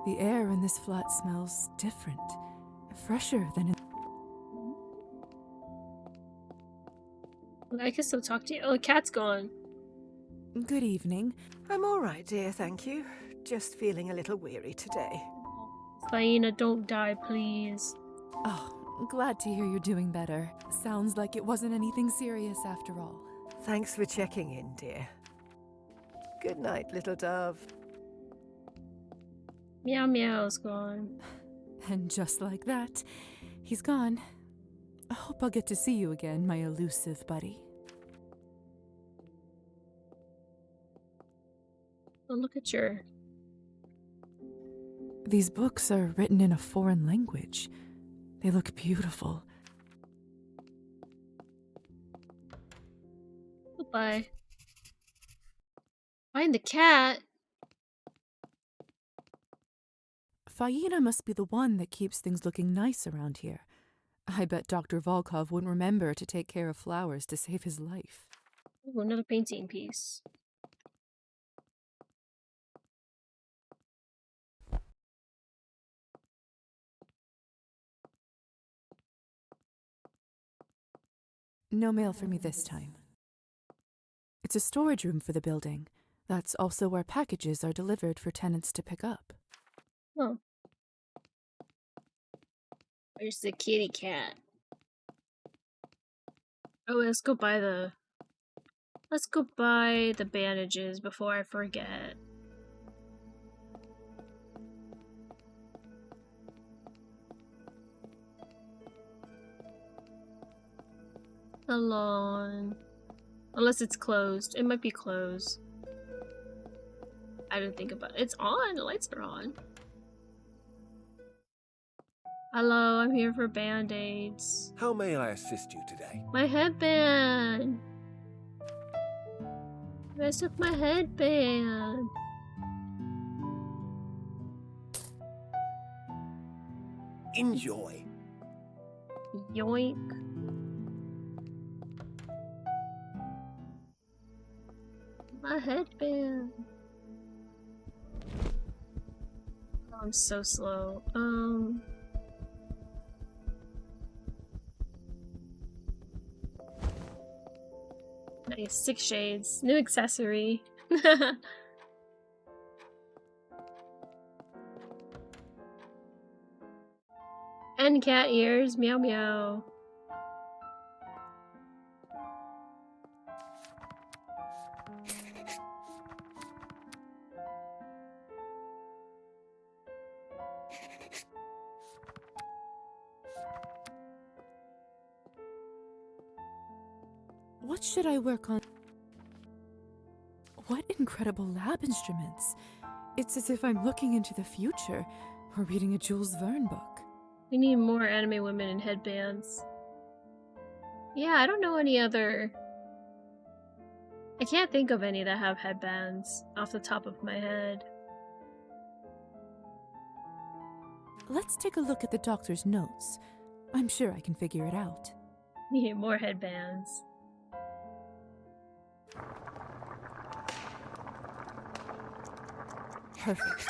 S2: The air in this flat smells different. Fresher than in...
S1: I can still talk to you. Oh, the cat's gone.
S2: Good evening.
S16: I'm all right, dear, thank you. Just feeling a little weary today.
S1: Faina, don't die, please.
S2: Oh, glad to hear you're doing better. Sounds like it wasn't anything serious after all.
S16: Thanks for checking in, dear. Good night, little dove.
S1: Meow Meow's gone.
S2: And just like that, he's gone. I hope I'll get to see you again, my elusive buddy.
S1: Oh, look at your...
S2: These books are written in a foreign language. They look beautiful.
S1: Goodbye. Find the cat?
S2: Faina must be the one that keeps things looking nice around here. I bet Dr. Volkov wouldn't remember to take care of flowers to save his life.
S1: Ooh, another painting piece.
S2: No mail for me this time. It's a storage room for the building. That's also where packages are delivered for tenants to pick up.
S1: Oh. Where's the kitty cat? Oh, let's go buy the bandages before I forget. Salon. Unless it's closed. It might be closed. I didn't think about it. It's on. The lights are on. Hello, I'm here for band-aids.
S7: How may I assist you today?
S1: My headband! I took my headband.
S7: Enjoy.
S1: Yoink. My headband. Oh, I'm so slow. Nice, 6 shades. New accessory. And cat ears. Meow meow.
S2: What should I work on? What incredible lab instruments. It's as if I'm looking into the future or reading a Jules Verne book.
S1: We need more anime women in headbands. Yeah, I don't know any other... I can't think of any that have headbands off the top of my head.
S2: Let's take a look at the doctor's notes. I'm sure I can figure it out.
S1: Need more headbands.
S2: Perfect.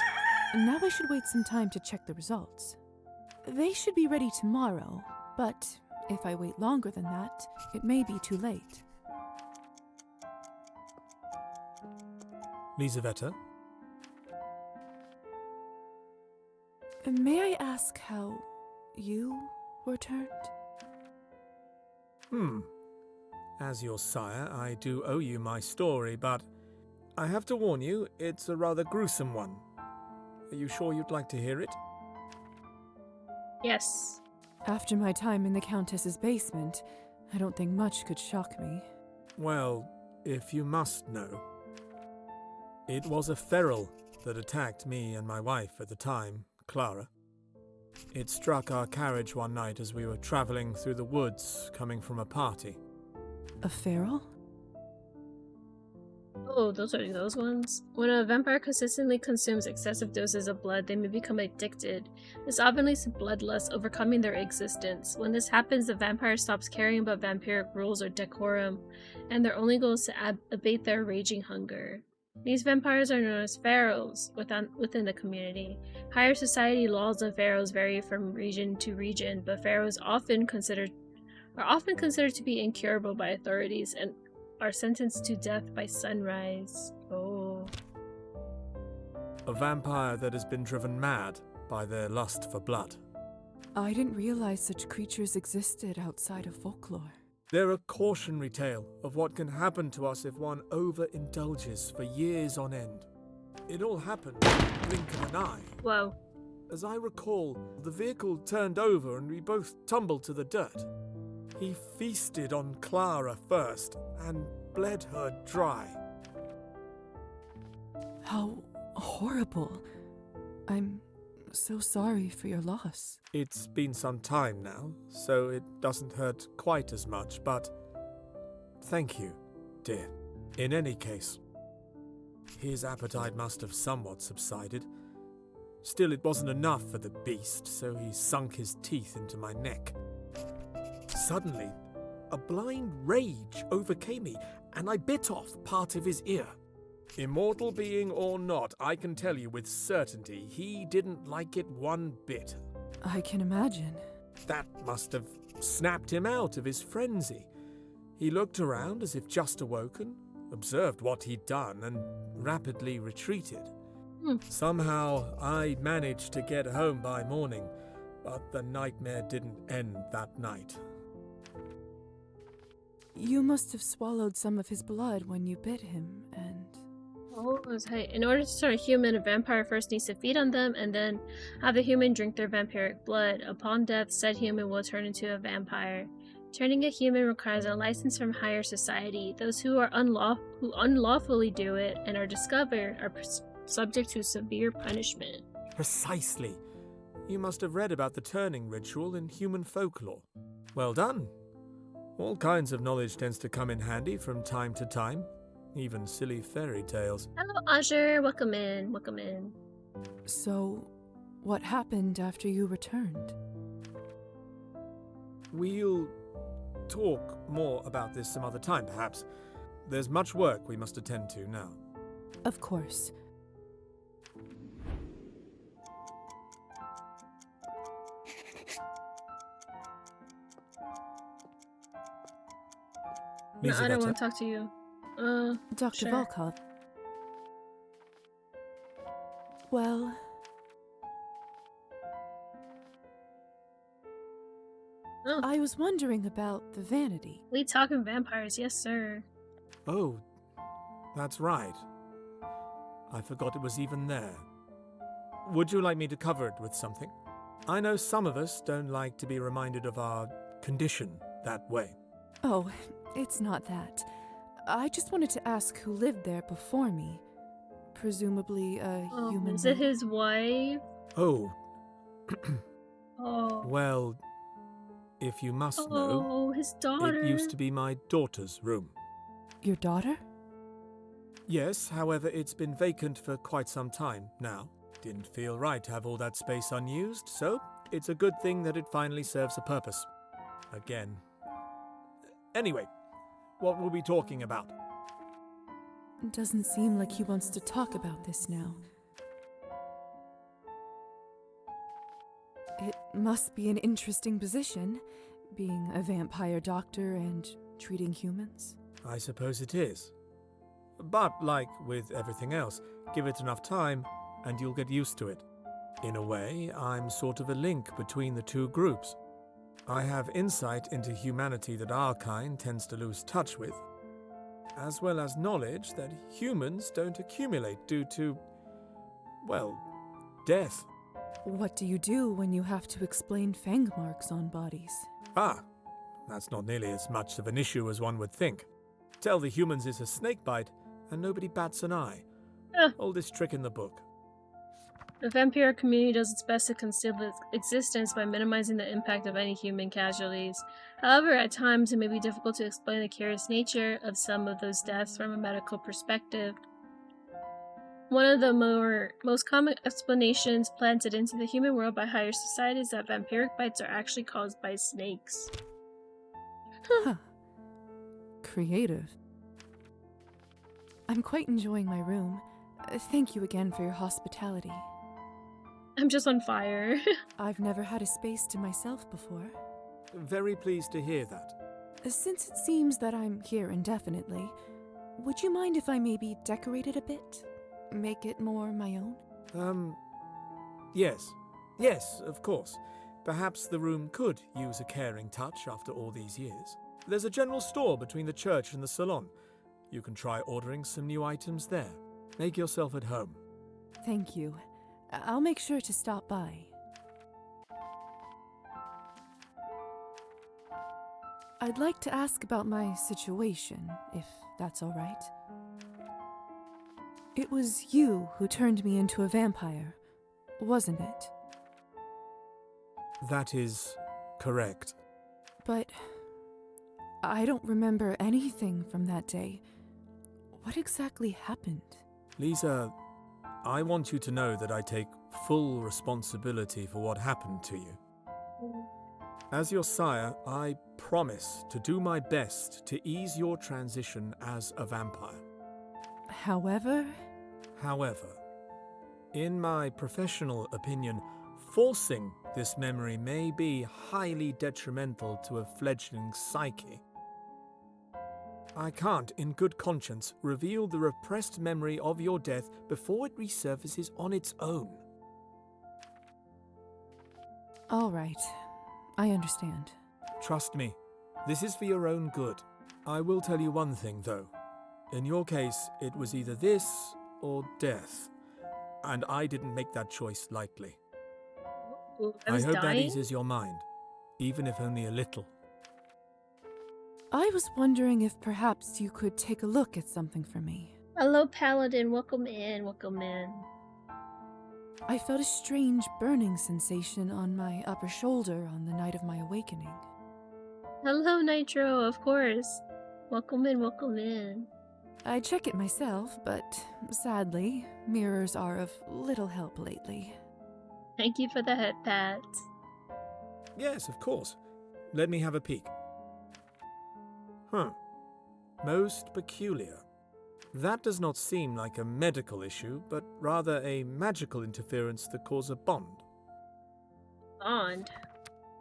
S2: Now I should wait some time to check the results. They should be ready tomorrow, but if I wait longer than that, it may be too late.
S17: Lizaveta?
S2: May I ask how you were turned?
S17: As your sire, I do owe you my story, but I have to warn you, it's a rather gruesome one. Are you sure you'd like to hear it?
S1: Yes.
S2: After my time in the Countess's basement, I don't think much could shock me.
S17: Well, if you must know. It was a feral that attacked me and my wife at the time, Clara. It struck our carriage one night as we were traveling through the woods, coming from a party.
S2: A feral?
S1: Oh, those are those ones? When a vampire consistently consumes excessive doses of blood, they may become addicted. This often leads to bloodlust, overcoming their existence. When this happens, the vampire stops caring about vampiric rules or decorum, and their only goal is to abate their raging hunger. These vampires are known as pharaohs within the community. Higher society laws of pharaohs vary from region to region, but pharaohs are often considered to be incurable by authorities and are sentenced to death by sunrise. Oh.
S17: A vampire that has been driven mad by their lust for blood.
S2: I didn't realize such creatures existed outside of folklore.
S17: They're a cautionary tale of what can happen to us if one overindulges for years on end. It all happened in the blink of an eye.
S1: Whoa.
S17: As I recall, the vehicle turned over and we both tumbled to the dirt. He feasted on Clara first and bled her dry.
S2: How horrible. I'm so sorry for your loss.
S17: It's been some time now, so it doesn't hurt quite as much, but thank you, dear. In any case, his appetite must have somewhat subsided. Still, it wasn't enough for the beast, so he sunk his teeth into my neck. Suddenly, a blind rage overcame me, and I bit off part of his ear. Immortal being or not, I can tell you with certainty he didn't like it one bit.
S2: I can imagine.
S17: That must have snapped him out of his frenzy. He looked around as if just awoken, observed what he'd done, and rapidly retreated. Somehow, I managed to get home by morning, but the nightmare didn't end that night.
S2: You must have swallowed some of his blood when you bit him, and...
S1: Oh, in order to turn a human, a vampire first needs to feed on them and then have the human drink their vampiric blood. Upon death, said human will turn into a vampire. Turning a human requires a license from higher society. Those who are unlawfully do it and are discovered are subject to severe punishment.
S17: Precisely. You must have read about the turning ritual in human folklore. Well done. All kinds of knowledge tends to come in handy from time to time. Even silly fairy tales.
S1: Hello, Azure. Welcome in. Welcome in.
S2: So, what happened after you returned?
S17: We'll talk more about this some other time, perhaps. There's much work we must attend to now.
S2: Of course.
S1: No, I don't want to talk to you.
S2: Dr.
S1: Sure.
S2: Volkov. Well...
S1: Oh.
S2: I was wondering about the vanity.
S1: We talking vampires, yes sir.
S17: Oh, that's right. I forgot it was even there. Would you like me to cover it with something? I know some of us don't like to be reminded of our condition that way.
S2: Oh, it's not that. I just wanted to ask who lived there before me. Presumably a human...
S1: Is it his wife?
S17: Oh.
S1: Oh.
S17: Well, if you must know...
S1: Oh, his daughter.
S17: It used to be my daughter's room.
S2: Your daughter?
S17: Yes, however, it's been vacant for quite some time now. Didn't feel right to have all that space unused, so it's a good thing that it finally serves a purpose. Again. Anyway, what were we talking about?
S2: It doesn't seem like he wants to talk about this now. It must be an interesting position, being a vampire doctor and treating humans.
S17: I suppose it is. But like with everything else, give it enough time and you'll get used to it. In a way, I'm sort of a link between the two groups. I have insight into humanity that our kind tends to lose touch with, as well as knowledge that humans don't accumulate due to, well, death.
S2: What do you do when you have to explain fang marks on bodies?
S17: Ah, that's not nearly as much of an issue as one would think. Tell the humans it's a snakebite, and nobody bats an eye. Oldest trick in the book.
S1: The vampire community does its best to conceal its existence by minimizing the impact of any human casualties. However, at times it may be difficult to explain the curious nature of some of those deaths from a medical perspective. One of the most common explanations planted into the human world by higher society is that vampiric bites are actually caused by snakes.
S2: Huh. Creative. I'm quite enjoying my room. Thank you again for your hospitality.
S1: I'm just on fire.
S2: I've never had a space to myself before.
S17: Very pleased to hear that.
S2: Since it seems that I'm here indefinitely, would you mind if I maybe decorate it a bit? Make it more my own?
S17: Yes. Yes, of course. Perhaps the room could use a caring touch after all these years. There's a general store between the church and the salon. You can try ordering some new items there. Make yourself at home.
S2: Thank you. I'll make sure to stop by. I'd like to ask about my situation, if that's all right. It was you who turned me into a vampire, wasn't it?
S17: That is correct.
S2: But I don't remember anything from that day. What exactly happened?
S17: Lisa, I want you to know that I take full responsibility for what happened to you. As your sire, I promise to do my best to ease your transition as a vampire.
S2: However,
S17: in my professional opinion, forcing this memory may be highly detrimental to a fledgling psyche. I can't, in good conscience, reveal the repressed memory of your death before it resurfaces on its own.
S2: all right. I understand.
S17: Trust me, this is for your own good. I will tell you one thing, though. In your case, it was either this or death, and I didn't make that choice lightly. I hope that eases your mind, even if only a little.
S2: I was wondering if perhaps you could take a look at something for me.
S1: Hello, Paladin. Welcome in. Welcome in.
S2: I felt a strange burning sensation on my upper shoulder on the night of my awakening.
S1: Hello, Nitro. Of course. Welcome in. Welcome in.
S2: I check it myself, but sadly, mirrors are of little help lately.
S1: Thank you for the head pat.
S17: Yes, of course. Let me have a peek. Most peculiar. That does not seem like a medical issue, but rather a magical interference that caused a bond.
S1: Bond?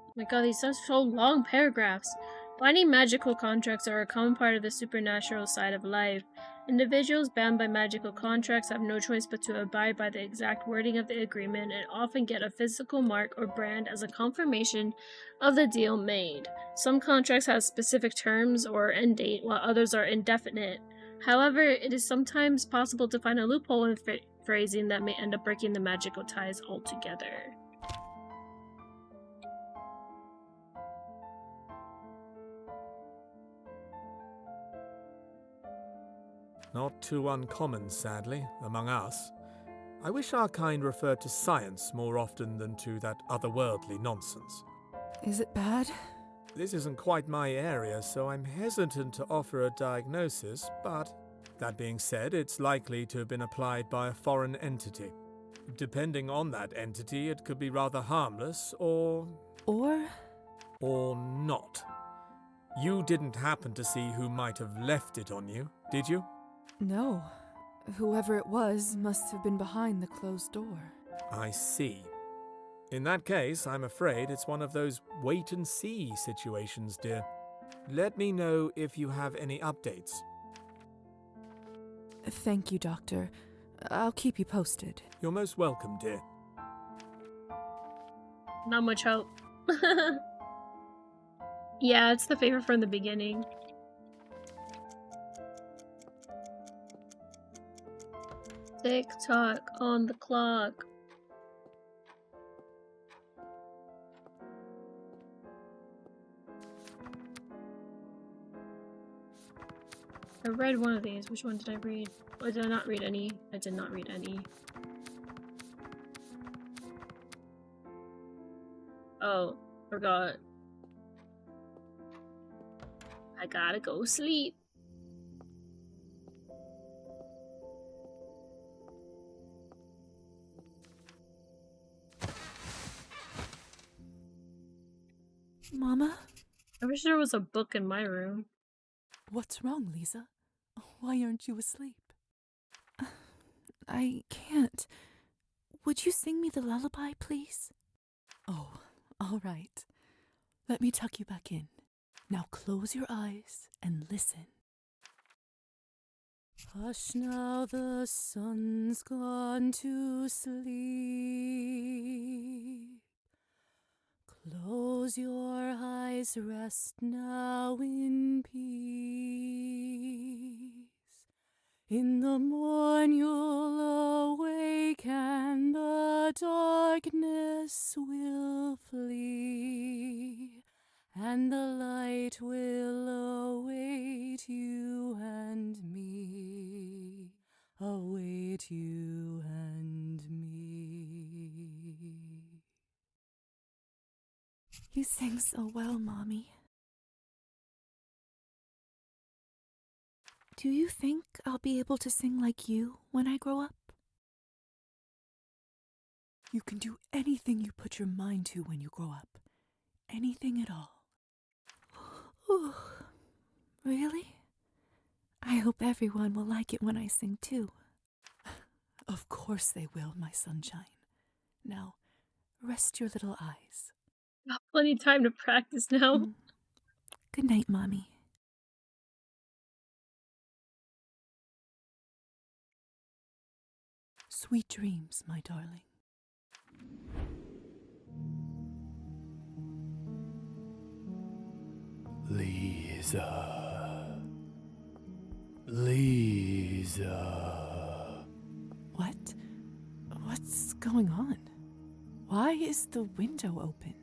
S1: Oh my god, these are so long paragraphs. Binding magical contracts are a common part of the supernatural side of life. Individuals bound by magical contracts have no choice but to abide by the exact wording of the agreement and often get a physical mark or brand as a confirmation of the deal made. Some contracts have specific terms or end date, while others are indefinite. However, it is sometimes possible to find a loophole in phrasing that may end up breaking the magical ties altogether.
S17: Not too uncommon, sadly, among us. I wish our kind referred to science more often than to that otherworldly nonsense.
S2: Is it bad?
S17: This isn't quite my area, so I'm hesitant to offer a diagnosis, but that being said, it's likely to have been applied by a foreign entity. Depending on that entity, it could be rather harmless, or not. You didn't happen to see who might have left it on you, did you?
S2: No. Whoever it was must have been behind the closed door.
S17: I see. In that case, I'm afraid it's one of those wait-and-see situations, dear. Let me know if you have any updates.
S2: Thank you, Doctor. I'll keep you posted.
S17: You're most welcome, dear.
S1: Not much hope. Yeah, it's the favor from the beginning. Tick-tock on the clock. I read one of these. Which one did I read? Oh, I did not read any. I did not read any. Oh, forgot. I gotta go sleep.
S2: Mama?
S1: I wish there was a book in my room.
S2: What's wrong, Lisa? Why aren't you asleep? I can't. Would you sing me the lullaby, please? Oh, all right. Let me tuck you back in. Now close your eyes and listen. Hush now, the sun's gone to sleep. Close your eyes, rest now in peace. In the morn you'll awake and the darkness will flee, and the light will await you and me, await you and me. You sing so well, Mommy. Do you think I'll be able to sing like you when I grow up? You can do anything you put your mind to when you grow up. Anything at all. Ooh, really? I hope everyone will like it when I sing too. Of course they will, my sunshine. Now, rest your little eyes.
S1: Got plenty of time to practice now.
S2: Good night, Mommy. Sweet dreams, my darling.
S9: Lisa. Lisa.
S2: What? What's going on? Why is the window open?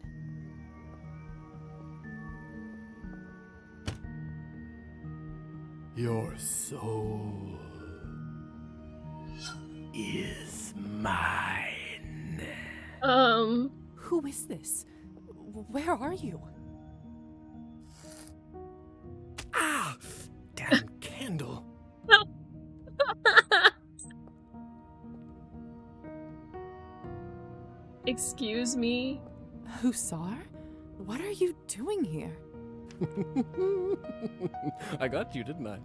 S9: Your soul is mine.
S2: Who is this? Where are you?
S9: Ah! Damn candle.
S1: Excuse me?
S2: Hussar? What are you doing here?
S9: I got you, didn't I?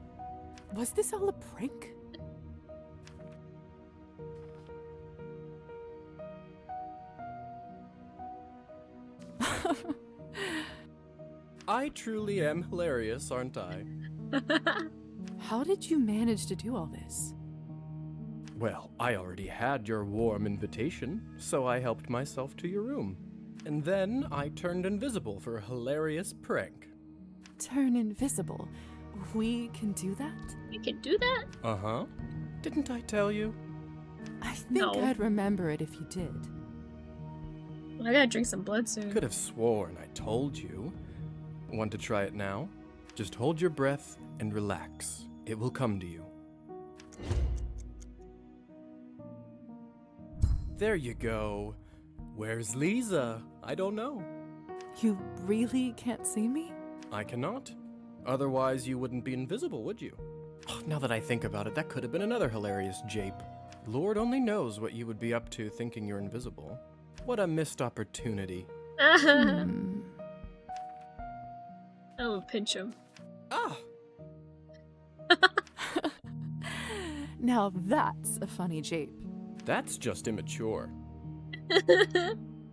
S2: Was this all a prank?
S9: I truly am hilarious, aren't I?
S2: How did you manage to do all this?
S9: Well, I already had your warm invitation, so I helped myself to your room. And then I turned invisible for a hilarious prank.
S2: Turn invisible? We can do that?
S1: We can do that?
S9: Uh-huh. Didn't I tell you?
S2: I think I'd remember it if you did.
S1: I gotta drink some blood soon.
S9: Could have sworn I told you. Want to try it now? Just hold your breath and relax. It will come to you. There you go. Where's Lisa? I don't know.
S2: You really can't see me?
S9: I cannot. Otherwise, you wouldn't be invisible, would you? Oh, now that I think about it, that could have been another hilarious jape. Lord only knows what you would be up to thinking you're invisible. What a missed opportunity.
S1: Oh, pinch him.
S9: Ah!
S2: Now that's a funny jape.
S9: That's just immature.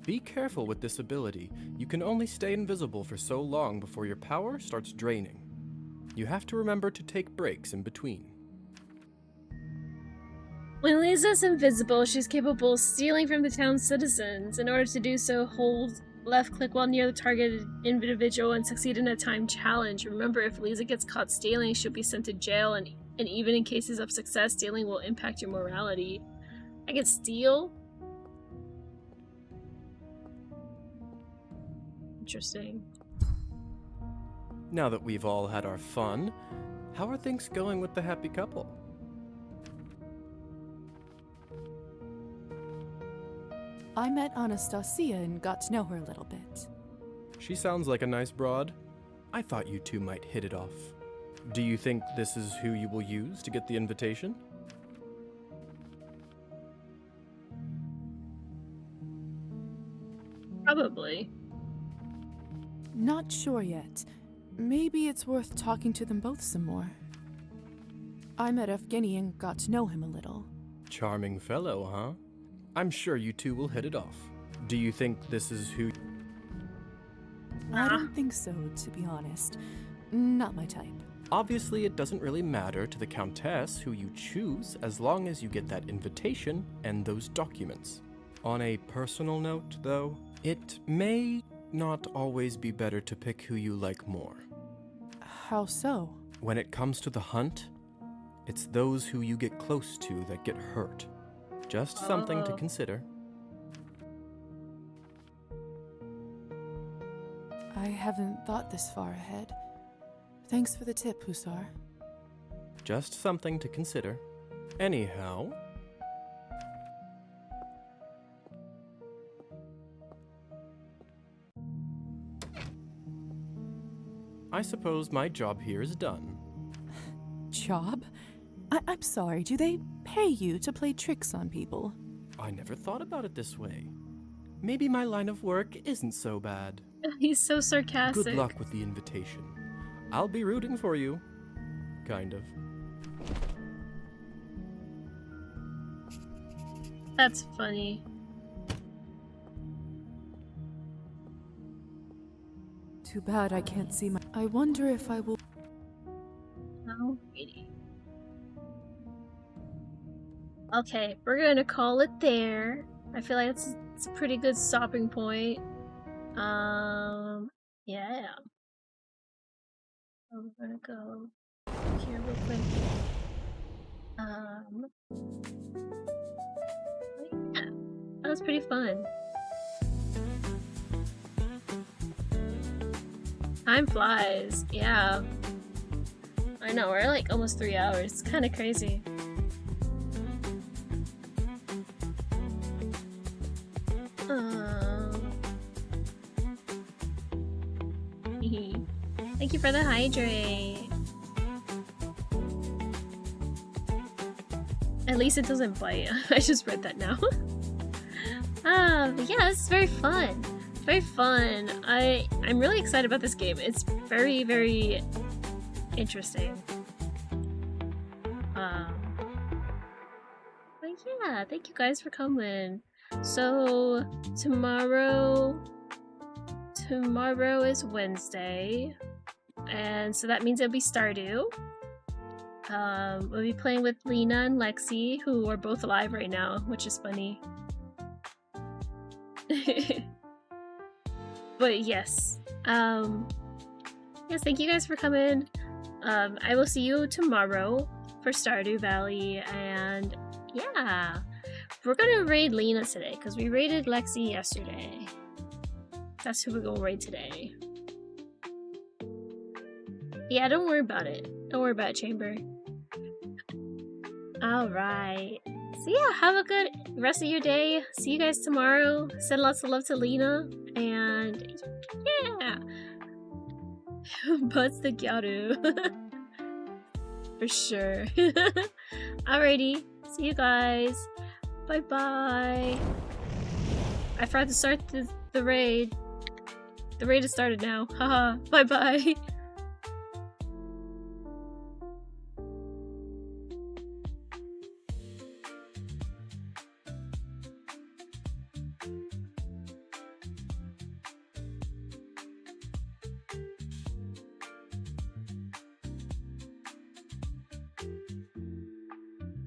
S9: Be careful with this ability. You can only stay invisible for so long before your power starts draining. You have to remember to take breaks in between.
S1: When Lisa's invisible, she's capable of stealing from the town's citizens. In order to do so, hold left click while near the targeted individual and succeed in a timed challenge. Remember, if Lisa gets caught stealing, she'll be sent to jail, and even in cases of success, stealing will impact your morality. I can steal? Interesting.
S9: Now that we've all had our fun, how are things going with the happy couple?
S2: I met Anastasia and got to know her a little bit.
S9: She sounds like a nice broad. I thought you two might hit it off. Do you think this is who you will use to get the invitation?
S1: Probably.
S2: Not sure yet. Maybe it's worth talking to them both some more. I met Evgeny and got to know him a little.
S9: Charming fellow, huh? I'm sure you two will hit it off. Do you think this is who...
S2: I don't think so, to be honest. Not my type.
S9: Obviously, it doesn't really matter to the Countess who you choose as long as you get that invitation and those documents. On a personal note, though, it may not always be better to pick who you like more?
S2: How so?
S9: When it comes to the hunt, it's those who you get close to that get hurt. Just something to consider.
S2: I haven't thought this far ahead. Thanks for the tip, Hussar.
S9: Just something to consider. Anyhow... I suppose my job here is done.
S2: Job? I'm sorry, do they pay you to play tricks on people?
S9: I never thought about it this way. Maybe my line of work isn't so bad.
S1: He's so sarcastic.
S9: Good luck with the invitation. I'll be rooting for you. Kind of.
S1: That's funny.
S2: Too bad I can't see my... I wonder if I will...
S1: Alrighty. Okay, we're gonna call it there. I feel like it's a pretty good stopping point. Yeah. So we're gonna go here real quick. Yeah, that was pretty fun. Time flies, yeah. I know, we're like almost 3 hours. It's kind of crazy. Thank you for the hydrate. At least it doesn't bite. I just read that now. But yeah, it's very fun. It's very fun. I'm really excited about this game. It's very, very interesting. But yeah, thank you guys for coming. So tomorrow is Wednesday, and so that means it'll be Stardew. We'll be playing with Lena and Lexi, who are both alive right now, which is funny. But yes, yes, thank you guys for coming. I will see you tomorrow for Stardew Valley, and yeah, we're gonna raid Lena today because we raided Lexi yesterday. That's who we're gonna raid today. Yeah, don't worry about it. Don't worry about it, Chamber. Alright. So yeah, have a good rest of your day. See you guys tomorrow. Send lots of love to Lena. And yeah. Butts the Gyaru. For sure. Alrighty. See you guys. Bye bye. I forgot to start the raid. The raid has started now. Haha. Bye bye.